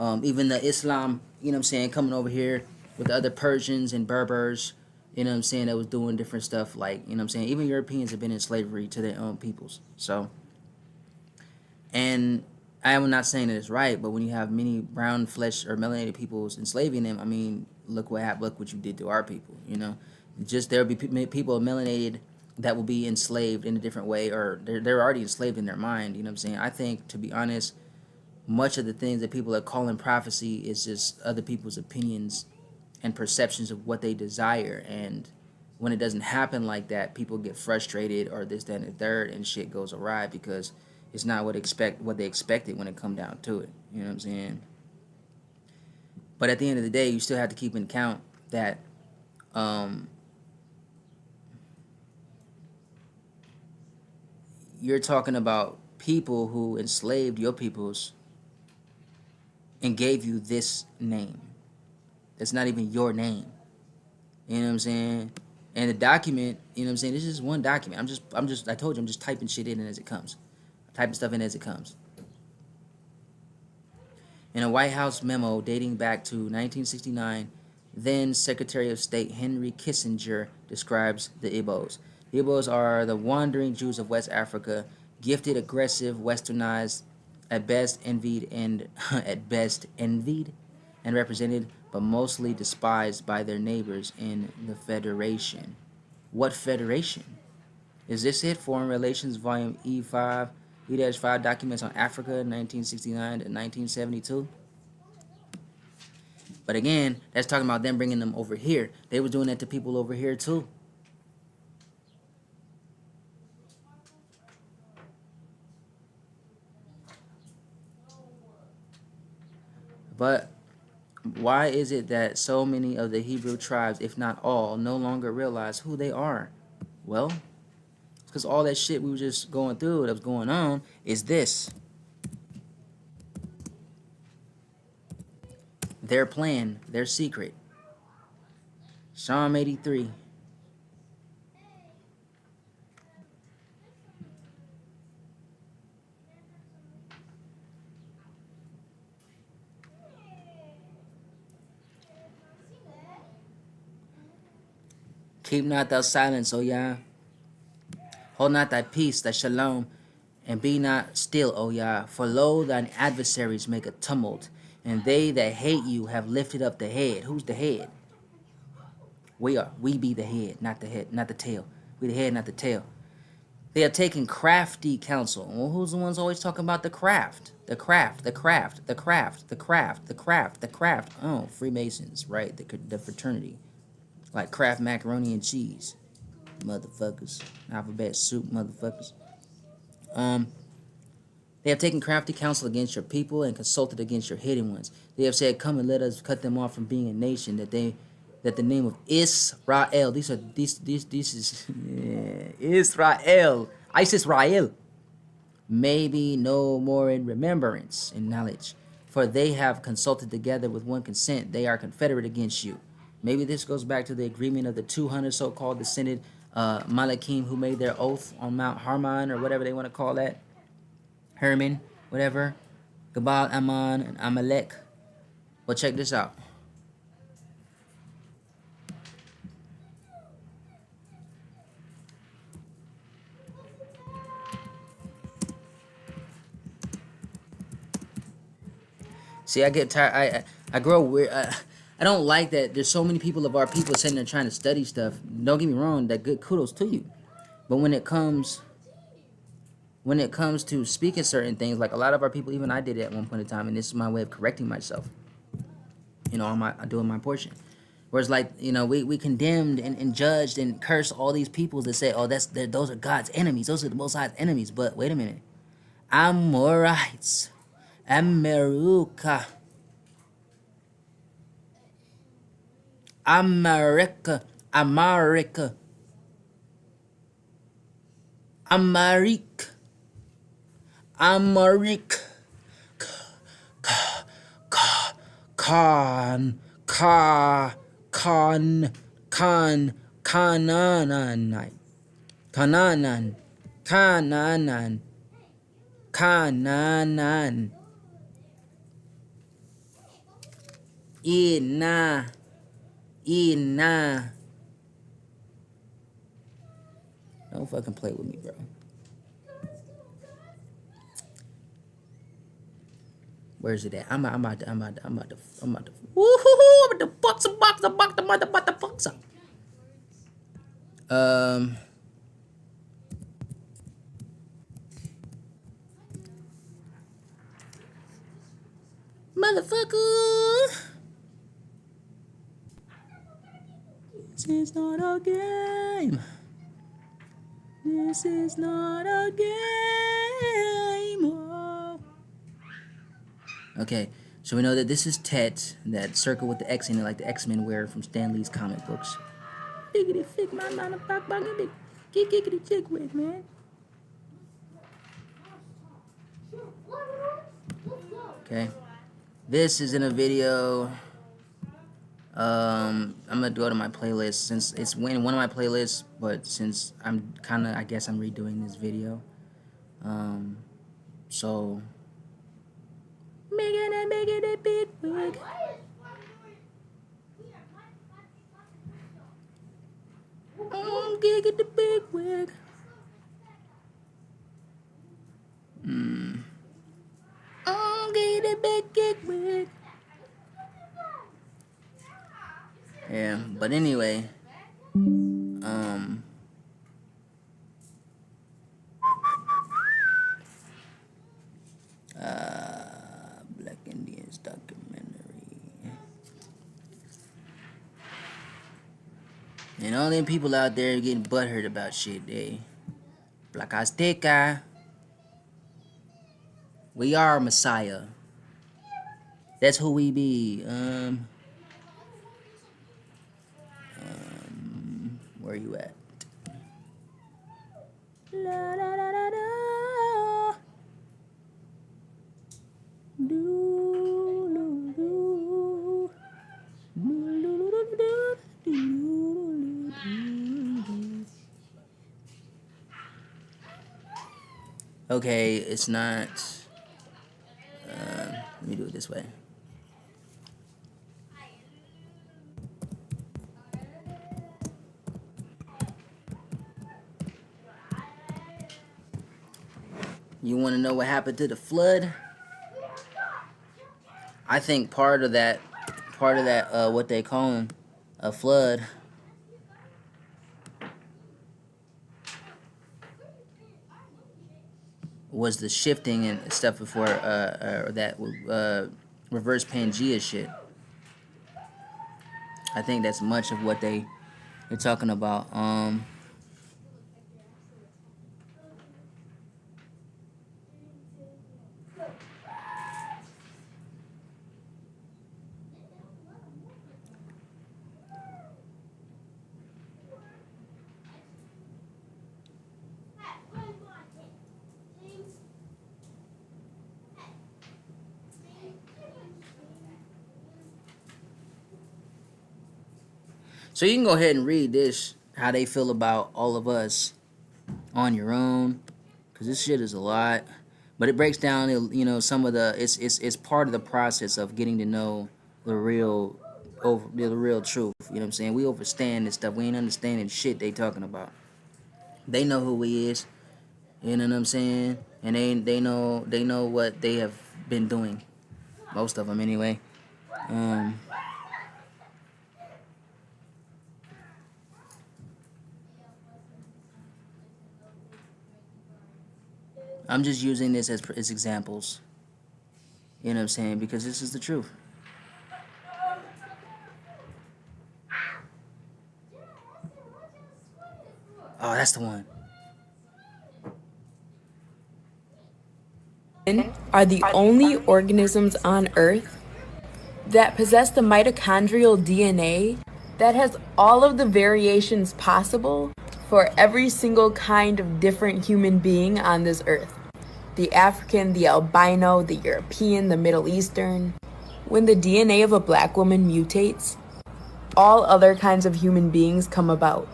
even the Islam, you know what I'm saying, coming over here with the other Persians and Berbers, you know what I'm saying, that was doing different stuff, like, you know what I'm saying, even Europeans have been in slavery to their own peoples. So, and I am not saying that it's right, but when you have many brown flesh or melanated peoples enslaving them, I mean, look what happened. Look what you did to our people. You know, just there'll be people melanated that will be enslaved in a different way, or they're already enslaved in their mind. You know what I'm saying? I think, to be honest, much of the things that people are calling prophecy is just other people's opinions and perceptions of what they desire. And when it doesn't happen like that, people get frustrated, or this, that, and the third, and shit goes awry because it's not what they expected when it come down to it. You know what I'm saying? But at the end of the day, you still have to keep in account that you're talking about people who enslaved your peoples and gave you this name. It's not even your name. You know what I'm saying? And the document, you know what I'm saying, this is one document. I told you, I'm just typing shit in as it comes. Typing stuff in as it comes. In a White House memo dating back to 1969, then Secretary of State Henry Kissinger describes the Igbos. The Igbos are the wandering Jews of West Africa, gifted, aggressive, westernized, at best envied, and represented but mostly despised by their neighbors in the Federation. What Federation? Is this it? Foreign Relations, Volume E5, E-5, Documents on Africa, 1969 to 1972? But again, that's talking about them bringing them over here. They were doing that to people over here too. But why is it that so many of the Hebrew tribes, if not all, no longer realize who they are? Well, because all that shit we were just going through that was going on is this. Their plan, their secret. Psalm 83. Keep not thou silence, O Yah. Hold not thy peace, thy shalom, and be not still, O Yah. For lo, thine adversaries make a tumult, and they that hate you have lifted up the head. Who's the head? We are. We be the head, not the tail. We the head, not the tail. They are taking crafty counsel. Well, who's the ones always talking about the craft? The craft, the craft, the craft, the craft, the craft, the craft. Oh, Freemasons, right? The fraternity. Like Kraft macaroni and cheese. Motherfuckers. Alphabet soup, motherfuckers. They have taken crafty counsel against your people and consulted against your hidden ones. They have said, come and let us cut them off from being a nation, that the name of Israel, this is Israel, Israel, may be no more in remembrance, in knowledge. For they have consulted together with one consent. They are confederate against you. Maybe this goes back to the agreement of the 200 so-called descended Malachim who made their oath on Mount Hermon, or whatever they want to call that. Herman, whatever. Gabal, Ammon, and Amalek. Well, check this out. See, I get tired. I grow weird. I don't like that there's so many people of our people sitting there trying to study stuff. Don't get me wrong, that good kudos to you. But when it comes to speaking certain things, like a lot of our people, even I did it at one point in time, and this is my way of correcting myself. You know, I'm doing my portion. Whereas, like, you know, we condemned and judged and cursed all these peoples that say, oh, those are God's enemies. Those are the Most High's enemies. But wait a minute. Amorites. America. America. America. Amaric. Amaric. Khananite. Canaan. Ina. Don't fucking play with me, bro. Where's it at? I'm about to woohoo! I'm about to box the motherfucker. Motherfucker. This is not a game. This is not a game. Whoa. Okay, so we know that this is Tet, that circle with the X in it, like the X-Men wear from Stan Lee's comic books. Biggity fick, my motherfucker, giggity chick with, man. Okay, this is in a video. I'm gonna go to my playlist since it's in one of my playlists, but since I'm I guess I'm redoing this video. So making it big wig. Gig at the big wig. Get the big gig wig. Yeah, but anyway, Black Indians documentary. And all them people out there getting butthurt about shit, they Black Azteca. We are Messiah. That's who we be. Where you at? La, la, la, la, la. Do, do, do. Do, do, do, do, do, do. Okay, it's not. Let me do it this way. You want to know what happened to the flood? I think part of that, what they call a flood, was the shifting and stuff before that reverse Pangea shit. I think that's much of what they're talking about. So you can go ahead and read this, how they feel about all of us on your own, because this shit is a lot. But it breaks down, some of the, it's part of the process of getting to know the real truth. You know what I'm saying? We overstand this stuff. We ain't understanding shit they talking about. They know who we is. You know what I'm saying? And they know what they have been doing. Most of them anyway. I'm just using this as examples. You know what I'm saying? Because this is the truth. Oh, that's the one. Are the only organisms on Earth that possess the mitochondrial DNA that has all of the variations possible for every single kind of different human being on this Earth. The African, the albino, the European, the Middle Eastern. When the DNA of a black woman mutates, all other kinds of human beings come about.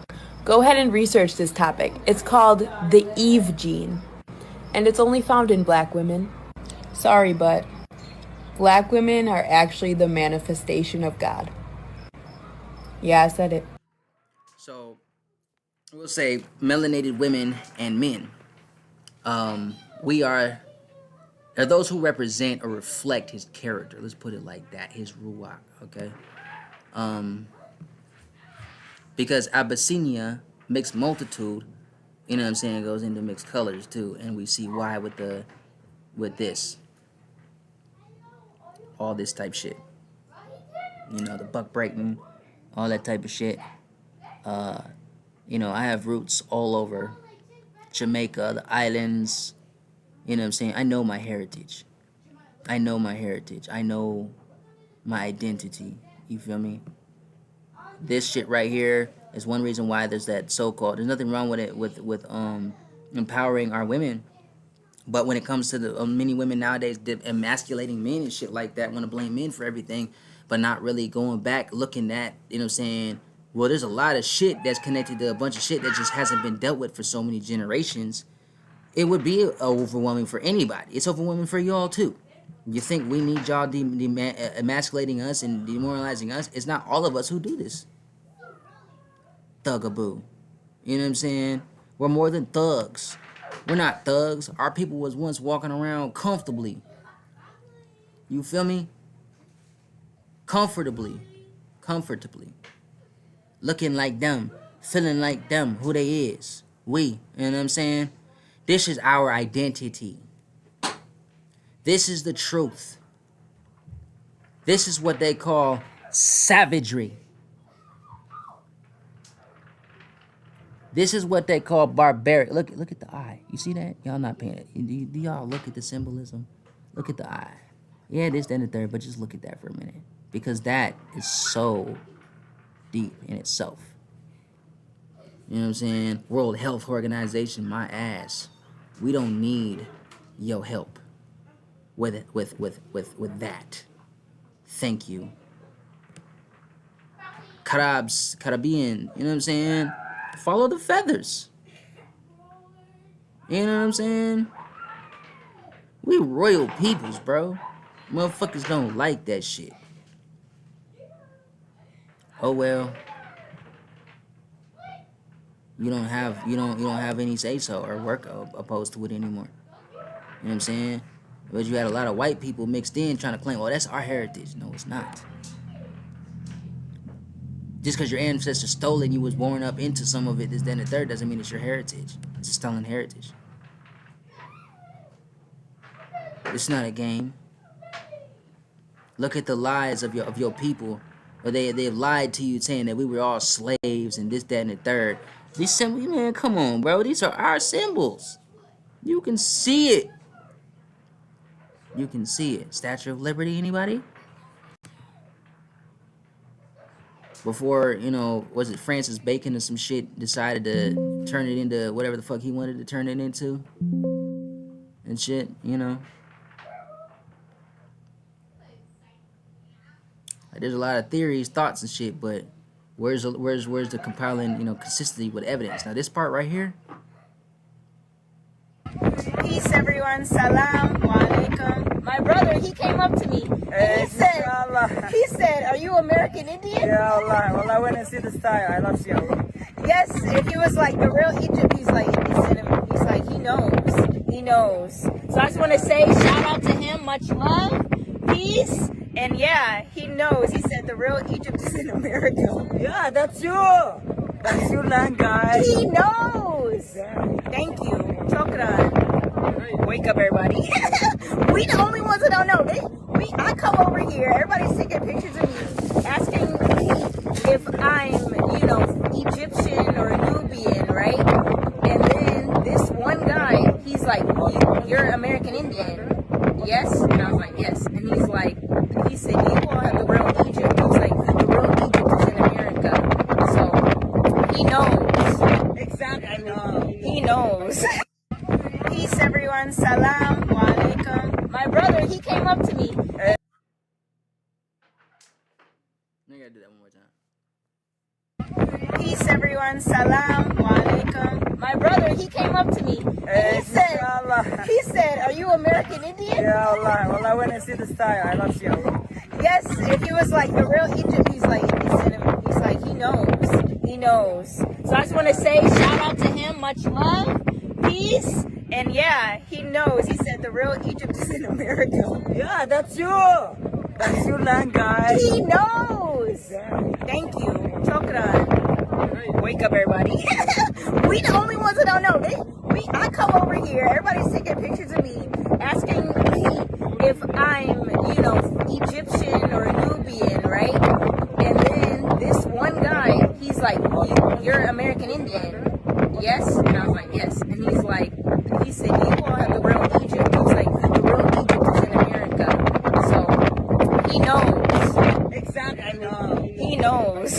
Go ahead and research this topic. It's called the Eve gene, and it's only found in black women. Sorry, but black women are actually the manifestation of God. Yeah, I said it. So, we'll say melanated women and men. We are those who represent or reflect his character. Let's put it like that, his ruach, okay? Because Abyssinia, mixed multitude, you know what I'm saying, goes into mixed colors too, and we see why with this. All this type shit. The buck breaking, all that type of shit. I have roots all over Jamaica, the islands. You know what I'm saying? I know my heritage. I know my identity. You feel me? This shit right here is one reason why there's that so-called. There's nothing wrong with it with empowering our women. But when it comes to the many women nowadays emasculating men and shit like that, want to blame men for everything, but not really going back, looking at, you know what I'm saying, well, there's a lot of shit that's connected to a bunch of shit that just hasn't been dealt with for so many generations. It would be overwhelming for anybody. It's overwhelming for y'all too. You think we need y'all emasculating us and demoralizing us? It's not all of us who do this. Thugaboo. You know what I'm saying? We're more than thugs. We're not thugs. Our people was once walking around comfortably. You feel me? Comfortably. looking like them, feeling like them, who they is. We, you know what I'm saying? This is our identity. This is the truth. This is what they call savagery. This is what they call barbaric. Look at the eye. You see that? Y'all not paying it. Do y'all look at the symbolism? Look at the eye. Yeah, this, that, and the third, but just look at that for a minute. Because that is so deep in itself. You know what I'm saying? World Health Organization, my ass. We don't need your help with it, with that. Thank you. Caribbean, you know what I'm saying? Follow the feathers. You know what I'm saying? We royal peoples, bro. Motherfuckers don't like that shit. Oh well. You don't have any say so or work opposed to it anymore. You know what I'm saying? But you had a lot of white people mixed in trying to claim, oh, that's our heritage. No, it's not. Just because your ancestors stole it and you was born up into some of it, this, then, and the third, doesn't mean it's your heritage. It's a stolen heritage. It's not a game. Look at the lies of your people. Or they've lied to you saying that we were all slaves and this, that, and the third. These symbols, man, come on, bro. These are our symbols. You can see it. You can see it. Statue of Liberty, anybody? Before, was it Francis Bacon or some shit decided to turn it into whatever the fuck he wanted to turn it into? And shit, Like, there's a lot of theories, thoughts, and shit, but where's the compelling, consistency with evidence? Now, this part right here. Peace, everyone. Salam alaikum. My brother, he came up to me. He said, "Are you American Indian?" Yeah, Allah. Well, I went and see the style. I love you. Yes, if he was like the real Egypt, he's like, he knows. He knows. So I just want to say, shout out to him. Much love. Peace. And yeah, he knows. He said the real Egypt is in America. Yeah, that's you. That's your land, guys. He knows. Thank you. Chokran. Wake up, everybody. We the only ones that don't know. I come over here. Everybody's taking pictures of me, asking me if I'm, Egyptian or Nubian, right? And then this one guy, he's like, "You're American Indian." Yes? And I was like, yes. And he said, you all have the real Egypt. He was like, the real Egypt is in America. So, he knows. Exactly, I know. He knows. Peace, everyone. Salam alaikum. My brother, he came up to me. I gotta do that one more time. Peace, everyone. Salam alaikum. My brother, he came up to me. He said, "Are you American Indian?" Yeah, Allah. Well, I went and see the style. I love you. Yes, if he was like the real Egypt, he's like, he knows. He knows. So I just want to say, shout out to him. Much love. Peace. And yeah, he knows. He said the real Egypt is in America. Yeah, that's you. That's your land, guys. He knows. Thank you. Chokran. Wake up, everybody. We the only ones that don't know. I come over here. Everybody's taking pictures of me, asking me if I'm, Egyptian or Nubian, right? And then this one guy, he's like, "You're American Indian." Yes? And I was like, yes. And he said, you all have the real Egypt. He was like, the real Egypt is in America. So, he knows. Exactly, I know. He knows.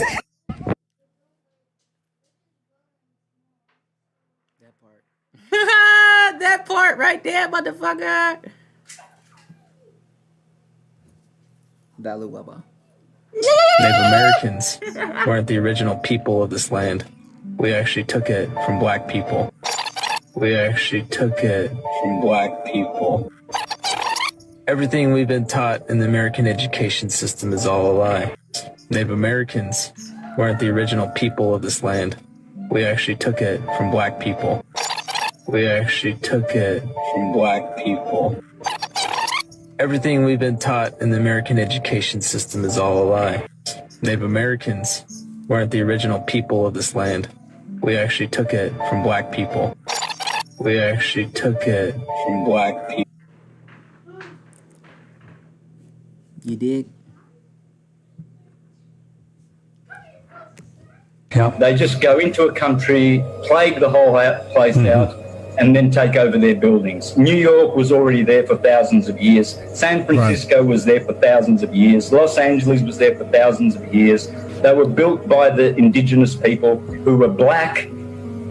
That part right there, motherfucker. Dalu Baba. Native Americans weren't the original people of this land. We actually took it from black people. Everything we've been taught in the American education system is all a lie. Native Americans weren't the original people of this land. We actually took it from black people. Everything we've been taught in the American education system is all a lie. Native Americans weren't the original people of this land. We actually took it from black people. We actually took it from black people. You dig? Yep. They just go into a country, plague the whole place out, and then take over their buildings. New York was already there for thousands of years. San Francisco was there for thousands of years. Los Angeles was there for thousands of years. They were built by the indigenous people who were black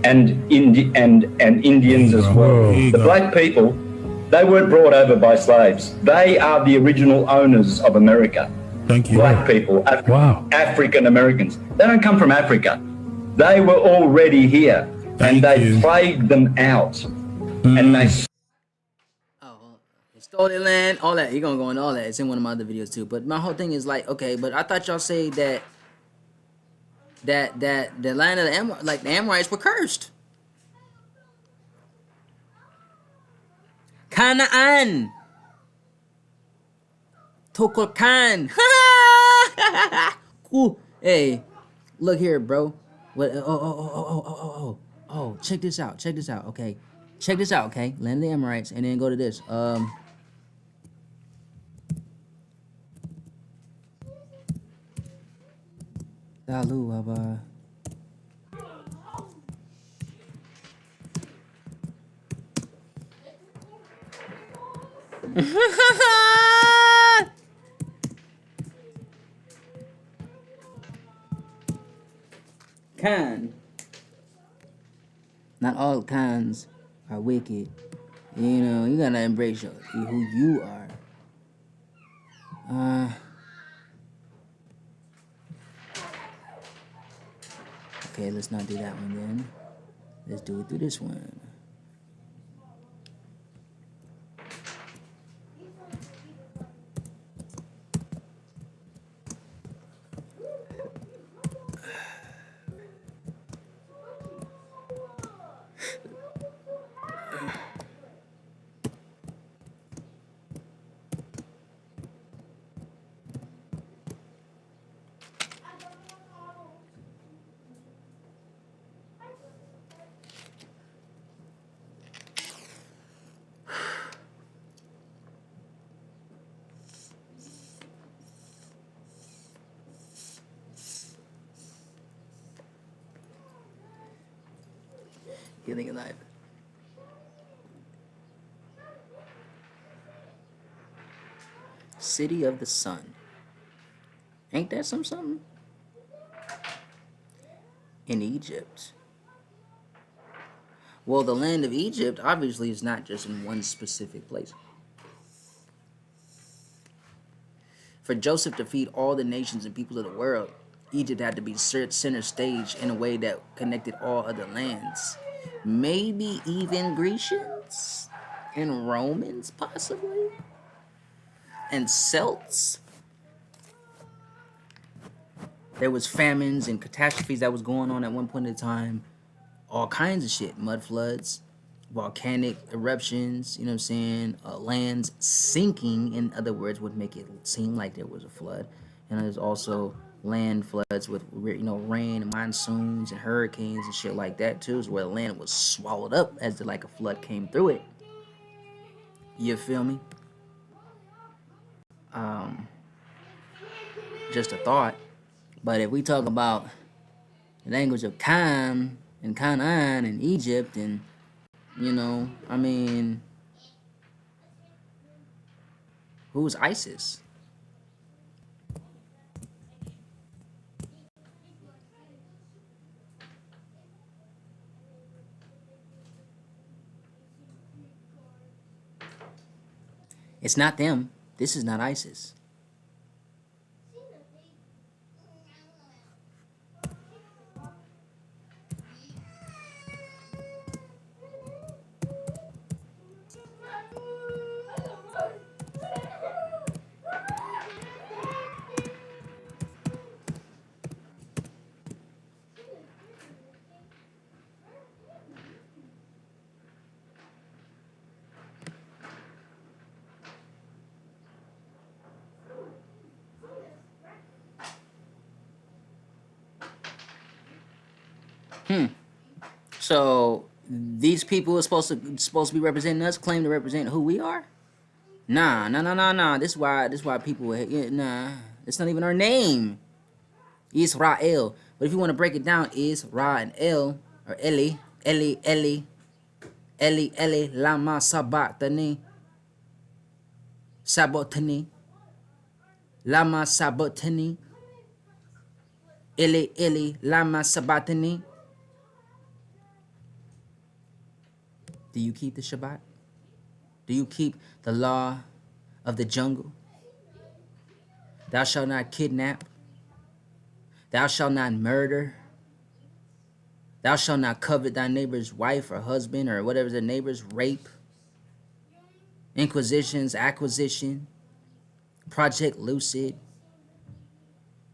and Indians as well. The black people, they weren't brought over by slaves. They are the original owners of America. Thank you. Black people, African Americans. They don't come from Africa. They were already here, and they plagued them out. And they Stole their land, all that. You're gonna go into all that. It's in one of my other videos too. But my whole thing is like, okay, but I thought y'all say that the land of the Amorites were cursed. Canaan. Tokokan. Cool. Hey, look here, bro. What? Oh. Check this out. Okay. Check this out. Okay. Land of the Amorites, and then go to this. Dalu Abba. Khan. Not all Khans are wicked. You know, you gotta embrace who you are. Okay, let's not do that one then. Let's do it through this one. Getting alive. City of the Sun. Ain't that something? In Egypt. Well, the land of Egypt obviously is not just in one specific place. For Joseph to feed all the nations and people of the world, Egypt had to be center stage in a way that connected all other lands. Maybe even Grecians and Romans, possibly, and Celts. There was famines and catastrophes that was going on at one point in time. All kinds of shit, mud floods, volcanic eruptions, you know what I'm saying? Lands sinking, in other words, would make it seem like there was a flood. And there's also land floods with, you know, rain and monsoons and hurricanes and shit like that too, is where the land was swallowed up as like a flood came through it. You feel me? Just a thought. But if we talk about the language of Canaan and Egypt, and you know, I mean, who's ISIS? It's not them. This is not ISIS. So these people are supposed to be representing us, claim to represent who we are. Nah. This is why people nah. It's not even our name. Israel. But if you want to break it down, Ra and El or Eli, lama sabachthani, lama sabachthani, Eli, lama sabachthani. Do you keep the Shabbat? Do you keep the law of the jungle? Thou shalt not kidnap. Thou shalt not murder. Thou shalt not covet thy neighbor's wife or husband or whatever the neighbor's rape. Inquisitions, acquisition. Project Lucid.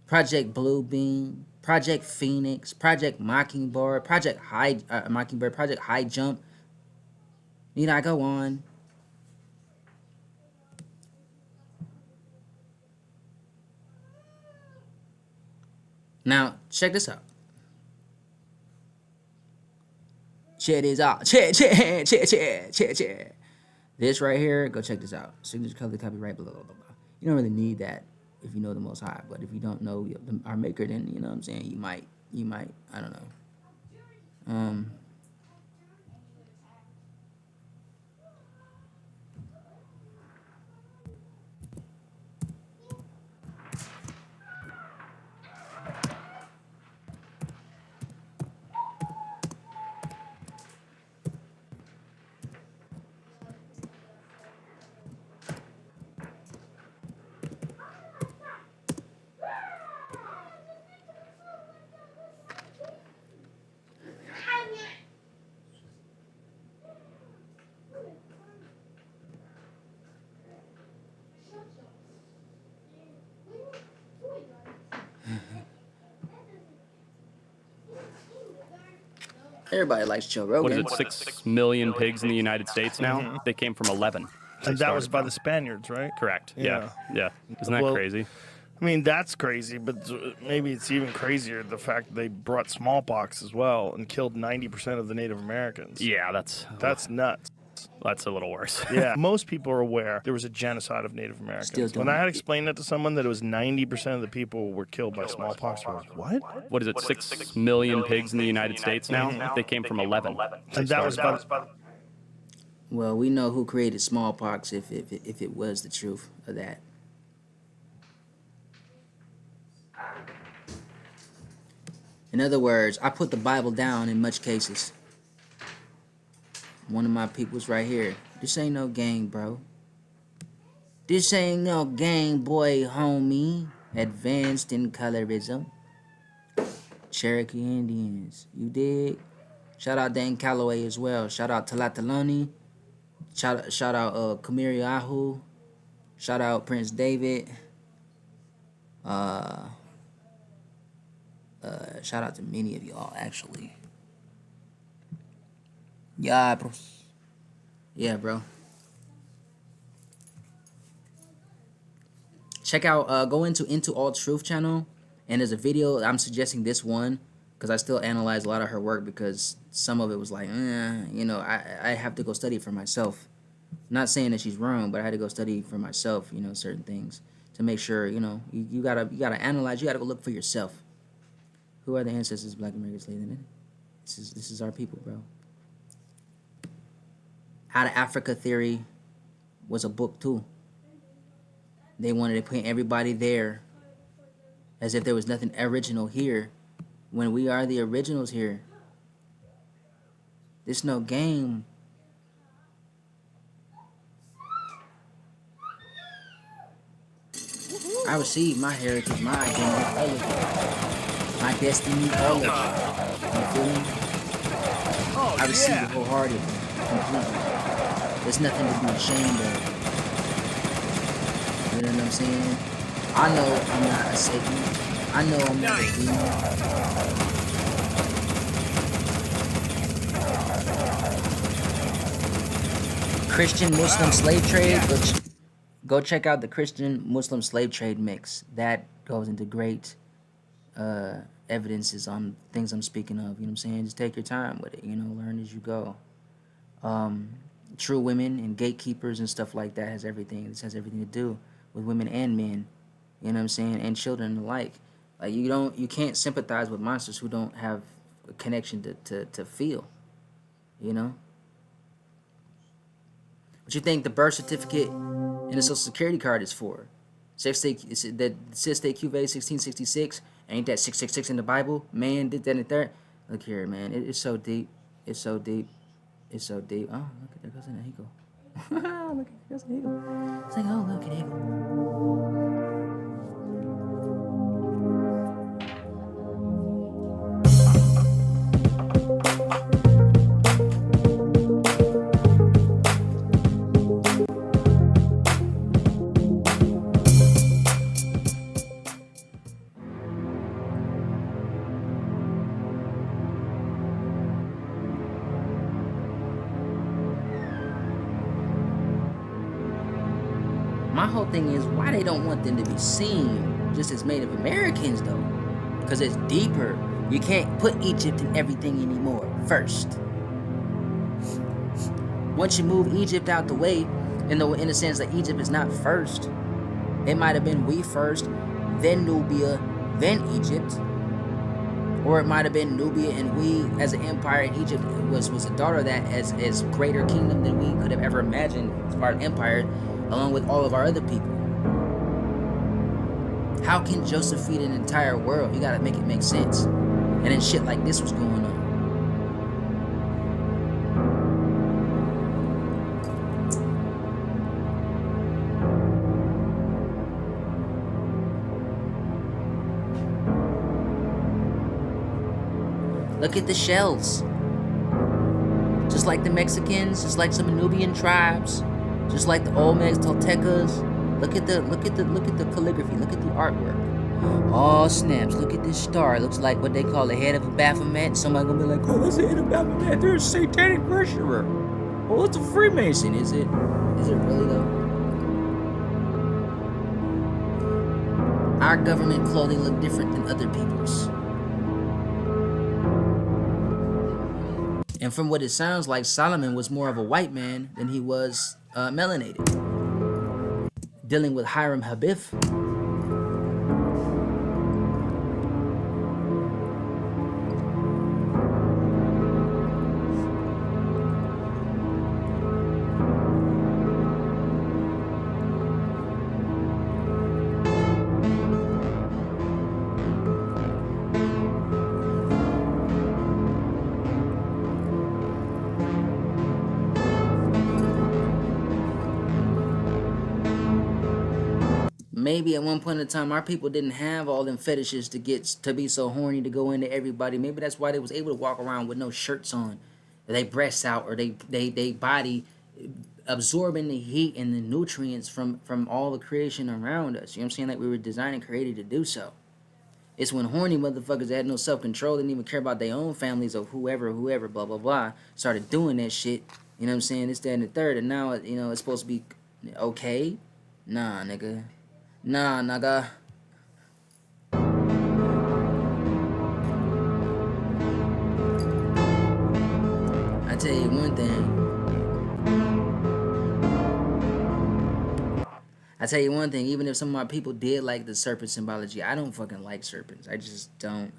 Project Bluebeam. Project Phoenix. Project Mockingbird. Project High Jump. Need I go on? Now, check this out. Check this out. Check. This right here, go check this out. Signature, color, copyright, blah, blah, blah, blah. You don't really need that if you know the Most High. But if you don't know our Maker, then, you know what I'm saying, you might, I don't know. Everybody likes Joe Rogan. What is it, 6 million pigs in the United States now? Mhm. They came from 11. And that was by the Spaniards, right? Correct. Yeah. Isn't that crazy? I mean, that's crazy, but maybe it's even crazier the fact that they brought smallpox as well and killed 90% of the Native Americans. Yeah, that's nuts. That's a little worse. Yeah, most people are aware there was a genocide of Native Americans. When I had explained that to someone that it was 90% of the people were killed by smallpox, I was like, what? What is it, 6 million pigs in the United States now? They came from 11. And that was by Well, we know who created smallpox if it was the truth of that. In other words, I put the Bible down in much cases. One of my people's right here. This ain't no gang, bro. This ain't no gang, boy, homie. Advanced in colorism. Cherokee Indians. You dig? Shout out Dan Calloway as well. Shout out Talatalani. Shout out Kamiri Ahu. Shout out Prince David. Shout out to many of y'all, actually. Yeah, bro. Yeah, bro. Check out, go into All Truth channel, and there's a video. I'm suggesting this one because I still analyze a lot of her work because some of it was like, you know, I have to go study it for myself. I'm not saying that she's wrong, but I had to go study for myself, you know, certain things to make sure, you know, you gotta analyze. You gotta go look for yourself. Who are the ancestors of Black American slaves? This is our people, bro. Out of Africa Theory was a book too. They wanted to paint everybody there as if there was nothing original here when we are the originals here. This no game. I received my heritage, my identity, all of it. My destiny, all of it. You feel me? I received it wholeheartedly, completely. There's nothing to be ashamed of. You know what I'm saying? I know I'm not a Satan. I know I'm not a demon. Christian Muslim slave trade. Go check out the Christian Muslim slave trade mix. That goes into great evidences on things I'm speaking of. You know what I'm saying? Just take your time with it. You know, learn as you go. True women and gatekeepers and stuff like that has everything. This has everything to do with women and men. You know what I'm saying? And children alike. Like you can't sympathize with monsters who don't have a connection to feel. You know. What you think the birth certificate and the social security card is for? That says QV 1666. Ain't that 666 in the Bible? Man, did that and that. Look here, man. It's so deep. It's so deep. It's so deep. Oh, look at there goes an eagle. Look at there goes an eagle. It's like, oh, look at eagle. My whole thing is why they don't want them to be seen just as Native Americans though, because it's deeper. You can't put Egypt in everything anymore. First, once you move Egypt out the way, in the sense that Egypt is not first, it might have been we first, then Nubia, then Egypt, or it might have been Nubia and we as an empire, and Egypt was a daughter of that as greater kingdom than we could have ever imagined as part of empire, along with all of our other people. How can Joseph feed an entire world? You gotta make it make sense. And then shit like this was going on. Look at the shells. Just like the Mexicans, just like some Nubian tribes, just like the Olmecs, Toltecas. Look at the calligraphy. Look at the artwork. Oh snaps! Look at this star. It looks like what they call the head of a Baphomet. Somebody gonna be like, "Oh, that's the head of Baphomet. They're a satanic worshiper." Oh, it's a Freemason. Is it? Is it really though? Our government clothing look different than other people's. And from what it sounds like, Solomon was more of a white man than he was melanated. Dealing with Hiram Habib. Maybe at one point in time, our people didn't have all them fetishes to be so horny to go into everybody. Maybe that's why they was able to walk around with no shirts on, or they breasts out, or they body absorbing the heat and the nutrients from all the creation around us. You know what I'm saying? Like we were designed and created to do so. It's when horny motherfuckers that had no self-control, didn't even care about their own families or whoever, blah, blah, blah, started doing that shit. You know what I'm saying? This, that, and the third. And now, you know, it's supposed to be okay. Nah, nigga. Nah, nigga. I tell you one thing. Even if some of my people did like the serpent symbology, I don't fucking like serpents. I just don't.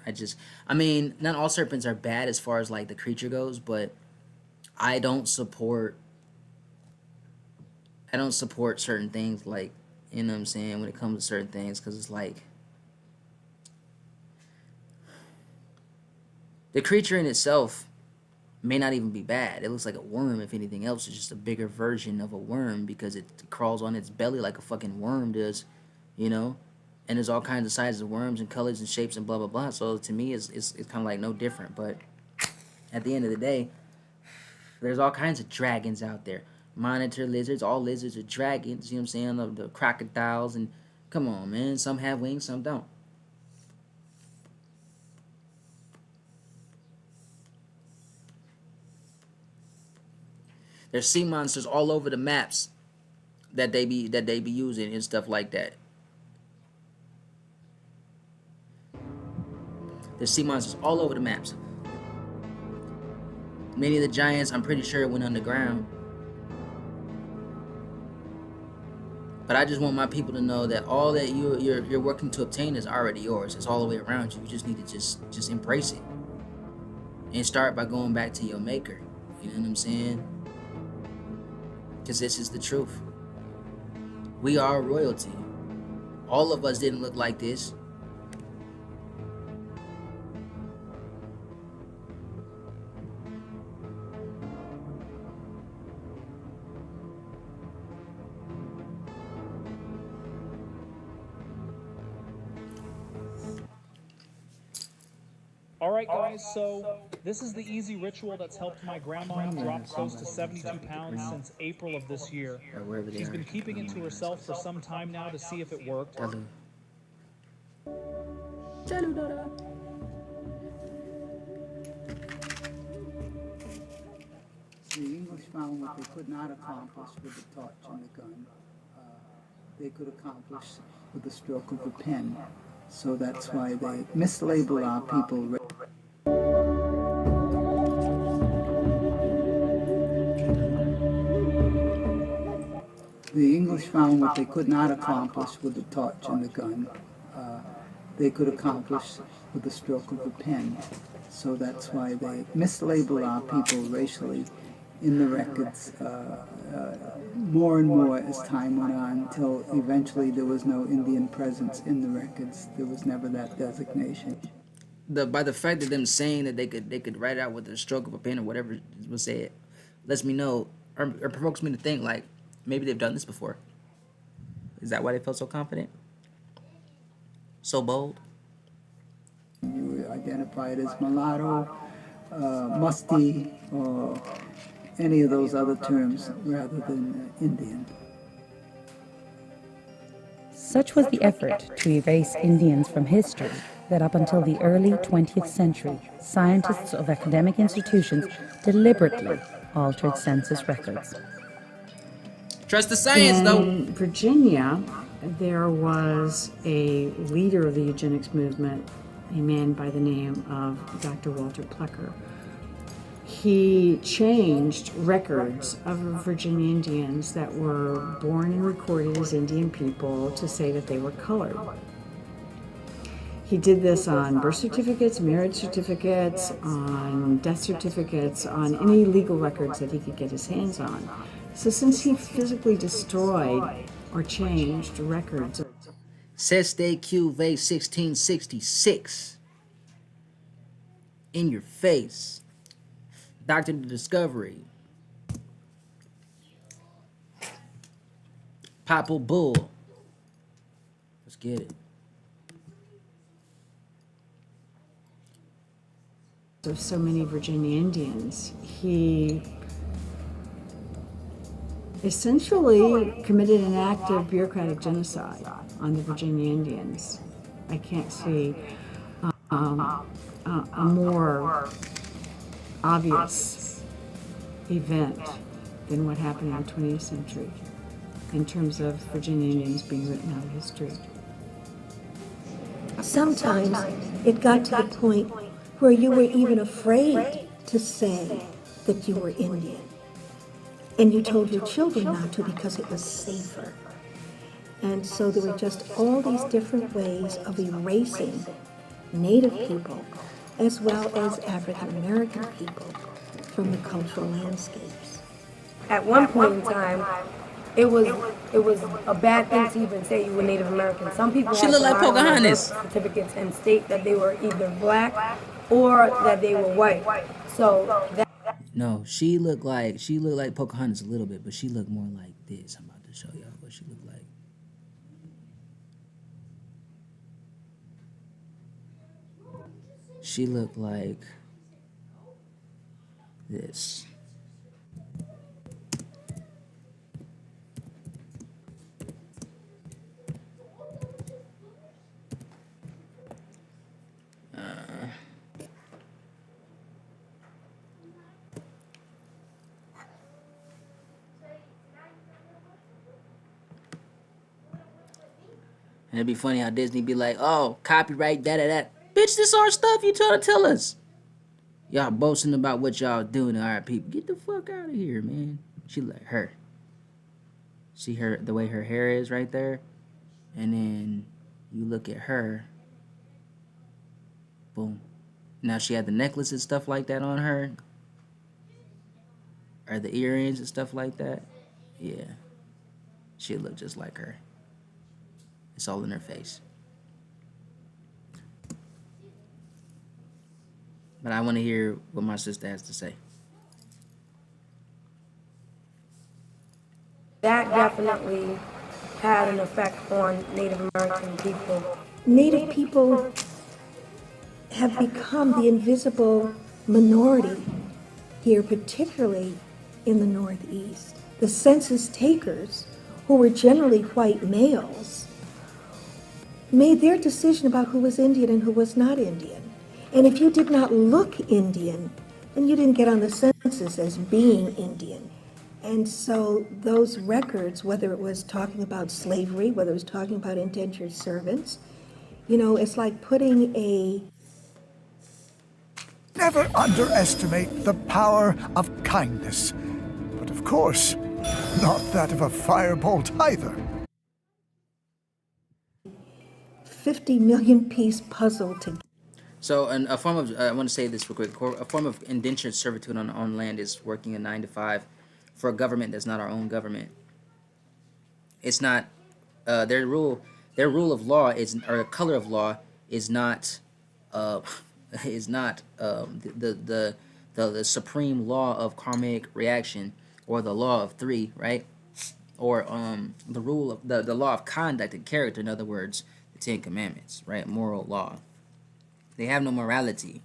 I mean, not all serpents are bad as far as like the creature goes, but I don't support certain things, like, you know what I'm saying, when it comes to certain things, because it's like the creature in itself may not even be bad. It looks like a worm. If anything else, it's just a bigger version of a worm because it crawls on its belly like a fucking worm does, you know? And there's all kinds of sizes of worms and colors and shapes and blah, blah, blah. So to me, it's kind of like no different. But at the end of the day, there's all kinds of dragons out there. Monitor lizards. All lizards are dragons. You know what I'm saying? The crocodiles. And come on, man. Some have wings, some don't. There's sea monsters all over the maps that they be using and stuff like that. There's sea monsters all over the maps. Many of the giants, I'm pretty sure, went underground. But I just want my people to know that all that you're working to obtain is already yours. It's all the way around you. You just need to just embrace it. And start by going back to your maker. You know what I'm saying? Because this is the truth. We are royalty. All of us didn't look like this. All right, guys, so this is the easy ritual that's helped my grandma drop close to 72 pounds since April of this year. She's been keeping it to herself for some time now to see if it worked. The English found what they could not accomplish with the torch and the gun. They could accomplish with the stroke of a pen. So that's why they mislabel our people. The English found what they could not accomplish with the torch and the gun. They could accomplish with the stroke of a pen. So that's why they mislabel our people racially in the records more and more as time went on, until eventually there was no Indian presence in the records. There was never that designation. By the fact of them saying that they could write it out with the stroke of a pen or whatever was said, lets me know or provokes me to think like maybe they've done this before. Is that why they felt so confident? So bold? You were identified as mulatto, musty, or any of those other terms rather than Indian. Such was the effort to erase Indians from history that up until the early 20th century, scientists of academic institutions deliberately altered census records. Trust the science, though. In Virginia, there was a leader of the eugenics movement, a man by the name of Dr. Walter Plecker. He changed records of Virginia Indians that were born and recorded as Indian people to say that they were colored. He did this on birth certificates, marriage certificates, on death certificates, on any legal records that he could get his hands on. So since he physically destroyed or changed records. CTY.3 1666. In your face. Doctor of the Discovery. Popple Bull. Let's get it. Of so many Virginia Indians, he essentially committed an act of bureaucratic genocide on the Virginia Indians. I can't see a more obvious event than what happened in the 20th century in terms of Virginia Indians being written out of history. Sometimes it got to the point where you were even afraid to say that you were Indian. And you told your children not to because it was safer. And so there were just all these different ways of erasing Native people as well as African American people from the cultural landscapes. At one point in time, it was a bad thing to even say you were Native American. Some people She looked like Pocahontas. Certificates and state that they were either black or that they were white. So that. No, she looked like Pocahontas a little bit, but she looked more like this. I'm about to show y'all what she looked like. She looked like this. And it'd be funny how Disney be like, oh, copyright, that. Bitch, this our stuff you trying to tell us. Y'all boasting about what y'all doing to our people. Get the fuck out of here, man. She like her. See her, the way her hair is right there? And then you look at her. Boom. Now she had the necklace and stuff like that on her. Or the earrings and stuff like that. Yeah. She look just like her. It's all in her face. But I want to hear what my sister has to say. That definitely had an effect on Native American people. Native people have become the invisible minority here, particularly in the Northeast. The census takers, who were generally white males, made their decision about who was Indian and who was not Indian. And if you did not look Indian, then you didn't get on the census as being Indian. And so those records, whether it was talking about slavery, whether it was talking about indentured servants, you know, it's like putting a... Never underestimate the power of kindness. But of course, not that of a firebolt either. 50 million piece puzzle to... So, a form of, I want to say this real quick, a form of indentured servitude on land is working a 9 to 5 for a government that's not our own government. It's not, their rule of law is, or the color of law is not, the supreme law of karmic reaction, or the law of 3, right? Or the rule of the law of conduct and character, in other words, the 10 Commandments, right? Moral law. They have no morality.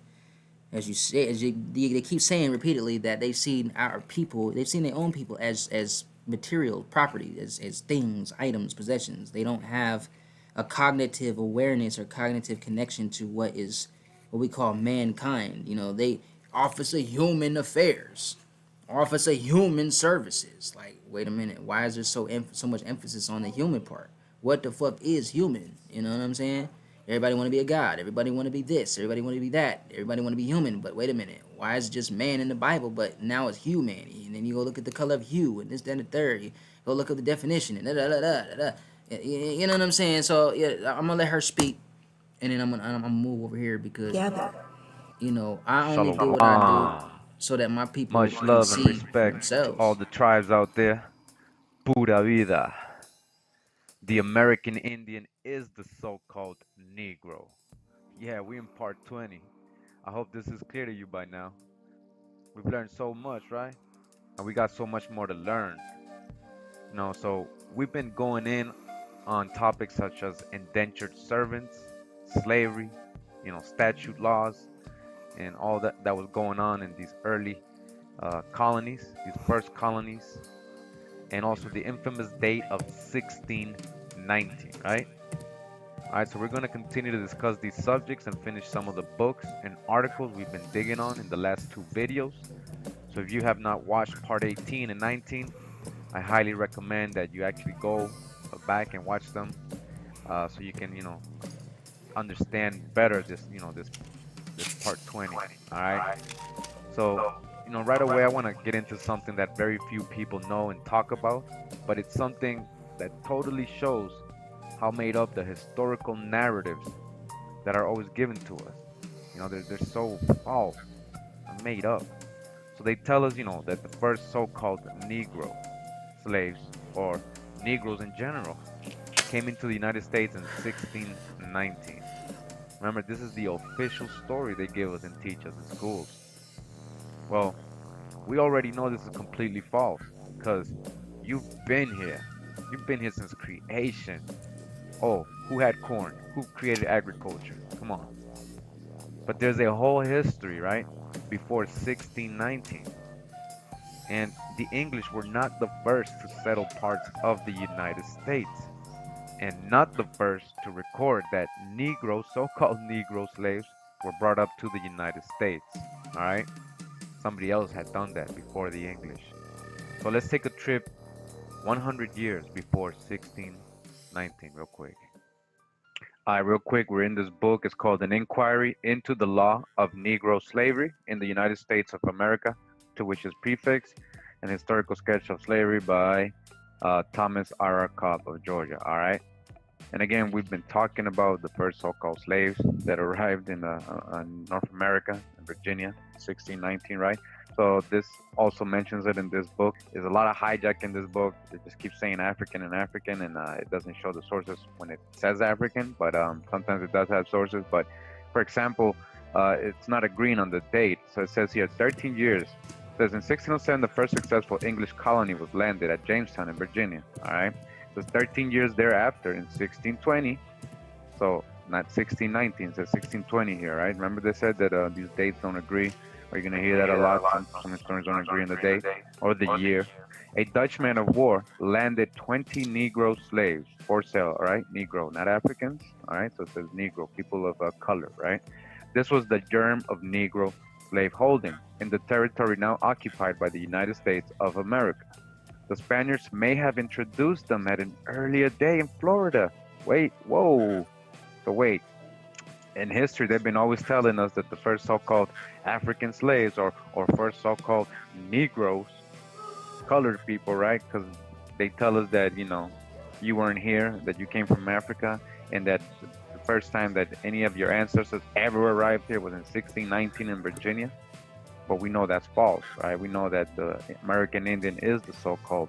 As you say, they keep saying repeatedly that they've seen our people, they've seen their own people as material property, as things, items, possessions. They don't have a cognitive awareness or cognitive connection to what we call mankind. You know, they office of human affairs, office of human services. Like, wait a minute, why is there so much emphasis on the human part? What the fuck is human? You know what I'm saying? Everybody want to be a god. Everybody want to be this. Everybody want to be that. Everybody want to be human. But wait a minute. Why is it just man in the Bible, but now it's human? And then you go look at the color of hue and this, that, and the third. You go look up the definition and da-da-da-da-da-da. You know what I'm saying? So, yeah, I'm going to let her speak. And then I'm gonna move over here because, you know, I only do what I do so that my people Much can love see and respect themselves. to all the tribes out there. Pura vida. The American Indian is the so-called Negro. Yeah, we in part 20. I hope this is clear to you by now. We've learned so much, right? And we got so much more to learn. You know, so we've been going in on topics such as indentured servants, slavery, you know, statute laws, and all that was going on in these early colonies, these first colonies, and also the infamous date of 1619, right? All right, so we're going to continue to discuss these subjects and finish some of the books and articles we've been digging on in the last 2 videos. So if you have not watched part 18 and 19, I highly recommend that you actually go back and watch them, so you can, you know, understand better this, you know, this part 20. All right. So, you know, right away I want to get into something that very few people know and talk about, but it's something that totally shows how made up the historical narratives that are always given to us. You know, they're so false and made up. So they tell us, you know, that the first so-called Negro slaves, or Negroes in general, came into the United States in 1619. Remember, this is the official story they give us and teach us in schools. Well, we already know this is completely false, because you've been here. You've been here since creation. Oh, who had corn? Who created agriculture? Come on. But there's a whole history, right? Before 1619. And the English were not the first to settle parts of the United States. And not the first to record that Negro, so-called Negro slaves, were brought up to the United States. Alright? Somebody else had done that before the English. So let's take a trip 100 years before 1619 real quick. Real quick, we're in this book. It's called An Inquiry into the Law of Negro Slavery in the United States of America, to which is prefixed An Historical Sketch of Slavery by Thomas R. Cobb of Georgia. All right. And again, we've been talking about the first so-called slaves that arrived in North America, in Virginia, 1619, right? So this also mentions it in this book. There's a lot of hijack in this book. It just keeps saying African, and it doesn't show the sources when it says African, but sometimes it does have sources. But for example, it's not agreeing on the date. So it says here 13 years. It says in 1607, the first successful English colony was landed at Jamestown in Virginia, all right? So 13 years thereafter, in 1620, so not 1619, it says 1620 here, right? Remember they said that these dates don't agree, or you're going to hear that a lot. Some historians don't agree on the date or the year. A Dutch man of war landed 20 Negro slaves for sale, all right? Negro, not Africans, all right? So it says Negro, people of color, right? This was the germ of Negro slave holding in the territory now occupied by the United States of America. The Spaniards may have introduced them at an earlier day in Florida. Wait, whoa. So wait, in history, they've been always telling us that the first so-called African slaves or first so-called Negroes, colored people, right? Because they tell us that, you weren't here, that you came from Africa, and that the first time that any of your ancestors ever arrived here was in 1619 in Virginia. But we know that's false, right? We know that the American Indian is the so-called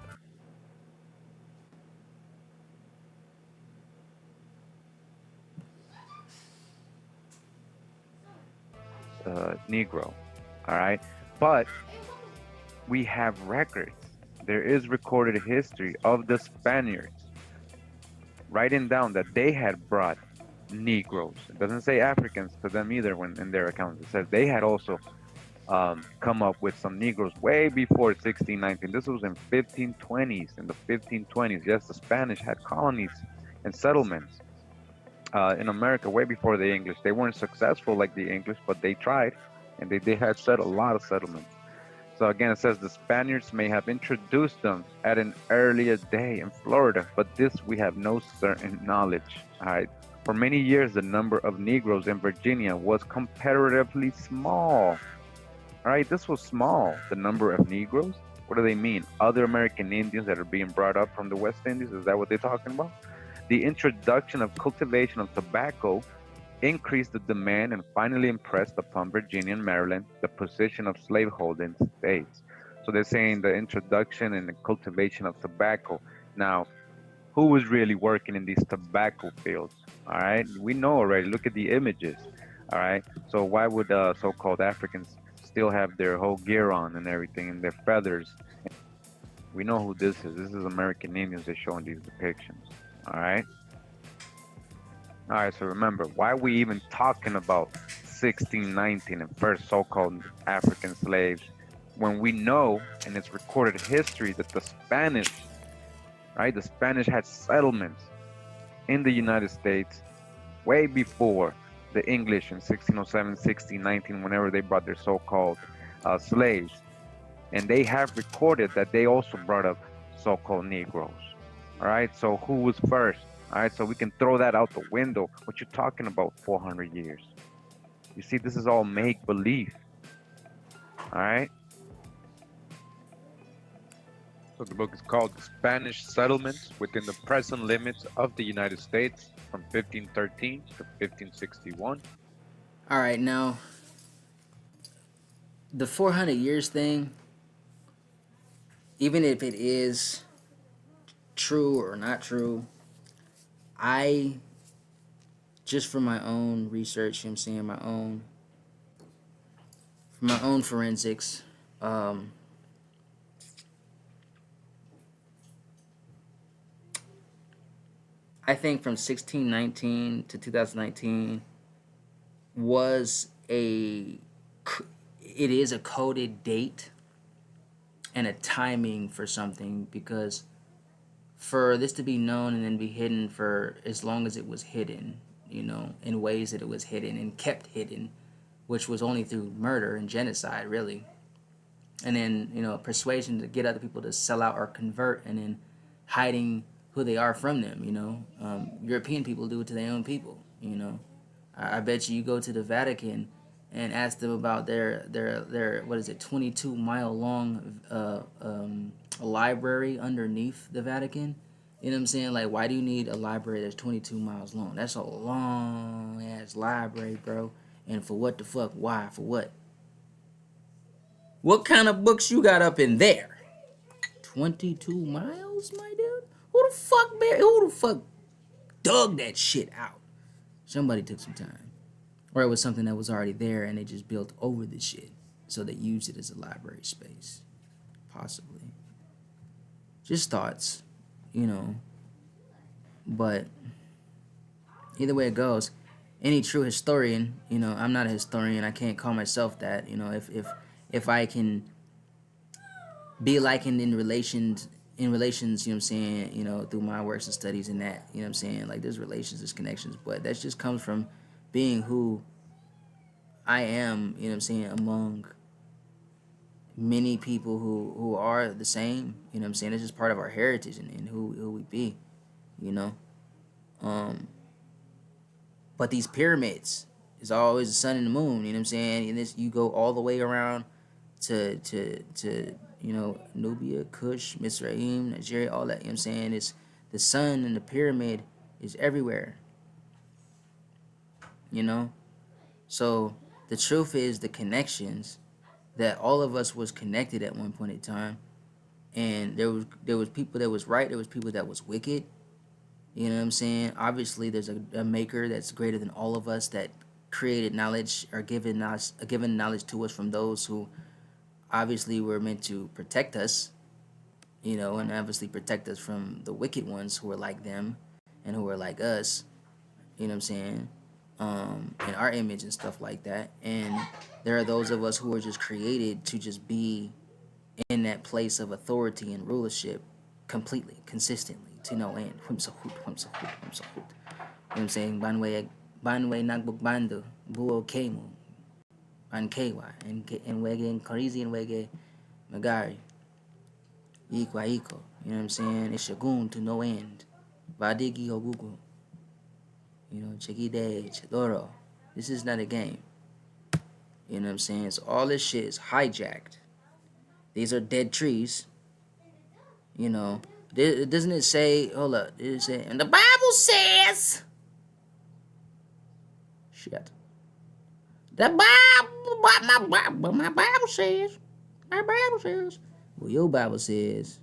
Negro, all right? But we have records. There is recorded history of the Spaniards writing down that they had brought Negroes. It doesn't say Africans to them either when in their accounts. It says they had also come up with some Negroes way before 1619. This was in 1520s, in the 1520s. Yes, the Spanish had colonies and settlements in America way before the English. They weren't successful like the English, but they tried, and they had set a lot of settlements. So again, it says the Spaniards may have introduced them at an earlier day in Florida, but this we have no certain knowledge. All right. For many years, the number of Negroes in Virginia was comparatively small. All right, this was small, the number of Negroes. What do they mean? Other American Indians that are being brought up from the West Indies? Is that what they're talking about? The introduction of cultivation of tobacco increased the demand and finally impressed upon Virginia and Maryland the position of slaveholding states. So they're saying the introduction and the cultivation of tobacco. Now, who was really working in these tobacco fields? All right, we know already. Look at the images. All right, so why would so-called Africans still have their whole gear on and everything and their feathers? We know who this is. This is American Indians they're showing these depictions. All right. All right, so remember, why are we even talking about 1619 and first so-called African slaves when we know in its recorded history that the Spanish, right, the Spanish had settlements in the United States way before the English in 1607, 1619, whenever they brought their so-called slaves. And they have recorded that they also brought up so-called Negroes. All right, so who was first? All right, so we can throw that out the window. What you're talking about, 400 years. You see, this is all make-believe. All right. So the book is called Spanish Settlements Within the Present Limits of the United States from 1513 to 1561. All right, now, the 400 years thing, even if it is true or not true, I, just for my own research, I'm saying my own forensics, I think from 1619 to 2019 it is a coded date and a timing for something, because for this to be known and then be hidden for as long as it was hidden, in ways that it was hidden and kept hidden, which was only through murder and genocide, really. And then, persuasion to get other people to sell out or convert, and then hiding who they are from them, European people do it to their own people, You know, I bet you go to the Vatican and ask them about their what is it, 22-mile long library underneath the Vatican. You know what I'm saying? Like, why do you need a library that's 22 miles long? That's a long ass library, bro. And for what the fuck? Why? For what? What kind of books you got up in there? 22 miles, my dude? Who the fuck dug that shit out? Somebody took some time. Or it was something that was already there and they just built over the shit. So they used it as a library space. Possibly. Just thoughts, you know. But either way it goes, any true historian, you know, I'm not a historian. I can't call myself that. You know, if I can be likened in relations, you know what I'm saying, you know, through my works and studies and that, you know what I'm saying, like there's relations, there's connections, but that just comes from being who I am, you know what I'm saying, among many people who are the same, you know what I'm saying. It's just part of our heritage and who we be, you know. But these pyramids is always the sun and the moon, you know what I'm saying, and this, you go all the way around to you know, Nubia, Kush, Mizraim, Nigeria, all that, you know what I'm saying. It's the sun and the pyramid is everywhere, you know. So the truth is the connections that all of us was connected at one point in time, and there was people that was right, there was people that was wicked, you know what I'm saying. Obviously there's a maker that's greater than all of us that created knowledge or given knowledge to us from those who obviously were meant to protect us, you know, and obviously protect us from the wicked ones who are like them and who are like us, you know what I'm saying, in our image and stuff like that. And there are those of us who are just created to just be in that place of authority and rulership completely, consistently, to no end. You know what I'm saying? Banwe nagbuk bando, buo kemu, Ankewa, and Wege and Karizi and Wege Magari. Ikwa Iko. You know what I'm saying? It's Shagun to no end. Vadigi Ogugu. You know, Chekide, Chedoro. This is not a game. You know what I'm saying? So all this shit is hijacked. These are dead trees. You know. Doesn't it say, hold up, does it say, and the Bible says, shit. The Bible, my Bible says, well, your Bible says,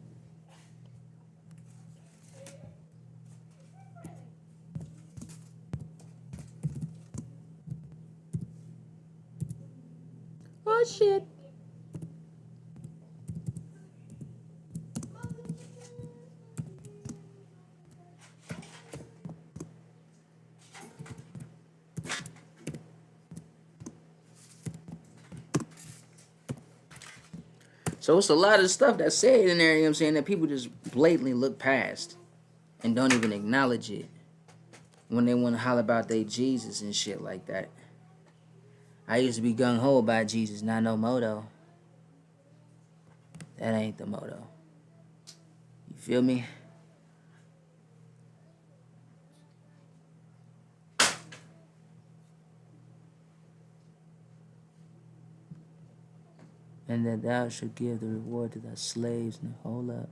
oh shit. So it's a lot of stuff that's said in there, you know what I'm saying, that people just blatantly look past and don't even acknowledge it when they want to holler about their Jesus and shit like that. I used to be gung-ho about Jesus, not no moto. That ain't the motto. You feel me? And that thou should give the reward to thy slaves. And hold up.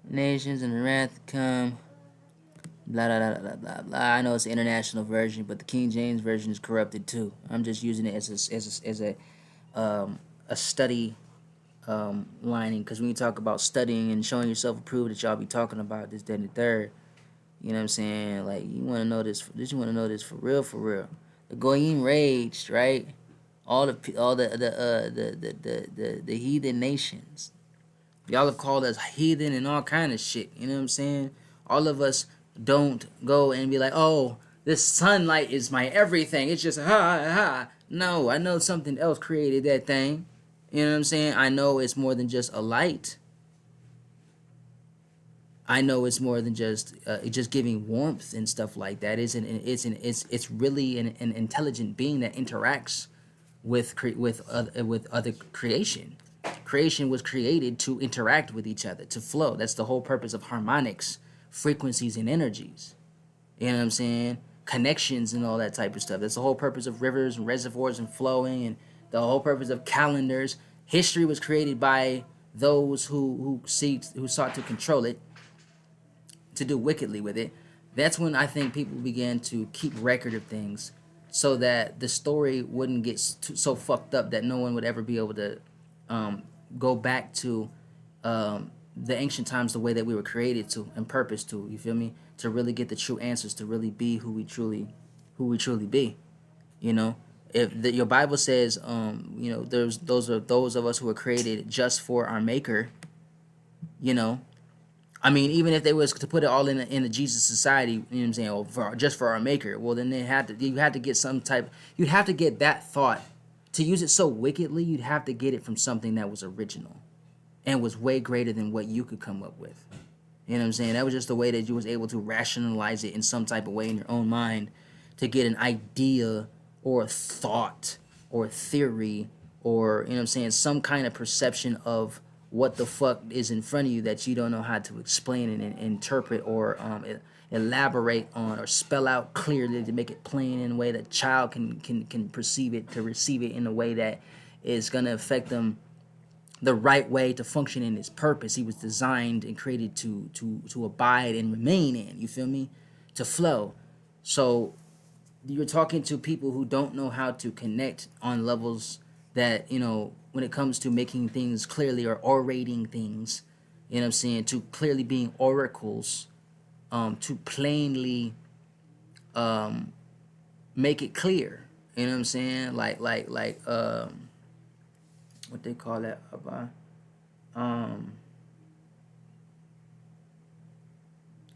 Nations and the wrath come. Blah, blah, blah, blah, blah, blah. I know it's the international version, but the King James version is corrupted too. I'm just using it as a study lining, because when you talk about studying and showing yourself approved, that y'all be talking about this, that, and the third. You know what I'm saying? Like, you want to know this? You want to know this for real, for real? The Goyim raged, right? All the heathen nations. Y'all have called us heathen and all kind of shit. You know what I'm saying? All of us don't go and be like, oh, this sunlight is my everything. It's just ha. No, I know something else created that thing. You know what I'm saying? I know it's more than just a light. I know it's more than just giving warmth and stuff like that. It's really an intelligent being that interacts with other creation. Creation was created to interact with each other, to flow. That's the whole purpose of harmonics, frequencies and energies. You know what I'm saying? Connections and all that type of stuff. That's the whole purpose of rivers and reservoirs and flowing, and the whole purpose of calendars. History was created by those who sought to control it, to do wickedly with it. That's when I think people began to keep record of things, so that the story wouldn't get so fucked up that no one would ever be able to go back to the ancient times the way that we were created to and purposed to. You feel me? To really get the true answers, to really be who we truly be. You know, if your Bible says, you know, those of us who are created just for our Maker. You know, I mean, even if they was to put it all in the Jesus society, you know what I'm saying, or just for our Maker, well, then you had to get some type. You'd have to get that thought to use it so wickedly. You'd have to get it from something that was original and was way greater than what you could come up with. You know what I'm saying? That was just the way that you was able to rationalize it in some type of way in your own mind to get an idea or a thought or a theory or, you know what I'm saying, some kind of perception of what the fuck is in front of you that you don't know how to explain and interpret or elaborate on or spell out clearly to make it plain in a way that a child can perceive it, to receive it in a way that is going to affect them the right way to function in his purpose. He was designed and created to abide and remain in, you feel me? To flow. So you're talking to people who don't know how to connect on levels that, you know, when it comes to making things clearly or orating things, you know what I'm saying, to clearly being oracles, to plainly make it clear, you know what I'm saying, like what they call that,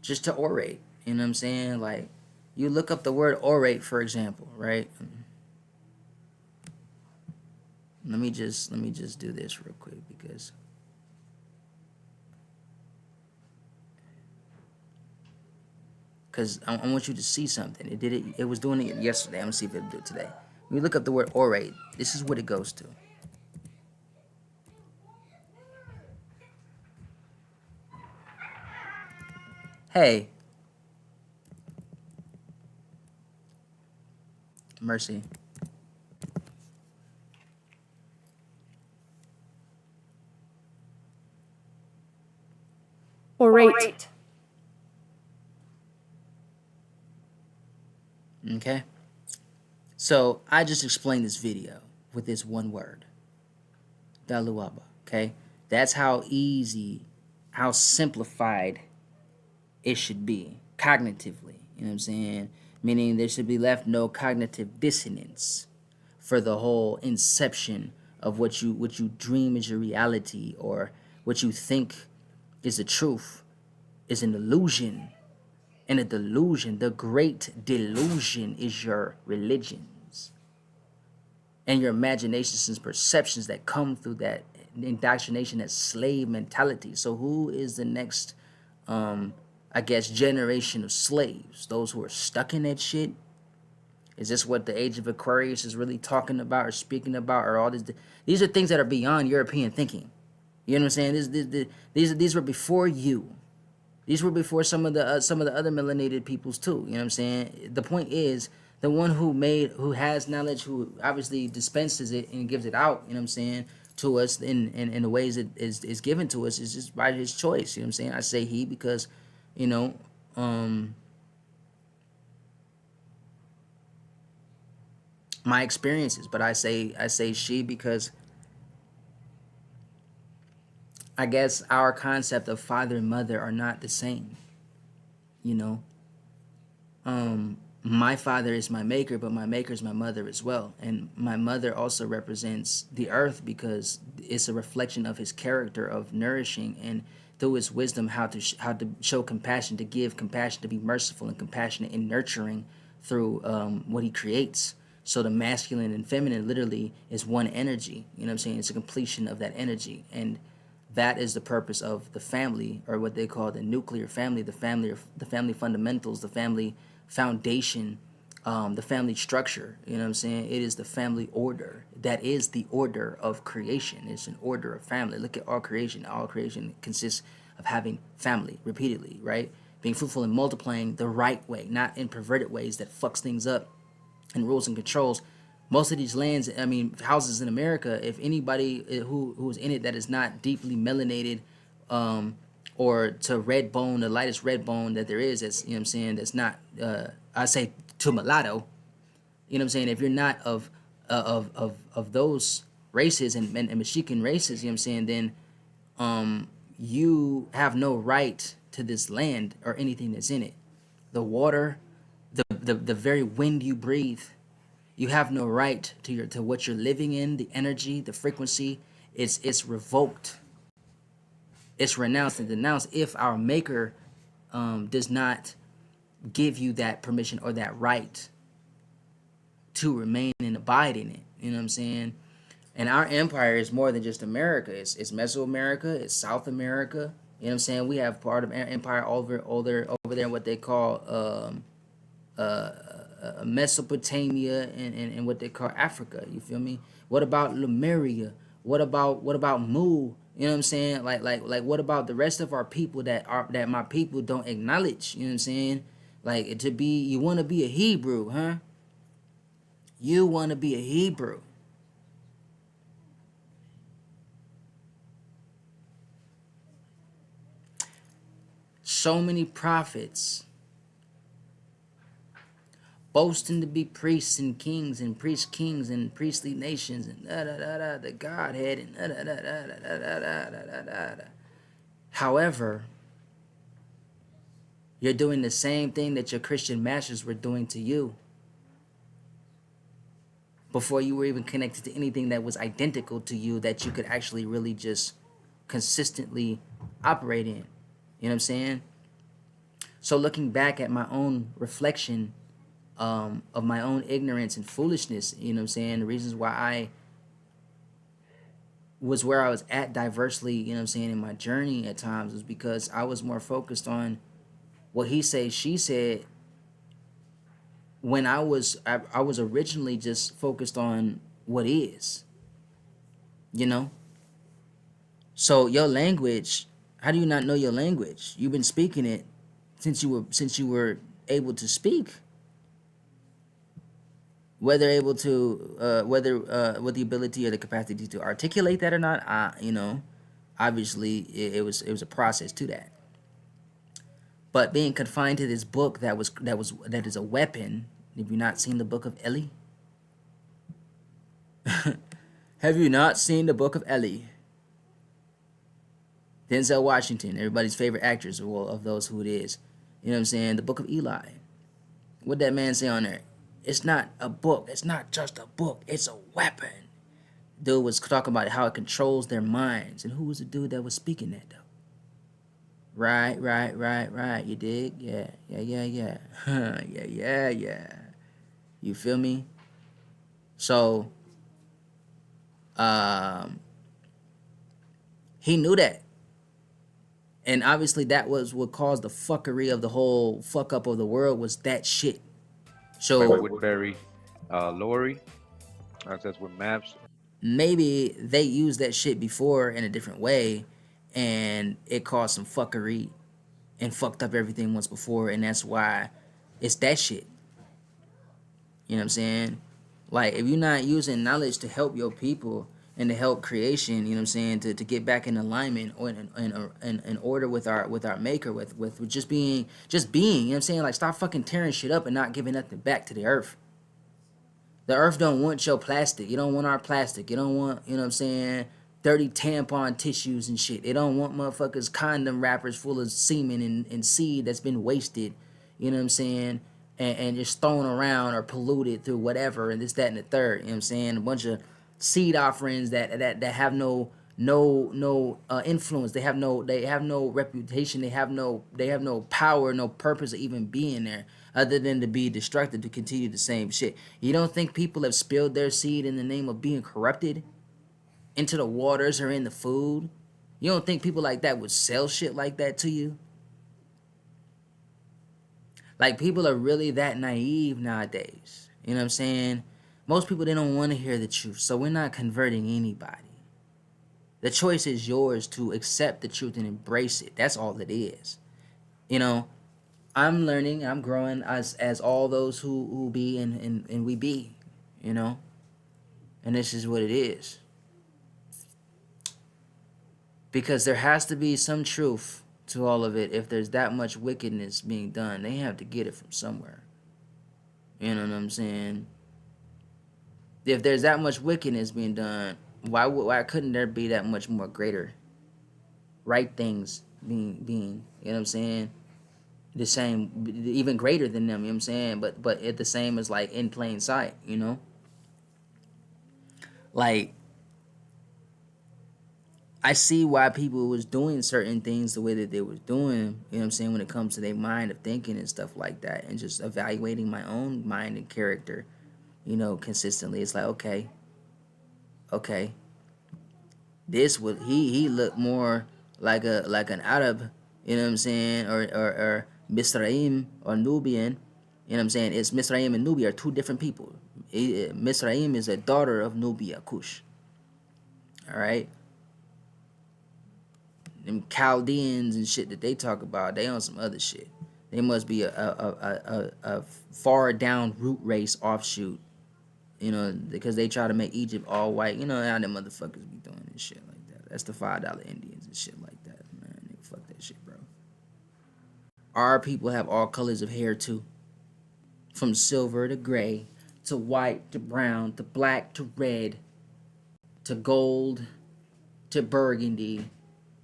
just to orate, you know what I'm saying, like you look up the word orate, for example, right? Let me just do this real quick because I want you to see something. It was doing it yesterday. I'm gonna see if it'll do it today. When you look up the word orate, this is what it goes to. Hey, Mercy. Orate. Okay. So I just explained this video with this one word. Daluaba. Okay. That's how easy, how simplified it should be cognitively. You know what I'm saying? Meaning there should be left no cognitive dissonance for the whole inception of what you dream is your reality, or what you think is the truth is an illusion. And a delusion, the great delusion, is your religions and your imaginations and perceptions that come through that indoctrination, that slave mentality. So who is the next I guess generation of slaves? Those who are stuck in that shit? Is this what the age of Aquarius is really talking about or speaking about, or all this? These are things that are beyond European thinking. You know what I'm saying? These were before you. These were before some of the other melanated peoples too. You know what I'm saying? The point is, the one who has knowledge, who obviously dispenses it and gives it out, you know what I'm saying, to us in the ways it is given to us, is just by his choice. You know what I'm saying? I say he because, you know, my experiences, but I say she because I guess our concept of father and mother are not the same. You know, my father is my maker, but my maker is my mother as well. And my mother also represents the earth because it's a reflection of his character of nourishing, and through his wisdom, how to show compassion, to give compassion, to be merciful and compassionate and nurturing through what he creates. So the masculine and feminine literally is one energy. You know what I'm saying? It's a completion of that energy. And that is the purpose of the family, or what they call the nuclear family, the family fundamentals, the family foundation, the family structure. You know what I'm saying? It is the family order. That is the order of creation. It's an order of family. Look at all creation. All creation consists of having family repeatedly, right? being fruitful and multiplying the right way, not in perverted ways that fucks things up and rules and controls. Most of these lands, I mean, houses in America, if anybody who's in it that is not deeply melanated, or to red bone, the lightest red bone that there is, that's, you know what I'm saying, that's not, I say to mulatto, you know what I'm saying, if you're not of those races and Mexican races, you know what I'm saying, then you have no right to this land or anything that's in it. The water, the very wind you breathe, you have no right to what you're living in, the energy, the frequency. It's revoked. It's renounced and denounced if our maker does not give you that permission or that right to remain and abide in it. You know what I'm saying? And our empire is more than just America. It's Mesoamerica, it's South America. You know what I'm saying? We have part of our empire over there, what they call Mesopotamia and what they call Africa. You feel me? What about Lemuria? What about Mu? You know what I'm saying? Like what about the rest of our people that my people don't acknowledge? You know what I'm saying? Like, you want to be a Hebrew, huh? You want to be a Hebrew. So many prophets boasting to be priests and kings and priest kings and priestly nations and the Godhead and. However, you're doing the same thing that your Christian masters were doing to you before you were even connected to anything that was identical to you that you could actually really just consistently operate in. You know what I'm saying? So looking back at my own reflection of my own ignorance and foolishness, you know what I'm saying, the reasons why I was where I was at diversely, you know what I'm saying, in my journey at times, was because I was more focused on what he said, she said, when I was originally just focused on what is, you know? So your language, how do you not know your language? You've been speaking it since you were able to speak. Whether able to, with the ability or the capacity to articulate that or not, you know, obviously it was a process to that. But being confined to this book that is a weapon. Have you not seen the Book of Eli? Have you not seen the Book of Eli? Denzel Washington, everybody's favorite actors, well, of those who it is. You know what I'm saying? The Book of Eli. What'd that man say on there? It's not a book. It's not just a book. It's a weapon. Dude was talking about how it controls their minds. And who was the dude that was speaking that, though? Right. You dig? Yeah. Yeah. You feel me? So, he knew that. And obviously that was what caused the fuckery of the whole fuck up of the world, was that shit. So Woodbury, Lori, that's with maps. Maybe they used that shit before in a different way, and it caused some fuckery and fucked up everything once before, and that's why it's that shit. You know what I'm saying? Like, if you're not using knowledge to help your people and to help creation, you know what I'm saying, to get back in alignment or in order with our maker, with just being, you know what I'm saying? Like, stop fucking tearing shit up and not giving nothing back to the earth. The earth don't want your plastic. You don't want our plastic. You don't want, you know what I'm saying, dirty tampon tissues and shit. They don't want motherfuckers condom wrappers full of semen and seed that's been wasted, you know what I'm saying, and just thrown around or polluted through whatever and this, that, and the third. You know what I'm saying? A bunch of seed offerings that have no influence. They have no reputation. They have no power, no purpose of even being there, other than to be destructive, to continue the same shit. You don't think people have spilled their seed in the name of being corrupted into the waters or in the food? You don't think people like that would sell shit like that to you? Like, people are really that naive nowadays. You know what I'm saying? Most people, they don't want to hear the truth, so we're not converting anybody. The choice is yours to accept the truth and embrace it. That's all it is. You know, I'm learning, I'm growing as all those who be and we be, you know. And this is what it is. Because there has to be some truth to all of it. If there's that much wickedness being done, they have to get it from somewhere. You know what I'm saying? If there's that much wickedness being done, why couldn't there be that much more greater right things being you know what I'm saying? The same, even greater than them, you know what I'm saying? But it the same as like in plain sight, you know? Like, I see why people was doing certain things the way that they was doing, you know what I'm saying, when it comes to their mind of thinking and stuff like that, and just evaluating my own mind and character, you know, consistently. It's like, okay, this would he looked more like an Arab, you know what I'm saying, or Misraim or Nubian, you know what I'm saying. It's Misraim and Nubia are two different people. Misraim is a daughter of Nubia, Kush. All right. Them Chaldeans and shit that they talk about, they on some other shit. They must be a far down root race offshoot, you know, because they try to make Egypt all white. You know how them motherfuckers be doing this shit like that. That's the $5 Indians and shit like that, man. Nigga, fuck that shit, bro. Our people have all colors of hair too, from silver to gray, to white to brown, to black to red, to gold, to burgundy,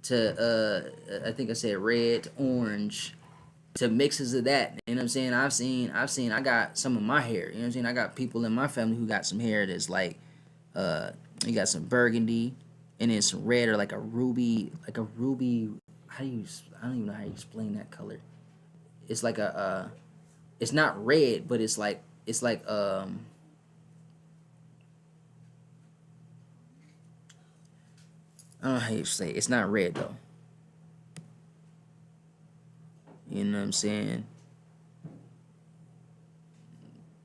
to I think I said red to orange, to mixes of that. You know what I'm saying? I've seen I got some of my hair, you know what I'm saying? I got people in my family who got some hair that's like you got some burgundy and then some red, or like a ruby, how do you, I don't even know how you explain that color. It's like a it's not red, but it's like I don't know how you say it. It's not red though. You know what I'm saying?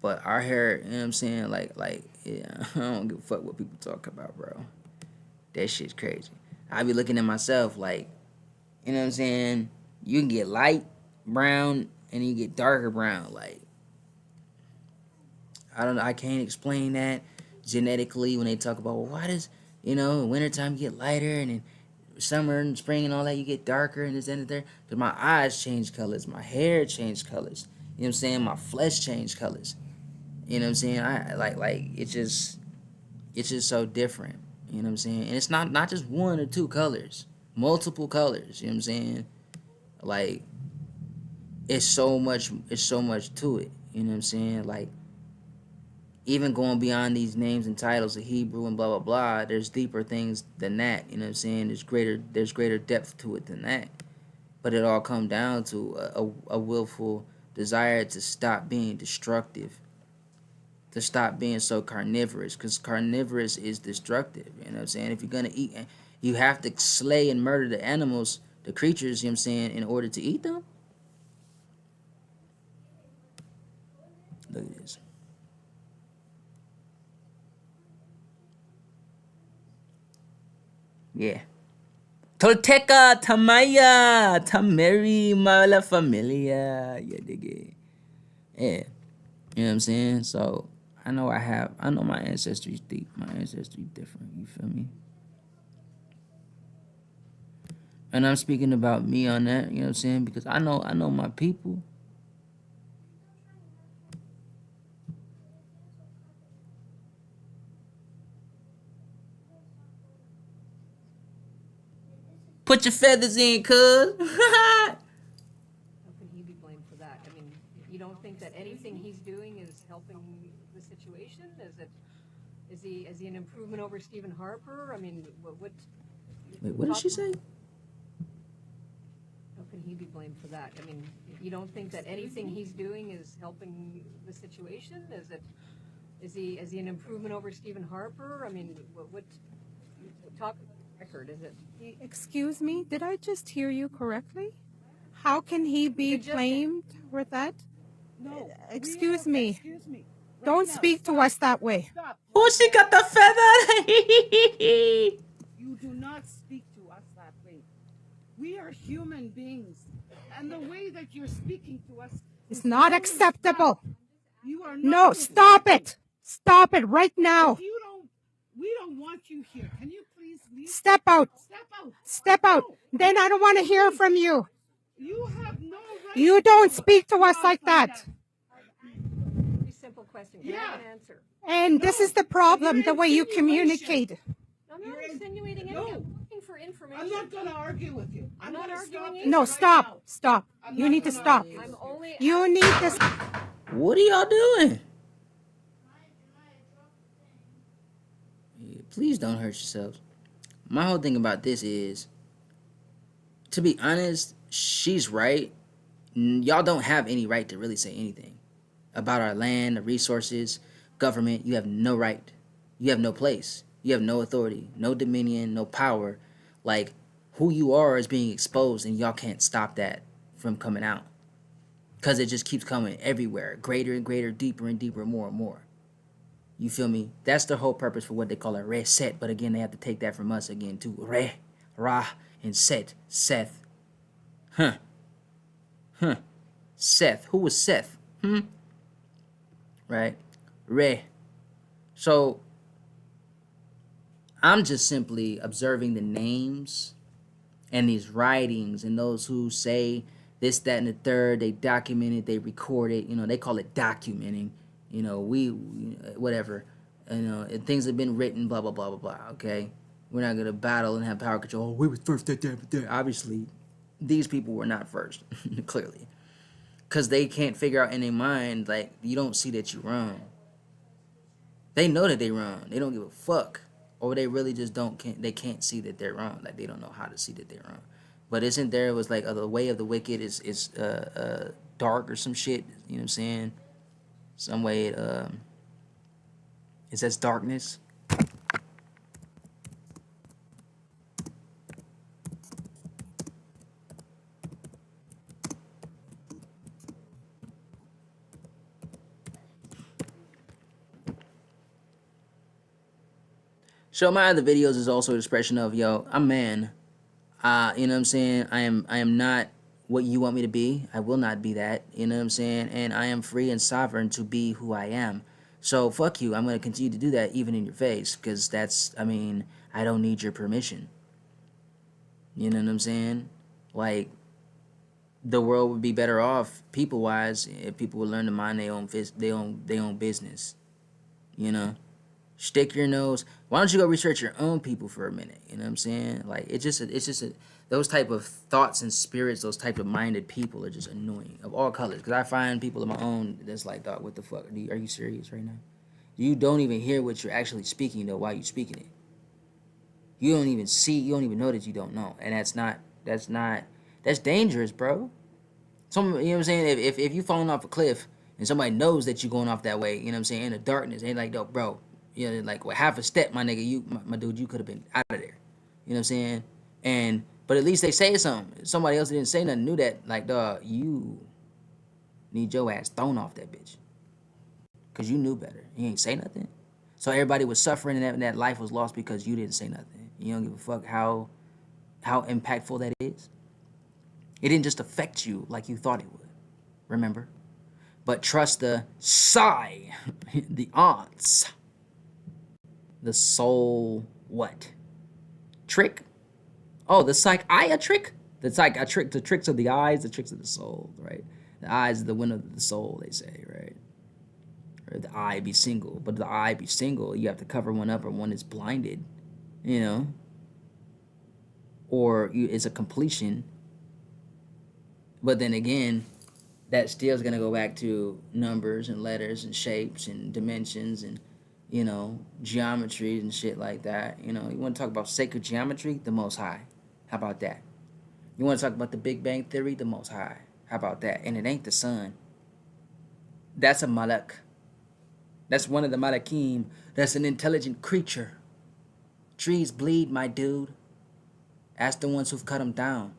But our hair, you know what I'm saying? Like yeah, I don't give a fuck what people talk about, bro. That shit's crazy. I be looking at myself like, you know what I'm saying? You can get light brown and you get darker brown. Like, I can't explain that genetically when they talk about, well, why does, you know, in wintertime you get lighter and in summer and spring and all that you get darker and this and that. Because my eyes change colors, my hair changed colors. You know what I'm saying? My flesh changed colors. You know what I'm saying? I like it's just so different. You know what I'm saying? And it's not just one or two colors, multiple colors. You know what I'm saying? Like, it's so much to it. You know what I'm saying? Like, even going beyond these names and titles of Hebrew and blah blah blah, there's deeper things than that. You know what I'm saying? There's greater depth to it than that. But it all comes down to a willful desire to stop being destructive, to stop being so carnivorous, because carnivorous is destructive. You know what I'm saying? If you're gonna eat, you have to slay and murder the animals, the creatures, you know what I'm saying, in order to eat them. Look at this. Yeah. Tolteca, Tamaya, Tameri, Mala Familia. Yeah, dig it. Yeah. You know what I'm saying? So I know my ancestry's deep. My ancestry's different. You feel me? And I'm speaking about me on that, you know what I'm saying? Because I know my people. Put your feathers in, cuz. How can he be blamed for that? I mean, you don't think that anything he's doing is helping the situation? Is he an improvement over Stephen Harper? I mean, what? Wait, what did she say? How can he be blamed for that? I mean, you don't think that anything he's doing is helping the situation? Is he an improvement over Stephen Harper? I mean, what talk record is it? Excuse me, did I just hear you correctly? How can he be blamed with that? No. Excuse me. Excuse me. Don't speak to us that way. Stop. Oh, she got the feather. You do not speak to us that way. We are human beings. And the way that you're speaking to us is not acceptable. You are not. No, stop it. Stop it right now. If you don't, we don't want you here. Can you please leave? Step out. Step out. Step out. No. Then I don't want to hear from you. You have no right. You don't speak to us like that. Very simple question. Can I have an answer? And this is the problem, the way you communicate. I'm not insinuating anything. I'm looking for information. I'm not going to argue with you. I'm not arguing either. No, stop. Stop. You need to stop. I'm only. You need to. What are y'all doing? Yeah, please don't hurt yourselves. My whole thing about this is, to be honest, she's right. Y'all don't have any right to really say anything about our land, the resources, government. You have no right. You have no place. You have no authority, no dominion, no power. Like, who you are is being exposed, and y'all can't stop that from coming out. Because it just keeps coming everywhere. Greater and greater, deeper and deeper, more and more. You feel me? That's the whole purpose for what they call a reset. But again, they have to take that from us again, too. Re, Ra, and Set. Seth. Seth. Who was Seth? Right? Re. So, I'm just simply observing the names and these writings and those who say this, that, and the third. They document it, they record it. You know, they call it documenting. You know, whatever. You know, and things have been written, blah, blah, blah, blah, blah, okay? We're not going to battle and have power control. Oh, we were first, there. Obviously, these people were not first, clearly. Because they can't figure out in their mind, like, you don't see that you're wrong. They know that they're wrong. They don't give a fuck. Or they really just they can't see that they're wrong. Like, they don't know how to see that they're wrong. But isn't there, it was like, the way of the wicked is dark or some shit, you know what I'm saying? Some way it says darkness. So my other videos is also an expression of, yo, I'm man. You know what I'm saying? I am not what you want me to be. I will not be that. You know what I'm saying? And I am free and sovereign to be who I am. So fuck you. I'm going to continue to do that even in your face. Because I don't need your permission. You know what I'm saying? Like, the world would be better off, people-wise, if people would learn to mind their own business. You know? Stick your nose. Why don't you go research your own people for a minute? You know what I'm saying? Like, it's just those type of thoughts and spirits, those type of minded people are just annoying of all colors. Because I find people of my own that's like, dog, what the fuck? Are you serious right now? You don't even hear what you're actually speaking though while you're speaking it. You don't even see. You don't even know that you don't know, and that's dangerous, bro. You know what I'm saying? If you falling off a cliff and somebody knows that you're going off that way, you know what I'm saying? In the darkness, they like, yo, bro. You know, like, with half a step, my nigga, my dude, you could have been out of there. You know what I'm saying? But at least they say something. Somebody else that didn't say nothing knew that, like, dog, you need your ass thrown off that bitch. Because you knew better. You ain't say nothing. So everybody was suffering and that life was lost because you didn't say nothing. You don't give a fuck how impactful that is. It didn't just affect you like you thought it would. Remember? But trust the psi, the aunts. The soul what? Trick? Oh, the psychiatric? The psychiatric, the tricks of the eyes, the tricks of the soul, right? The eyes are the window of the soul, they say, right? Or the eye be single. But the eye be single, you have to cover one up or one is blinded, you know? Or it's a completion. But then again, that still is going to go back to numbers and letters and shapes and dimensions and, you know, geometry and shit like that. You know, you want to talk about sacred geometry? The Most High. How about that? You want to talk about the Big Bang Theory? The Most High. How about that? And it ain't the sun. That's a malak. That's one of the malakim. That's an intelligent creature. Trees bleed, my dude. Ask the ones who've cut them down.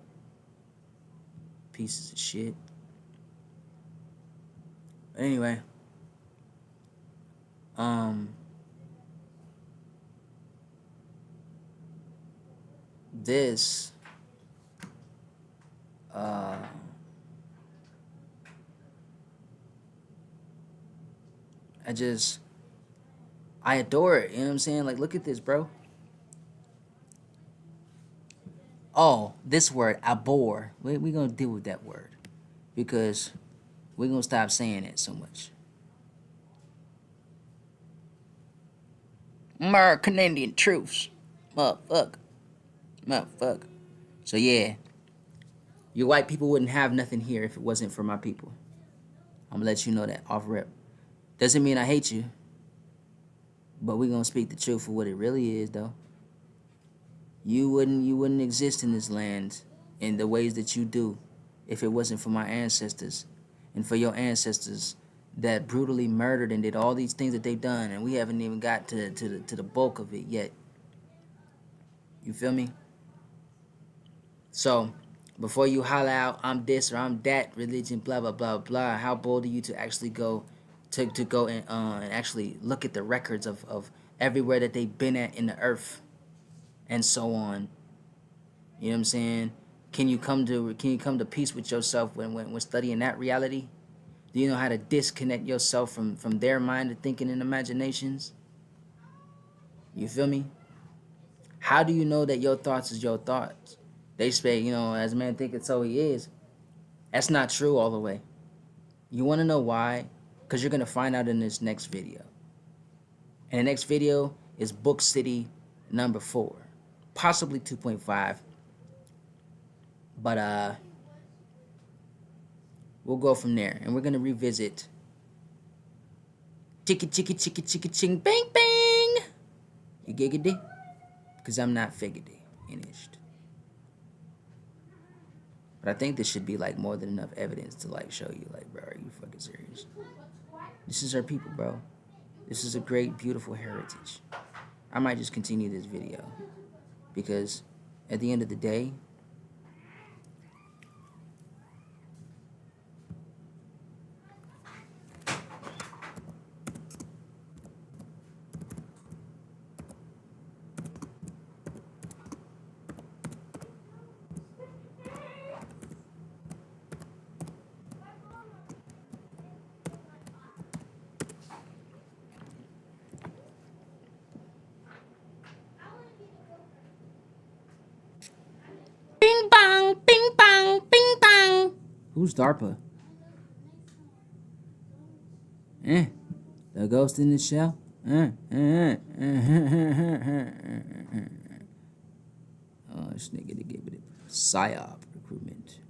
Pieces of shit. Anyway. This I adore it. You know what I'm saying? Like, look at this, bro. Oh, this word, abhor. We're going to deal with that word because we're going to stop saying it so much. Canadian troops. Motherfucker. So, yeah. You white people wouldn't have nothing here if it wasn't for my people. I'm going to let you know that off rip. Doesn't mean I hate you. But we're going to speak the truth for what it really is, though. You wouldn't exist in this land in the ways that you do if it wasn't for my ancestors and for your ancestors that brutally murdered and did all these things that they've done, and we haven't even got to the bulk of it yet. You feel me? So, before you holler out, I'm this or I'm that, religion, blah, blah, blah, blah, how bold are you to actually go and actually look at the records of everywhere that they've been at in the earth and so on? You know what I'm saying? Can you come to peace with yourself when studying that reality? Do you know how to disconnect yourself from their mind of thinking and imaginations? You feel me? How do you know that your thoughts is your thoughts? They say, as a man thinketh, so he is. That's not true all the way. You want to know why? Because you're going to find out in this next video. And the next video is Book City number 4. Possibly 2.5. But we'll go from there. And we're going to revisit chicka chicka chicka chicka ching bang bang. You giggity? Because I'm not figgity. Finished. But I think this should be like more than enough evidence to like show you, like, bro, are you fucking serious? This is our people, bro. This is a great, beautiful heritage. I might just continue this video because at the end of the day, bing bang, bing bang, bing bang. Who's DARPA? The ghost in the shell? Oh, this nigga to give it a PSYOP recruitment.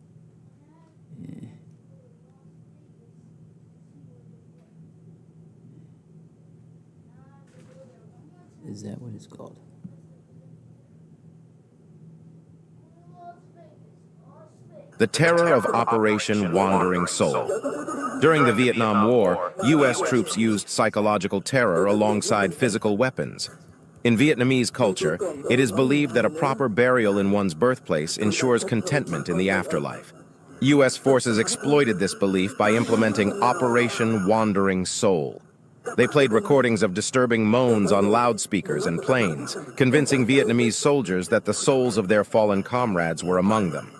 Is that what it's called? The terror of Operation Wandering Soul. During the Vietnam War, U.S. troops used psychological terror alongside physical weapons. In Vietnamese culture, it is believed that a proper burial in one's birthplace ensures contentment in the afterlife. U.S. forces exploited this belief by implementing Operation Wandering Soul. They played recordings of disturbing moans on loudspeakers and planes, convincing Vietnamese soldiers that the souls of their fallen comrades were among them.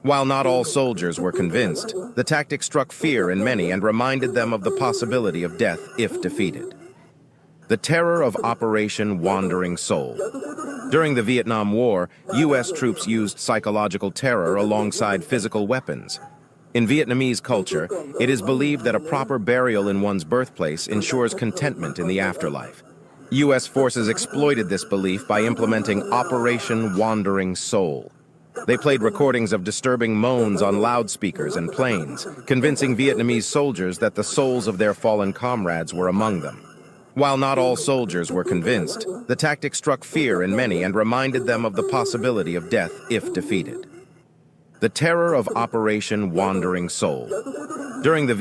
While not all soldiers were convinced, the tactic struck fear in many and reminded them of the possibility of death if defeated. The terror of Operation Wandering Soul. During the Vietnam War, U.S. troops used psychological terror alongside physical weapons. In Vietnamese culture, it is believed that a proper burial in one's birthplace ensures contentment in the afterlife. U.S. forces exploited this belief by implementing Operation Wandering Soul. They played recordings of disturbing moans on loudspeakers and planes, convincing Vietnamese soldiers that the souls of their fallen comrades were among them. While not all soldiers were convinced, the tactic struck fear in many and reminded them of the possibility of death if defeated. The terror of Operation Wandering Soul. During the